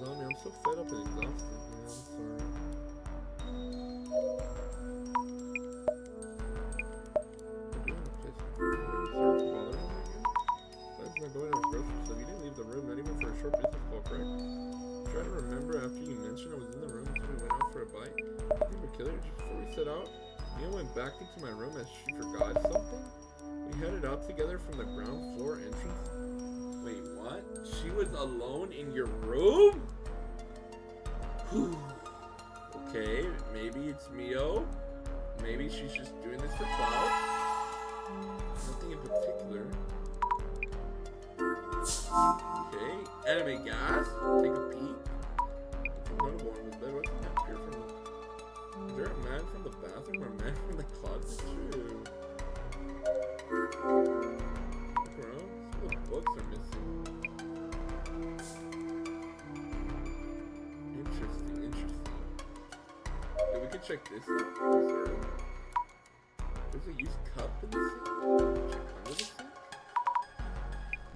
Zombie, I'm so fed up and exhausted, man. I'm sorry. Not going on grocery, so you didn't leave the room, not even for a short business call, correct? Try to remember after you mentioned I was in the room until we went out for a bite. I think we killed her just before we set out. Mia went back into my room as she forgot something. We headed out together from the ground floor entrance. Wait, what? She was alone in your room? Okay, maybe it's Mio. Maybe she's just doing this for clout. Nothing in particular. Okay, anime gas. Take a peek. Notable in the bed. What's that appear from? Is there a man from the bathroom or a man from the closet? True. Look around. Some of the books are missing. Interesting. Yeah, we can check this out. There's a used cup in the sink. Check under the sink.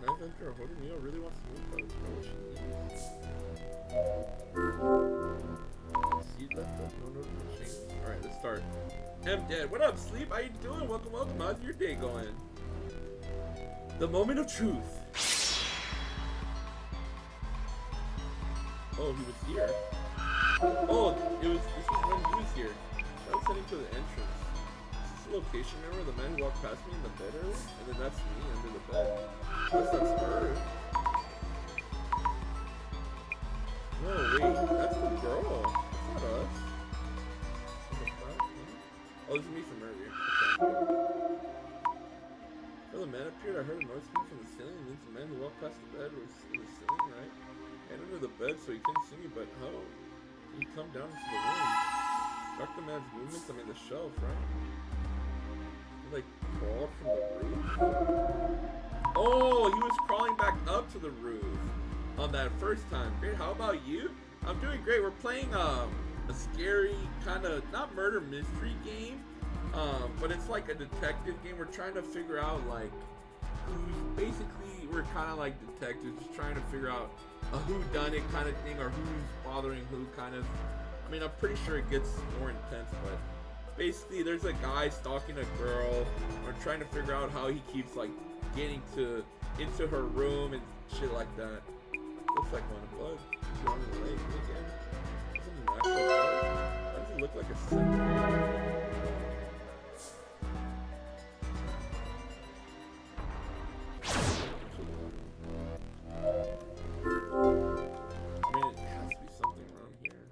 Knife after a holding meal really wants to move, but it's not what she needs. See that? No notification. Alright, let's start. I'm dead. What up, Sleep? How you doing? Welcome. How's your day going? The moment of truth. Oh, he was here. Oh, this was when he was here. I was heading to the entrance. Location, remember the man who walked past me in the bed earlier? And then that's me under the bed. Plus that's her. No, wait, that's the girl. That's not us. Oh, this is me from earlier. Okay. When the man appeared, I heard a noise coming from the ceiling. It means the man who walked past the bed was in the ceiling, right? And under the bed, so he couldn't see me, but how did he come down into the room? Track the man's movements, I mean the shelf, right? Like crawled from the roof? Oh, he was crawling back up to the roof on that first time. Great, how about you? I'm doing great. We're playing a scary kind of, not murder mystery game, but it's like a detective game. We're trying to figure out like basically we're kind of like detectives just trying to figure out a whodunit kind of thing, or who's bothering who kind of. I mean, I'm pretty sure it gets more intense, but basically, there's a guy stalking a girl. We're trying to figure out how he keeps like getting into her room and shit like that. Looks like one bug. She's on the leg again. Isn't an actual bug? Why does it look like a centipede? I mean, it has to be something around here.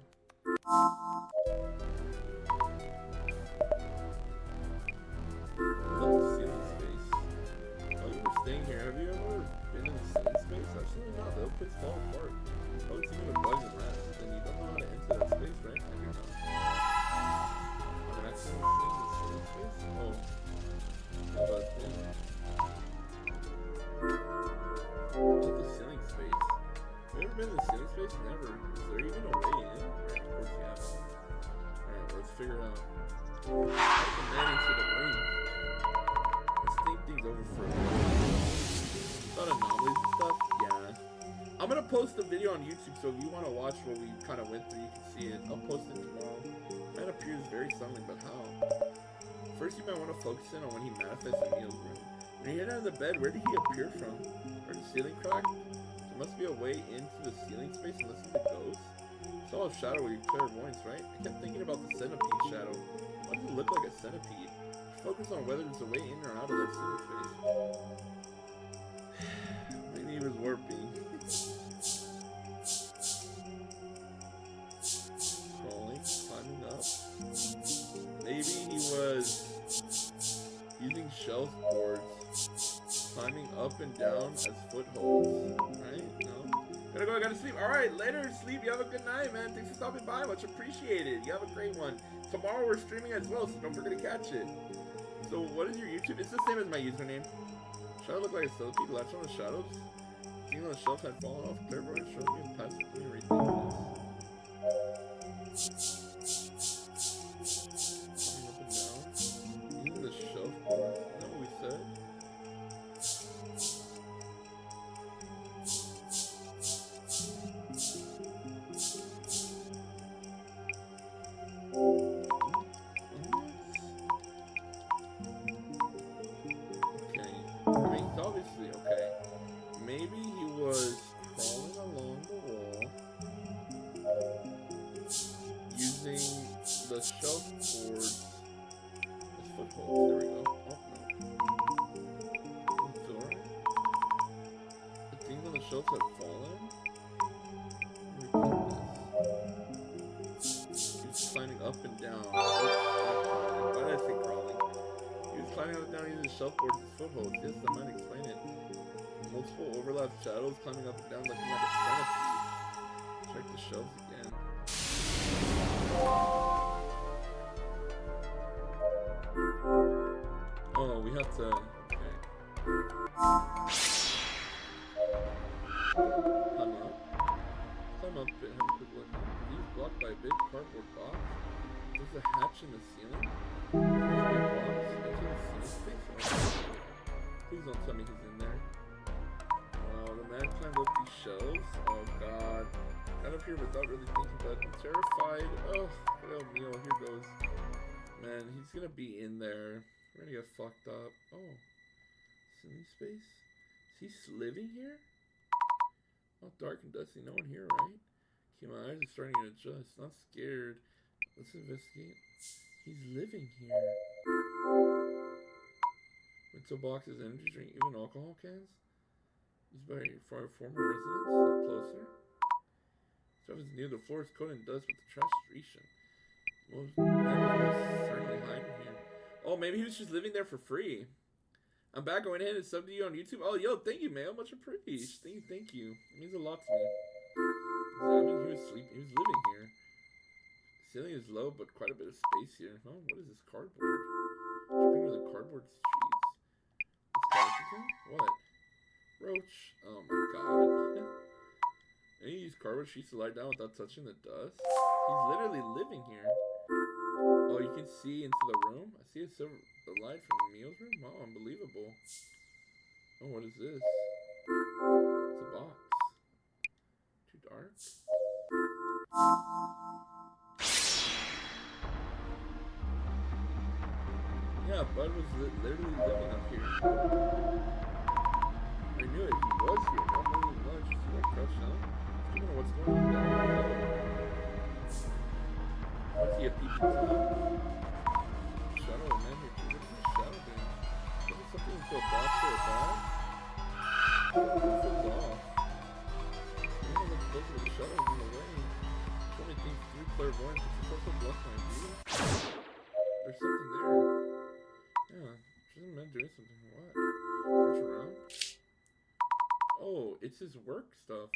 Staying here. Have you ever been in the ceiling space? Absolutely not. The outfits fall apart. Oh, it's even a bug and rats. Then you don't know how to enter that space, right? I don't know. An accident in the ceiling space? Oh. What about this? What's the ceiling space? Have you ever been in the ceiling space? Never. Is there even a way in? Right, of course you have. Alright, let's figure it out. Take the man into the room. Let's think things over for a minute. About anomalies and stuff? Yeah. I'm gonna post a video on YouTube, so if you want to watch what we kind of went through, you can see it. I'll post it tomorrow. Man appears very suddenly, but how? First, you might want to focus in on when he manifests in Neil's room. When he hit out of the bed, where did he appear from? Where did the ceiling crack? There must be a way into the ceiling space unless it's a ghost. It's all shadowy, clairvoyance, right? I kept thinking about the centipede shadow. Why does it look like a centipede? Focus on whether there's a way in or out of that ceiling space. Maybe he was warping. Crawling, climbing up. Maybe he shelf boards, climbing up and down as footholds. Right? No. Gotta go, I gotta sleep. Alright, later, sleep. You have a good night, man. Thanks for stopping by. Much appreciated. You have a great one. Tomorrow we're streaming as well, so don't forget to catch it. So, what is your YouTube? It's the same as my username. Shadow look like a centipede latched on the shadows. Seeing on the shelf had fallen off. Clairvoyant showed me and passed me everything. Coming up and down. Using the shelf board. Is that what we said? Shelfboard foothold. Yes, I might explain it. Multiple overlap shadows climbing up and down looking like a centipede. Check the shelves again. Oh, we have to. Okay. Climb up. Climb up and have a quick look. He's blocked by a big cardboard box. There's a hatch in the ceiling. Please don't tell me he's in there. Wow, the man climbed up these shelves. Oh god. Got up here without really thinking, but I'm terrified. Oh, little meal. Here goes. Man, he's gonna be in there. We're gonna get fucked up. Oh. Ceiling space? Is he living here? Oh, dark and dusty. No one here, right? Okay, my eyes are starting to adjust. Not scared. Let's investigate. He's living here. Window boxes, energy drink, even alcohol cans. Used by former residents. Look closer. Stuff is new. The floor is coated in dust, but the trash is recent. Most certainly hiding here. Oh, maybe he was just living there for free. I'm back. Going ahead and sub to you on YouTube. Oh, yo, thank you, man. Much appreciated. Thank you. It means a lot to me. Examine. He was sleeping. He was living here. Ceiling is low, but quite a bit of space here. Oh, what is this cardboard? Dripping with the cardboard sheets. What? Roach. Oh my god. And he used cardboard sheets to lie down without touching the dust? He's literally living here. Oh, you can see into the room? I see the light from the meals room? Wow, unbelievable. Oh, what is this? It's a box. Too dark? Yeah, Bud was literally living up here. I knew it. He was here. Not really much. See that crush, huh? I don't know what's going on down there. I see a peeping Tom. Shadow, man. What's this shadow doing? Putting something into a box or a bag? This is off. I don't look closer to the shadows in the way. So many things through clairvoyance. It's also blocked my view. There's something there. Yeah, she's a man doing something. What? Search around. Oh, it's his work stuff.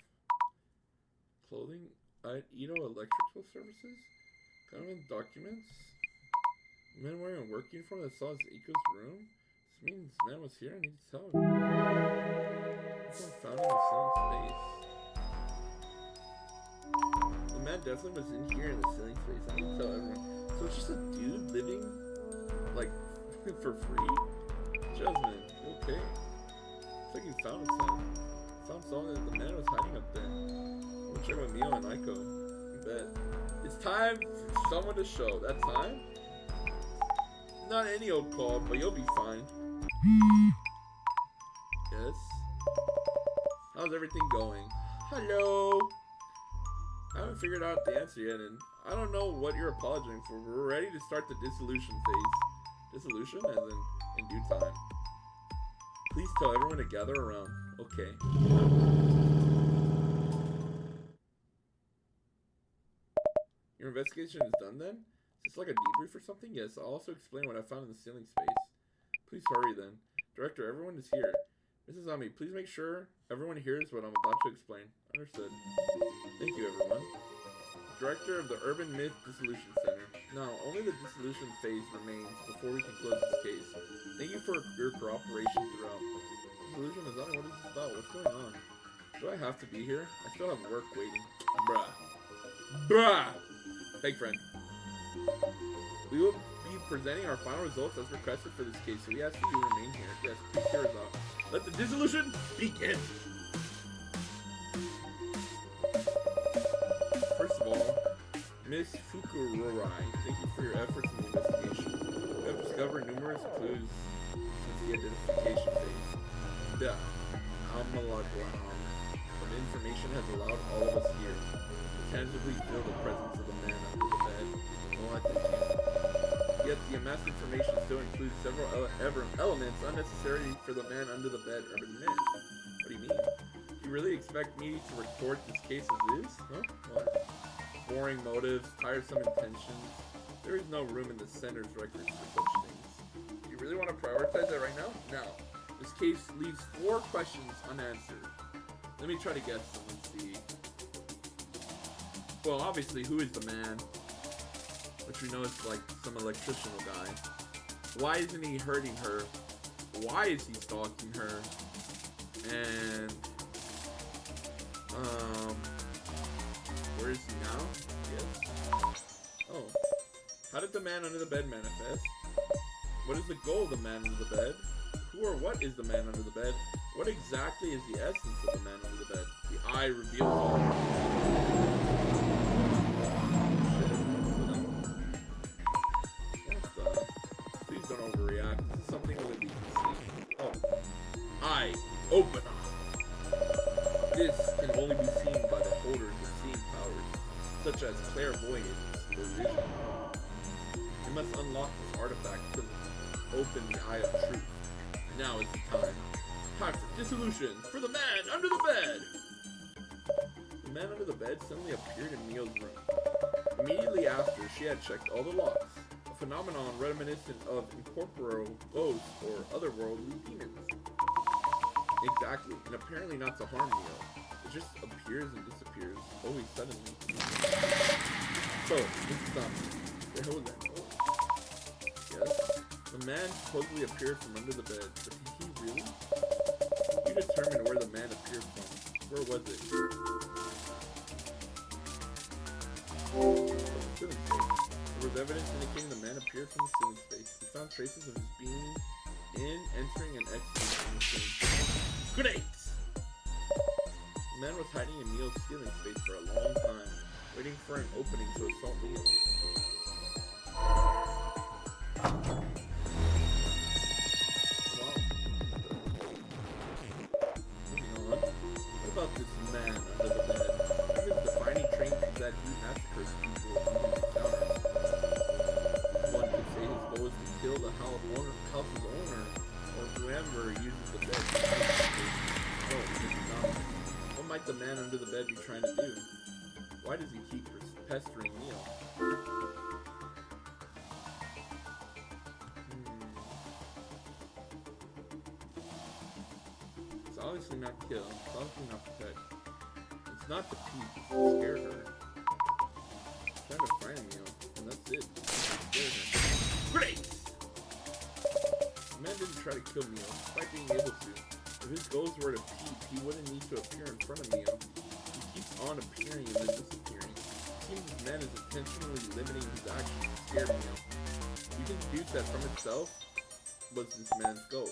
Clothing. Ito Electrical Services. Government documents. Man wearing a work uniform that saw his Eco's room. This means this man was here. I need to tell him. This one found in the ceiling space. The man definitely was in here in the ceiling space. I need to tell everyone. So it's just a dude living, like, for free? Jasmine, okay. It's like he found something. Found something that the man was hiding up there. I'm gonna check with Mio and Aiko. I bet. It's time for someone to show. That time? Not any old call, but you'll be fine. Yes? How's everything going? Hello! I haven't figured out the answer yet, and I don't know what you're apologizing for. We're ready to start the dissolution phase. Dissolution? As in due time. Please tell everyone to gather around. Okay. Your investigation is done then? Is this like a debrief or something? Yes, I'll also explain what I found in the ceiling space. Please hurry then. Director, everyone is here. Mrs. Ami, please make sure everyone hears what I'm about to explain. Understood. Thank you, everyone. Director of the Urban Myth Dissolution Center. Now, only the dissolution phase remains before we can close this case. Thank you for your cooperation throughout. Dissolution is on. What is this about? What's going on? Do I have to be here? I still have work waiting. Bruh. Fake friend. We will be presenting our final results as requested for this case, so we ask you to remain here. Yes, please hear us out. Let the dissolution begin! First of all, Miss Fukurorai, thank you for your efforts in the investigation. We have discovered numerous clues since the identification phase. The Amalaglam. But information has allowed all of us here to tangibly feel the presence of the man under the bed. Oh, I thank you. Yet the amassed information still includes several elements unnecessary for the man under the bed urban myth. What do you mean? Do you really expect me to report this case as is? Huh? What? Boring motives, tiresome intentions. There is no room in the center's records for such things. Do you really want to prioritize that right now? No. This case leaves 4 questions unanswered. Let me try to guess them and see. Well, obviously, who is the man? Which we know is like some electricianal guy. Why isn't he hurting her? Why is he stalking her? And where is he now? Yes. Oh. How did the man under the bed manifest? What is the goal of the man under the bed? Who or what is the man under the bed? What exactly is the essence of the man under the bed? The eye reveals all. Please don't overreact. This is something only we can see. Oh. Eye. Open up. This can only be seen by the holders of seeing powers, such as clairvoyance or vision. You must unlock this artifact to open the eye of truth. Now is the time. Time for dissolution for the man under the bed! The man under the bed suddenly appeared in Mio's room. Immediately after, she had checked all the locks. A phenomenon reminiscent of incorporeal ghosts or otherworldly demons. Exactly, and apparently not to harm Mio. It just appears and disappears, always suddenly. So, this is the hell was that? Yes. The man supposedly appeared from under the bed, but did he really? You determined where the man appeared from. Where was it? Ceiling space. There was evidence indicating the man appeared from the ceiling space. He found traces of his being in, entering, and exiting from the ceiling space. Great! The man was hiding in Neil's ceiling space for a long time, waiting for an opening to assault Neil. About this man under the bed. His defining trait is that he massacres people under the counters. One could say his goal is to kill the house's owner, or whoever uses the bed. Oh, this is not. What might the man under the bed be trying to do? Why does he keep pestering Neil? It's obviously not kill. It's obviously not protect. It's not defeat. It's to scare her. It's trying to frighten Neil, and that's it. It's to scare her. Great! The man didn't try to kill Neil, despite being able to. If his goals were to peep, he wouldn't need to appear in front of Neil. He keeps on appearing and then disappearing. It seems this man is intentionally limiting his actions to scare Neil. You can deduce that from itself was this man's goal.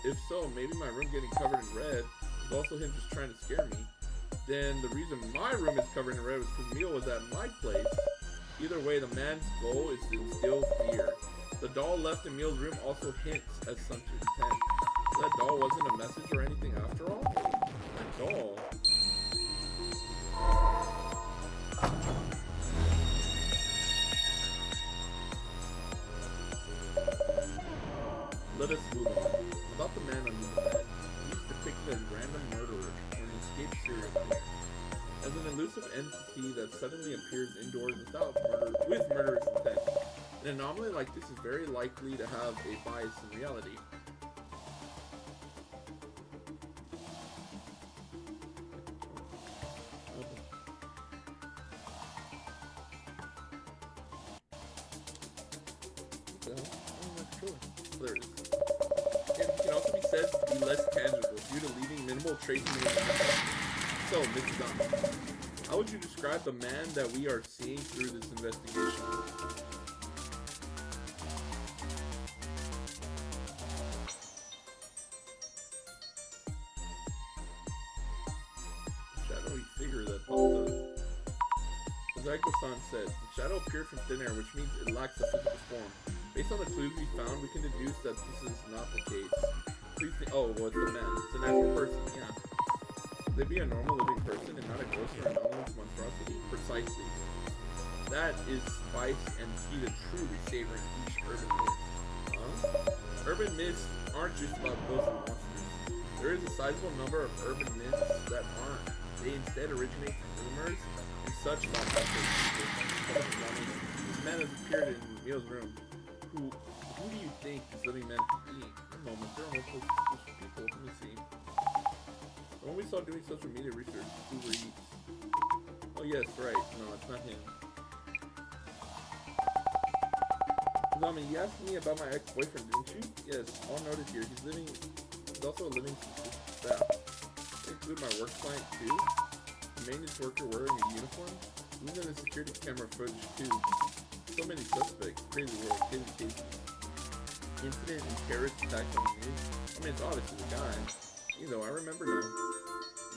If so, maybe my room getting covered in red is also him just trying to scare me. Then the reason my room is covered in red was because Neil was at my place. Either way, the man's goal is to instill fear. The doll left in Neil's room also hints at such intent. So that doll wasn't a message or anything after all? That doll... Let us move on. About the man under the bed. He's depicted as a random murderer or an escaped serial killer. As an elusive entity that suddenly appears indoors with murderous intent. An anomaly like this is very likely to have a bias in reality. There it is. And it can also be said to be less tangible due to leaving minimal traces in the environment. So, Mrs. Dom, how would you describe the man that we are seeing through this investigation? Shadowy figure that popped up. As Aiko-san said, the shadow appeared from thin air, which means it lacks a physical form. Based on the clues we found, we can deduce that this is not the case. Please think, oh, well, it's a man. It's a natural person, yeah. Could they be a normal living person and not a ghost or anomalous monstrosity? Precisely. That is spice and key to truly savoring each urban myth. Huh? Urban myths aren't just about ghosts and monsters. There is a sizable number of urban myths that aren't. They instead originate from rumors and such about that people. This man has appeared in Mio's room. Who do you think this living man could be? A moment, there are no suspicious people. Let me see. The one we saw doing social media research, Uber Eats. Oh yes, right. No, it's not him. Zami, you asked me about my ex-boyfriend, didn't you? Yes, all noted here. He's also a living staff. I include my work client too. The maintenance worker wearing a uniform. Who's in the security camera footage too? So many suspects, crazy world, hidden cases. Incident and terrorist attacks on the news. I mean, it's obviously the guy. You know, I remember now.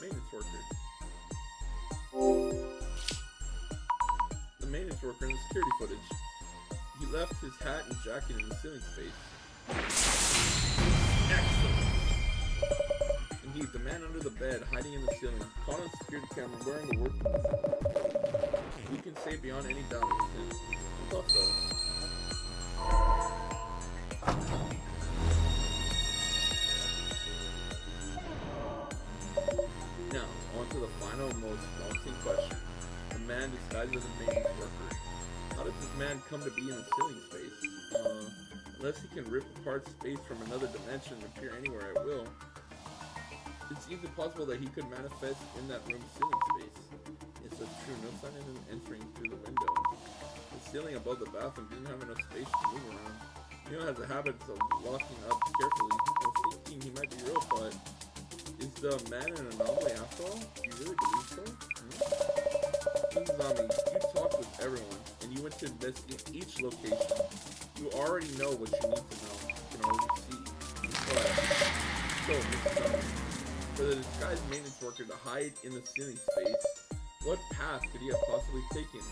Maintenance worker. The maintenance worker in the security footage. He left his hat and jacket in the ceiling space. Excellent! Indeed, the man under the bed, hiding in the ceiling, caught on security camera wearing the work uniform. We can say beyond any doubt it was him. I thought so. Now, on to the final, most daunting question. A man disguised as a maintenance worker. How does this man come to be in a ceiling space? Unless he can rip apart space from another dimension and appear anywhere at will. It's even possible that he could manifest in that room's ceiling space. Yes, that's true. No sign of him entering through the window. The ceiling above the bathroom didn't have enough space to move around. Neo has a habit of locking up carefully. I was thinking he might be real, but is the man an anomaly after all? Do you really believe so? Zami, you talked with everyone, and you went to investigate each location. You already know what you need to know. You can already see. But, so, Mr. Zami, for the disguised maintenance worker to hide in the ceiling space, what path could he have possibly taken?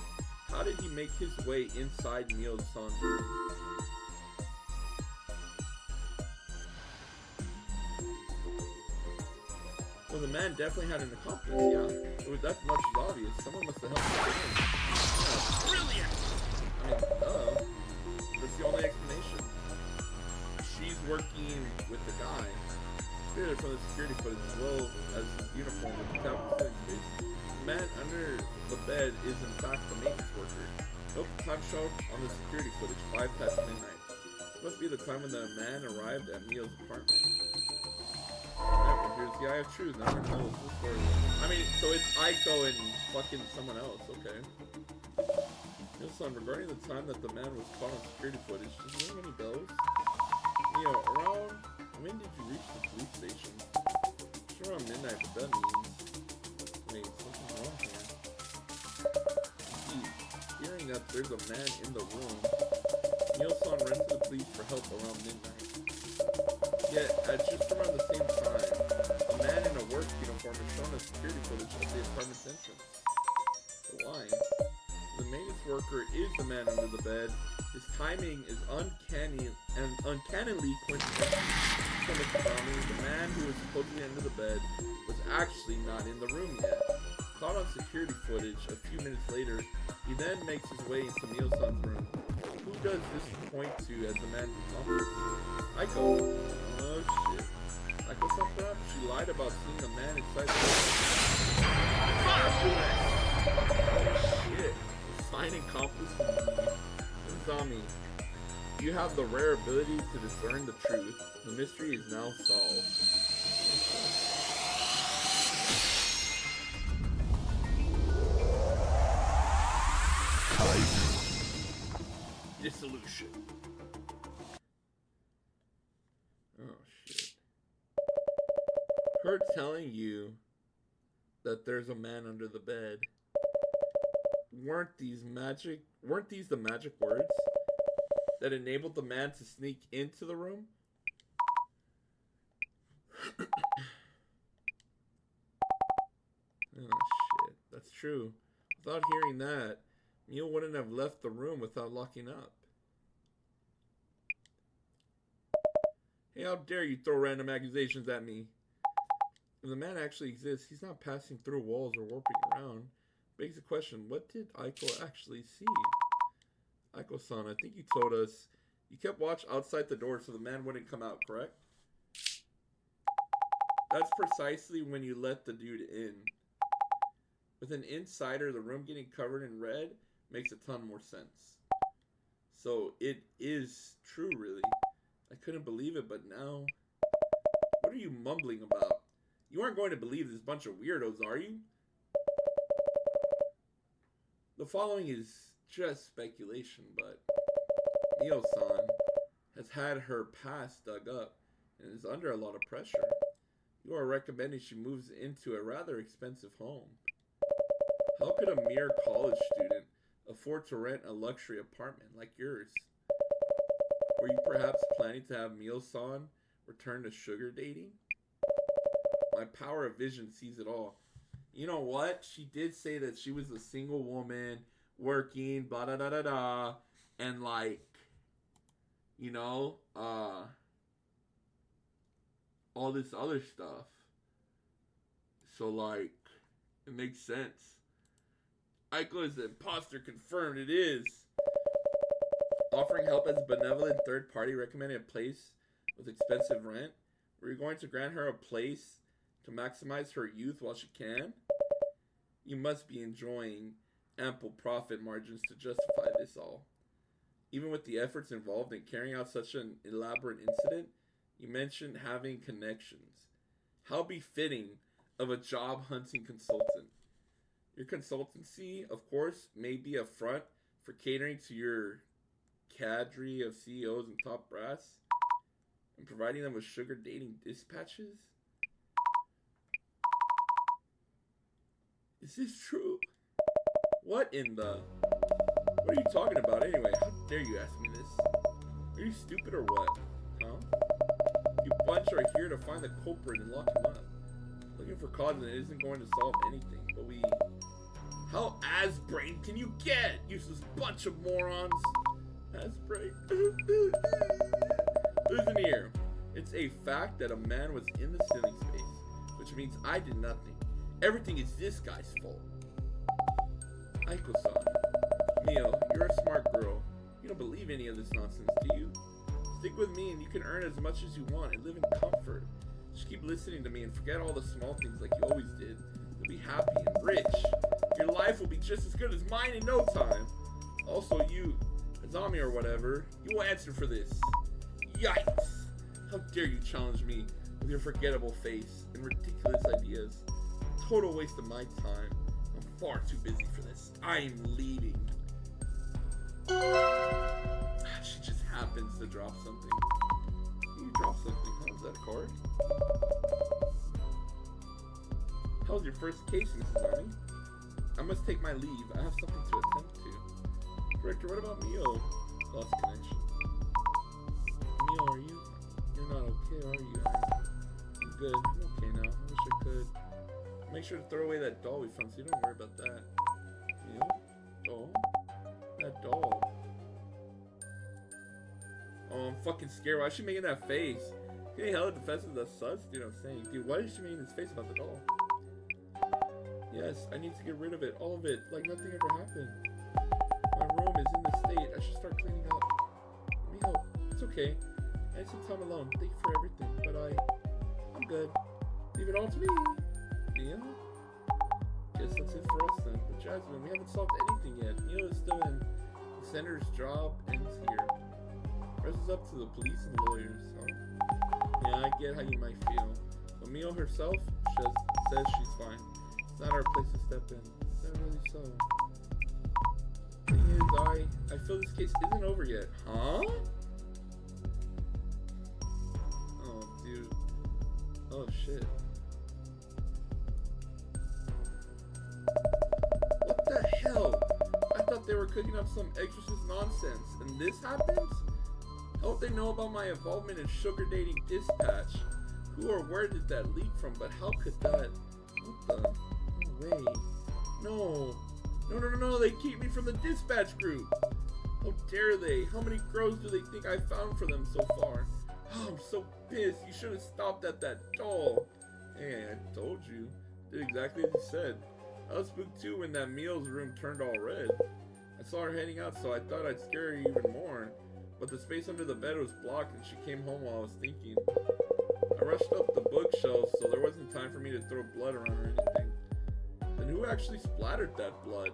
How did he make his way inside Mio-san's room? Well, the man definitely had an accomplice, yeah. That much is obvious. Someone must have helped him in. Yeah. Brilliant! I mean, that's the only explanation. She's working with the guy. Clearly from the security footage as well as his uniform with the top of the space. The man under the bed is in fact the maintenance worker. Nope, time show on the security footage, 5 past midnight. This must be the time when the man arrived at Mio's apartment. Here's the Eye of Truth. Now we're gonna know this story. I mean, so it's Aiko and fucking someone else, okay. Mio-san, regarding the time that the man was caught on security footage, does it ring any bells? Mio, around when did you reach the police station? It's around midnight, but that means wait, something's wrong here. Indeed, hearing that there's a man in the room, Mio-san ran to the police for help around midnight. Yet, at just around the same time, a man in a work uniform is shown as security footage of the apartment's entrance. So why? The maintenance worker is the man under the bed. His timing is uncanny and uncannily coincidental. So the man who was supposedly under the bed was actually not in the room yet. Caught on security footage a few minutes later, he then makes his way into Mio-san's room. Who does this point to as the man who Aiko. Oh shit. Aiko-san perhaps? She lied about seeing a man inside the room. Oh shit. Signing accomplice indeed. Zami. You have the rare ability to discern the truth. The mystery is now solved. Dissolution. Oh shit. Her telling you that there's a man under the bed. Weren't these the magic words that enabled the man to sneak into the room? Oh shit, that's true. Without hearing that, Neil wouldn't have left the room without locking up. Hey, how dare you throw random accusations at me? If the man actually exists, he's not passing through walls or warping around. Begs the question, what did Aiko actually see? Aiko-san, I think you told us you kept watch outside the door so the man wouldn't come out, correct? That's precisely when you let the dude in. With an insider, the room getting covered in red makes a ton more sense. So it is true, really. I couldn't believe it, but now... What are you mumbling about? You aren't going to believe this bunch of weirdos, are you? The following is just speculation, but Mio-san has had her past dug up and is under a lot of pressure. You are recommending she moves into a rather expensive home. How could a mere college student afford to rent a luxury apartment like yours? Were you perhaps planning to have Mio-san return to sugar dating? My power of vision sees it all. You know what? She did say that she was a single woman working, blah da da da da, and like, you know, all this other stuff. So like, it makes sense. Aiko is the imposter, confirmed. It is. Offering help as a benevolent third party, recommending a place with expensive rent. Were you going to grant her a place to maximize her youth while she can? You must be enjoying ample profit margins to justify this all. Even with the efforts involved in carrying out such an elaborate incident, you mentioned having connections. How befitting of a job hunting consultant. Your consultancy, of course, may be a front for catering to your cadre of CEOs and top brass and providing them with sugar dating dispatches? Is this true? What in the... What are you talking about anyway? How dare you ask me this? Are you stupid or what? Huh? You bunch are here to find the culprit and lock him up. Looking for cause and it isn't going to solve anything, but we... How ass-brained can you get? Useless bunch of morons. Ass-brained. Listen here. It's a fact that a man was in the ceiling space, which means I did nothing. Everything is this guy's fault. Aiko-san. Mio, you're a smart girl. You don't believe any of this nonsense, do you? Stick with me and you can earn as much as you want and live in comfort. Just keep listening to me and forget all the small things like you always did. You'll be happy and rich. Your life will be just as good as mine in no time. Also, you, Azami or whatever, you will answer for this. Yikes! How dare you challenge me with your forgettable face and ridiculous ideas. Total waste of my time. I'm far too busy for this. I'm leaving. She just happens to drop something. You dropped something. How's that a card? How's your first case, Mrs. Army? I must take my leave. I have something to attend to. Director, what about Mio? Lost connection. Mio, you're not okay, are you? I'm good. I'm okay now. I wish I could. Make sure to throw away that doll we found so you don't worry about that. Mio? Doll? That doll. Oh, I'm fucking scared. Why is she making that face? Getting hella defensive, that's sus, dude. I'm saying, dude, why is she making this face about the doll? Yes, I need to get rid of it, all of it, like nothing ever happened. My room is in this state. I should start cleaning up. Let me help. It's okay. I need some time alone. Thank you for everything, but I'm good. Leave it all to me. Mia? Guess that's it for us then. But Jasmine, we haven't solved anything yet. Mia is still in. The senator's job ends here. Dresses up to the police and lawyers, huh? Yeah, I get how you might feel. But Mio herself says she's fine. It's not our place to step in. Is that really so? Thing is, I feel this case isn't over yet. Huh? Oh, dude. Oh, shit. What the hell? I thought they were cooking up some exorcist nonsense, and this happens? How would they know about my involvement in sugar dating dispatch? Who or where did that leak from? But how could that? What the? No way. No. No. They keep me from the dispatch group. How dare they? How many crows do they think I found for them so far? Oh, I'm so pissed. You should have stopped at that doll. Hey, I told you. Did exactly as you said. I was spooked too when that meal's room turned all red. I saw her heading out, so I thought I'd scare her even more. But the space under the bed was blocked and she came home while I was thinking. I rushed up the bookshelf, so there wasn't time for me to throw blood around or anything. Then who actually splattered that blood?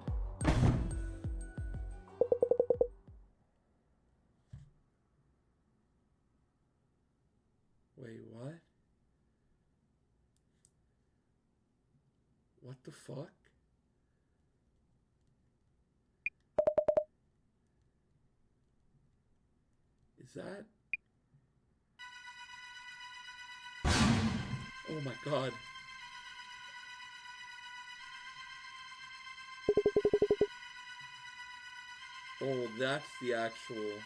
Wait, what? What the fuck? Is that? Oh my god. Oh, that's the actual...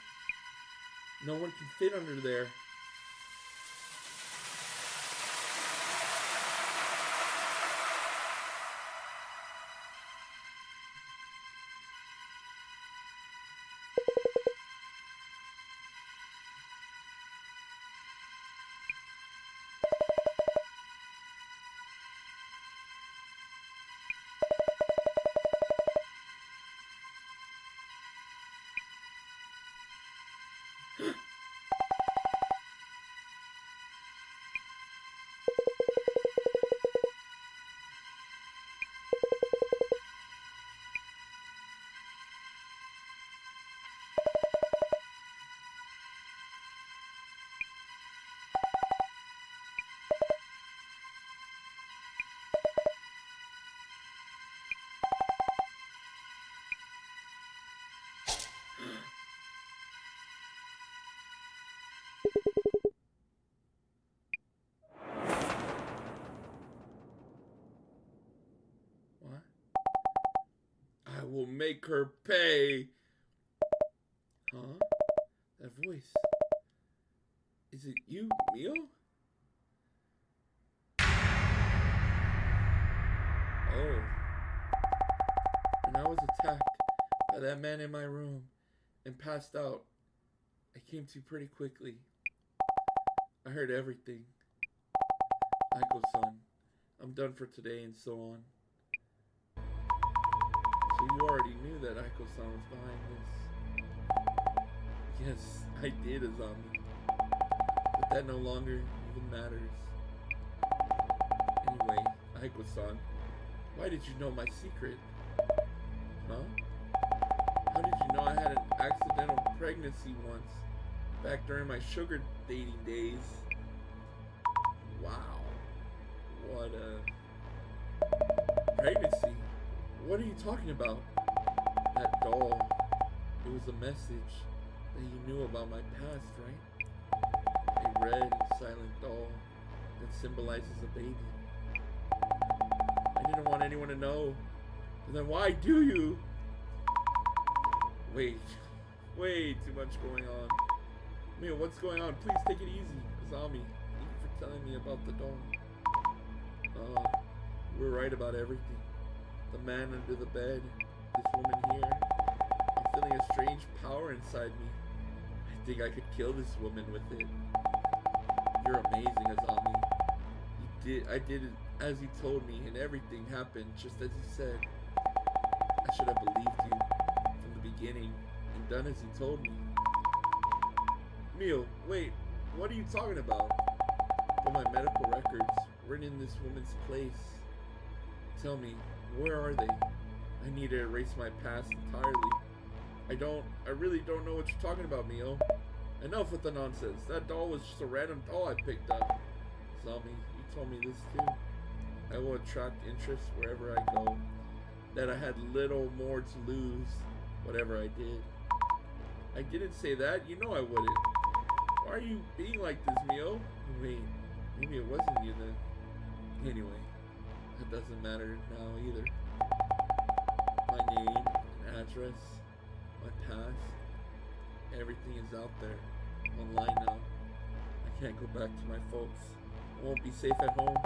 No one can fit under there. What? I will make her pay. Huh? That voice. Is it you, Mio? Oh. When I was attacked by that man in my room and passed out, I came to pretty quickly. I heard everything. Aiko-san, I'm done for today and so on. So you already knew that Aiko-san was behind this? Yes, I did, Azami. But that no longer even matters. Anyway, Aiko-san, why did you know my secret? Huh? How did you know I had an accidental pregnancy once, back during my sugar dating days? Wow. What a... Pregnancy? What are you talking about? That doll. It was a message that you knew about my past, right? A red and silent doll that symbolizes a baby. I didn't want anyone to know. But then why do you? Wait. Way too much going on. Mia, what's going on? Please take it easy. Azami, thank you for telling me about the doll. You were right about everything. The man under the bed, this woman here. I'm feeling a strange power inside me. I think I could kill this woman with it. You're amazing, Azami. I did it as you told me, and everything happened just as you said. I should have believed you from the beginning and done as you told me. Mio, wait, what are you talking about? But my medical records were in this woman's place. Tell me, where are they? I need to erase my past entirely. I really don't know what you're talking about, Mio. Enough with the nonsense. That doll was just a random doll I picked up. Zombie, you told me this too. I will attract interest wherever I go. That I had little more to lose, whatever I did. I didn't say that. You know I wouldn't. Why are you being like this, Mio? Wait, maybe it wasn't you then. Anyway, that doesn't matter now either. My name and address, my past, everything is out there, online now. I can't go back to my folks. I won't be safe at home.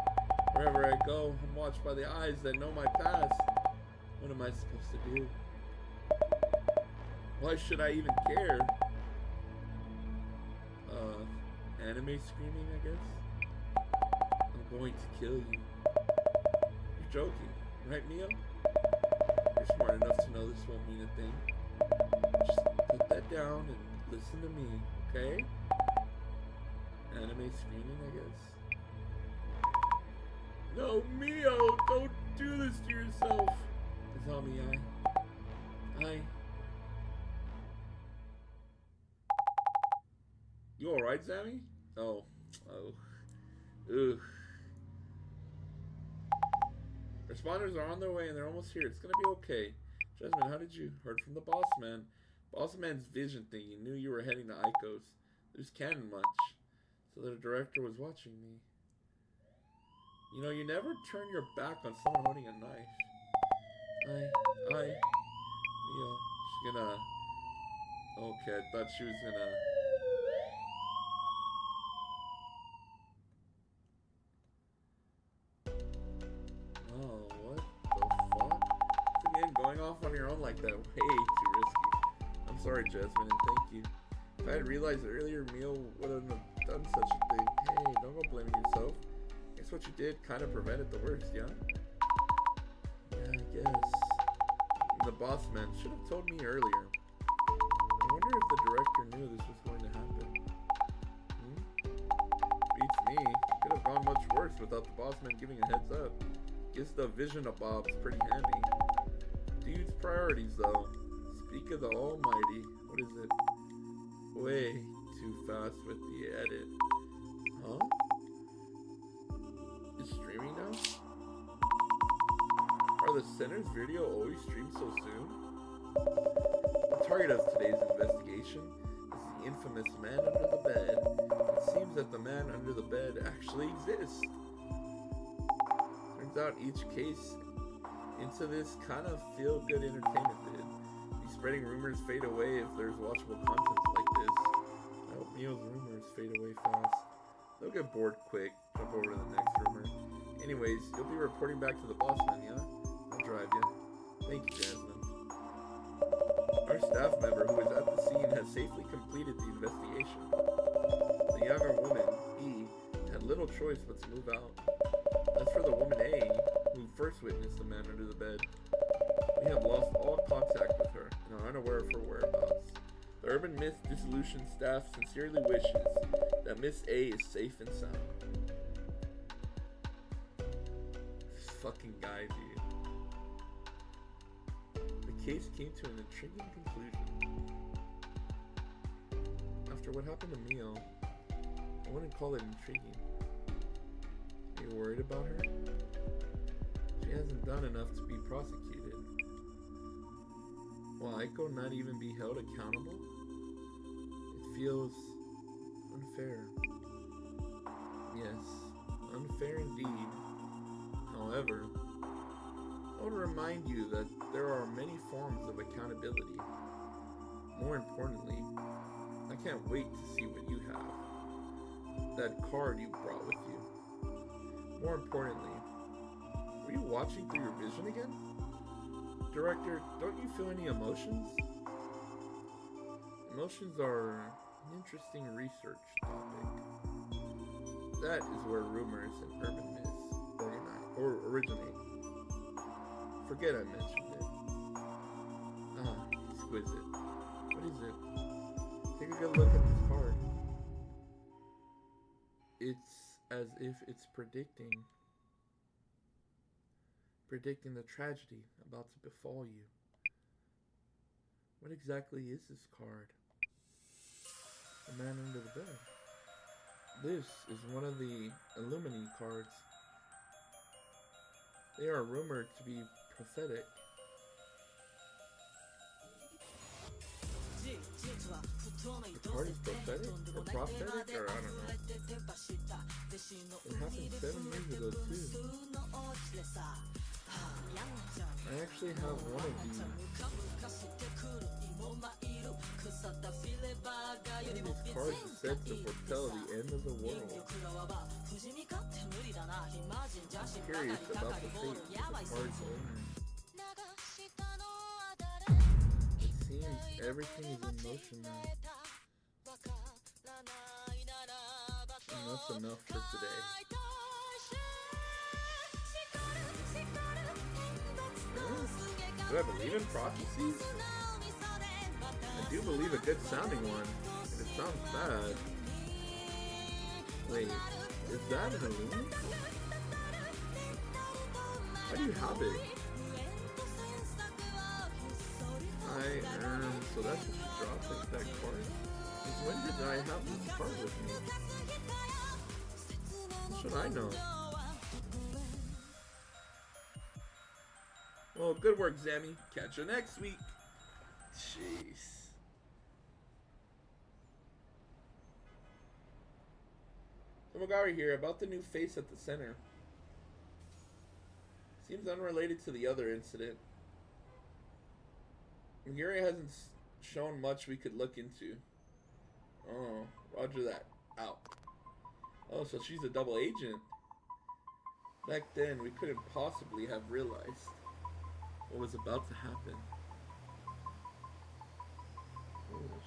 Wherever I go, I'm watched by the eyes that know my past. What am I supposed to do? Why should I even care? Anime screaming, I guess? I'm going to kill you. You're joking, right, Mio? You're smart enough to know this won't mean a thing. Just put that down and listen to me, okay? Anime screaming, I guess. No, Mio! Don't do this to yourself! The zombie eye. You alright, Zammy? Oh. Ugh. Responders are on their way and they're almost here. It's gonna be okay. Jasmine, how did you? Heard from the boss man. Boss man's vision thing. He knew you were heading to Aiko's. There's canon much. So the director was watching me. You know, you never turn your back on someone holding a knife. Mio. She's gonna... Okay, I thought she was gonna... Oh, what the fuck? Again, going off on your own like that, way too risky. I'm sorry, Jasmine, and thank you. If I had realized earlier, Mio wouldn't have done such a thing. Hey, don't go blaming yourself. Guess what you did kind of prevented the worst, yeah? Yeah, I guess. The boss man should have told me earlier. I wonder if the director knew this was going to happen. Beats me. Could have gone much worse without the boss man giving a heads up. Guess the vision of Bob's pretty handy. Dude's priorities, though. Speak of the almighty. What is it? Way too fast with the edit. Huh? It's streaming now? Are the center's video always streamed so soon? The target of today's investigation is the infamous man under the bed. It seems that the man under the bed actually exists. Turns out each case into this kind of feel-good entertainment bid. These spreading rumors fade away if there's watchable content like this. I hope Mio's rumors fade away fast. They'll get bored quick, jump over to the next rumor. Anyways, you'll be reporting back to the boss man, yeah? I'll drive you. Thank you, Jasmine. Our staff member who was at the scene has safely completed the investigation. The younger woman, E, had little choice but to move out. As for the woman A, who first witnessed the man under the bed, we have lost all contact with her and are unaware of her whereabouts. The Urban Myth Dissolution staff sincerely wishes that Miss A is safe and sound. This fucking guy, dude. The case came to an intriguing conclusion. After what happened to Mio, I wouldn't call it intriguing. Are you worried about her? She hasn't done enough to be prosecuted. Will Aiko not even be held accountable? It feels unfair. Yes, unfair indeed. However, I want to remind you that there are many forms of accountability. More importantly, I can't wait to see what you have. That card you brought with you. More importantly, were you watching through your vision again? Director, don't you feel any emotions? Emotions are an interesting research topic. That is where rumors and urban myths originate. Forget I mentioned it. Ah, exquisite. What is it? Take a good look at this card. It's as if it's predicting the tragedy about to befall you. What exactly is this card? The man under the bed. This is one of the Illumini cards. They are rumored to be prophetic. The card is prophetic? Or prophetic? Or I don't know. It happened 7 years ago too. I actually have one of these. These cards are said to foretell the end of the world. I'm curious about the fate of the card's owner. It seems everything is in motion now. And that's enough for today. Do I believe in prophecies? I do believe a good sounding one, and it sounds bad. Wait, is that an Illumine? How do you have it? So that's just dropped like that card? Since when did I have this card with me? What should I know? Well, good work, Zammy. Catch you next week. Jeez. So Magari here about the new face at the center. Seems unrelated to the other incident. Magari hasn't shown much we could look into. Oh, roger that. Out. Oh, so she's a double agent. Back then, we couldn't possibly have realized what was about to happen. Holy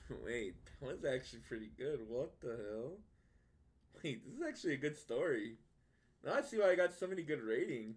shit. Wait, that was actually pretty good. What the hell? Wait, this is actually a good story. Now I see why I got so many good ratings.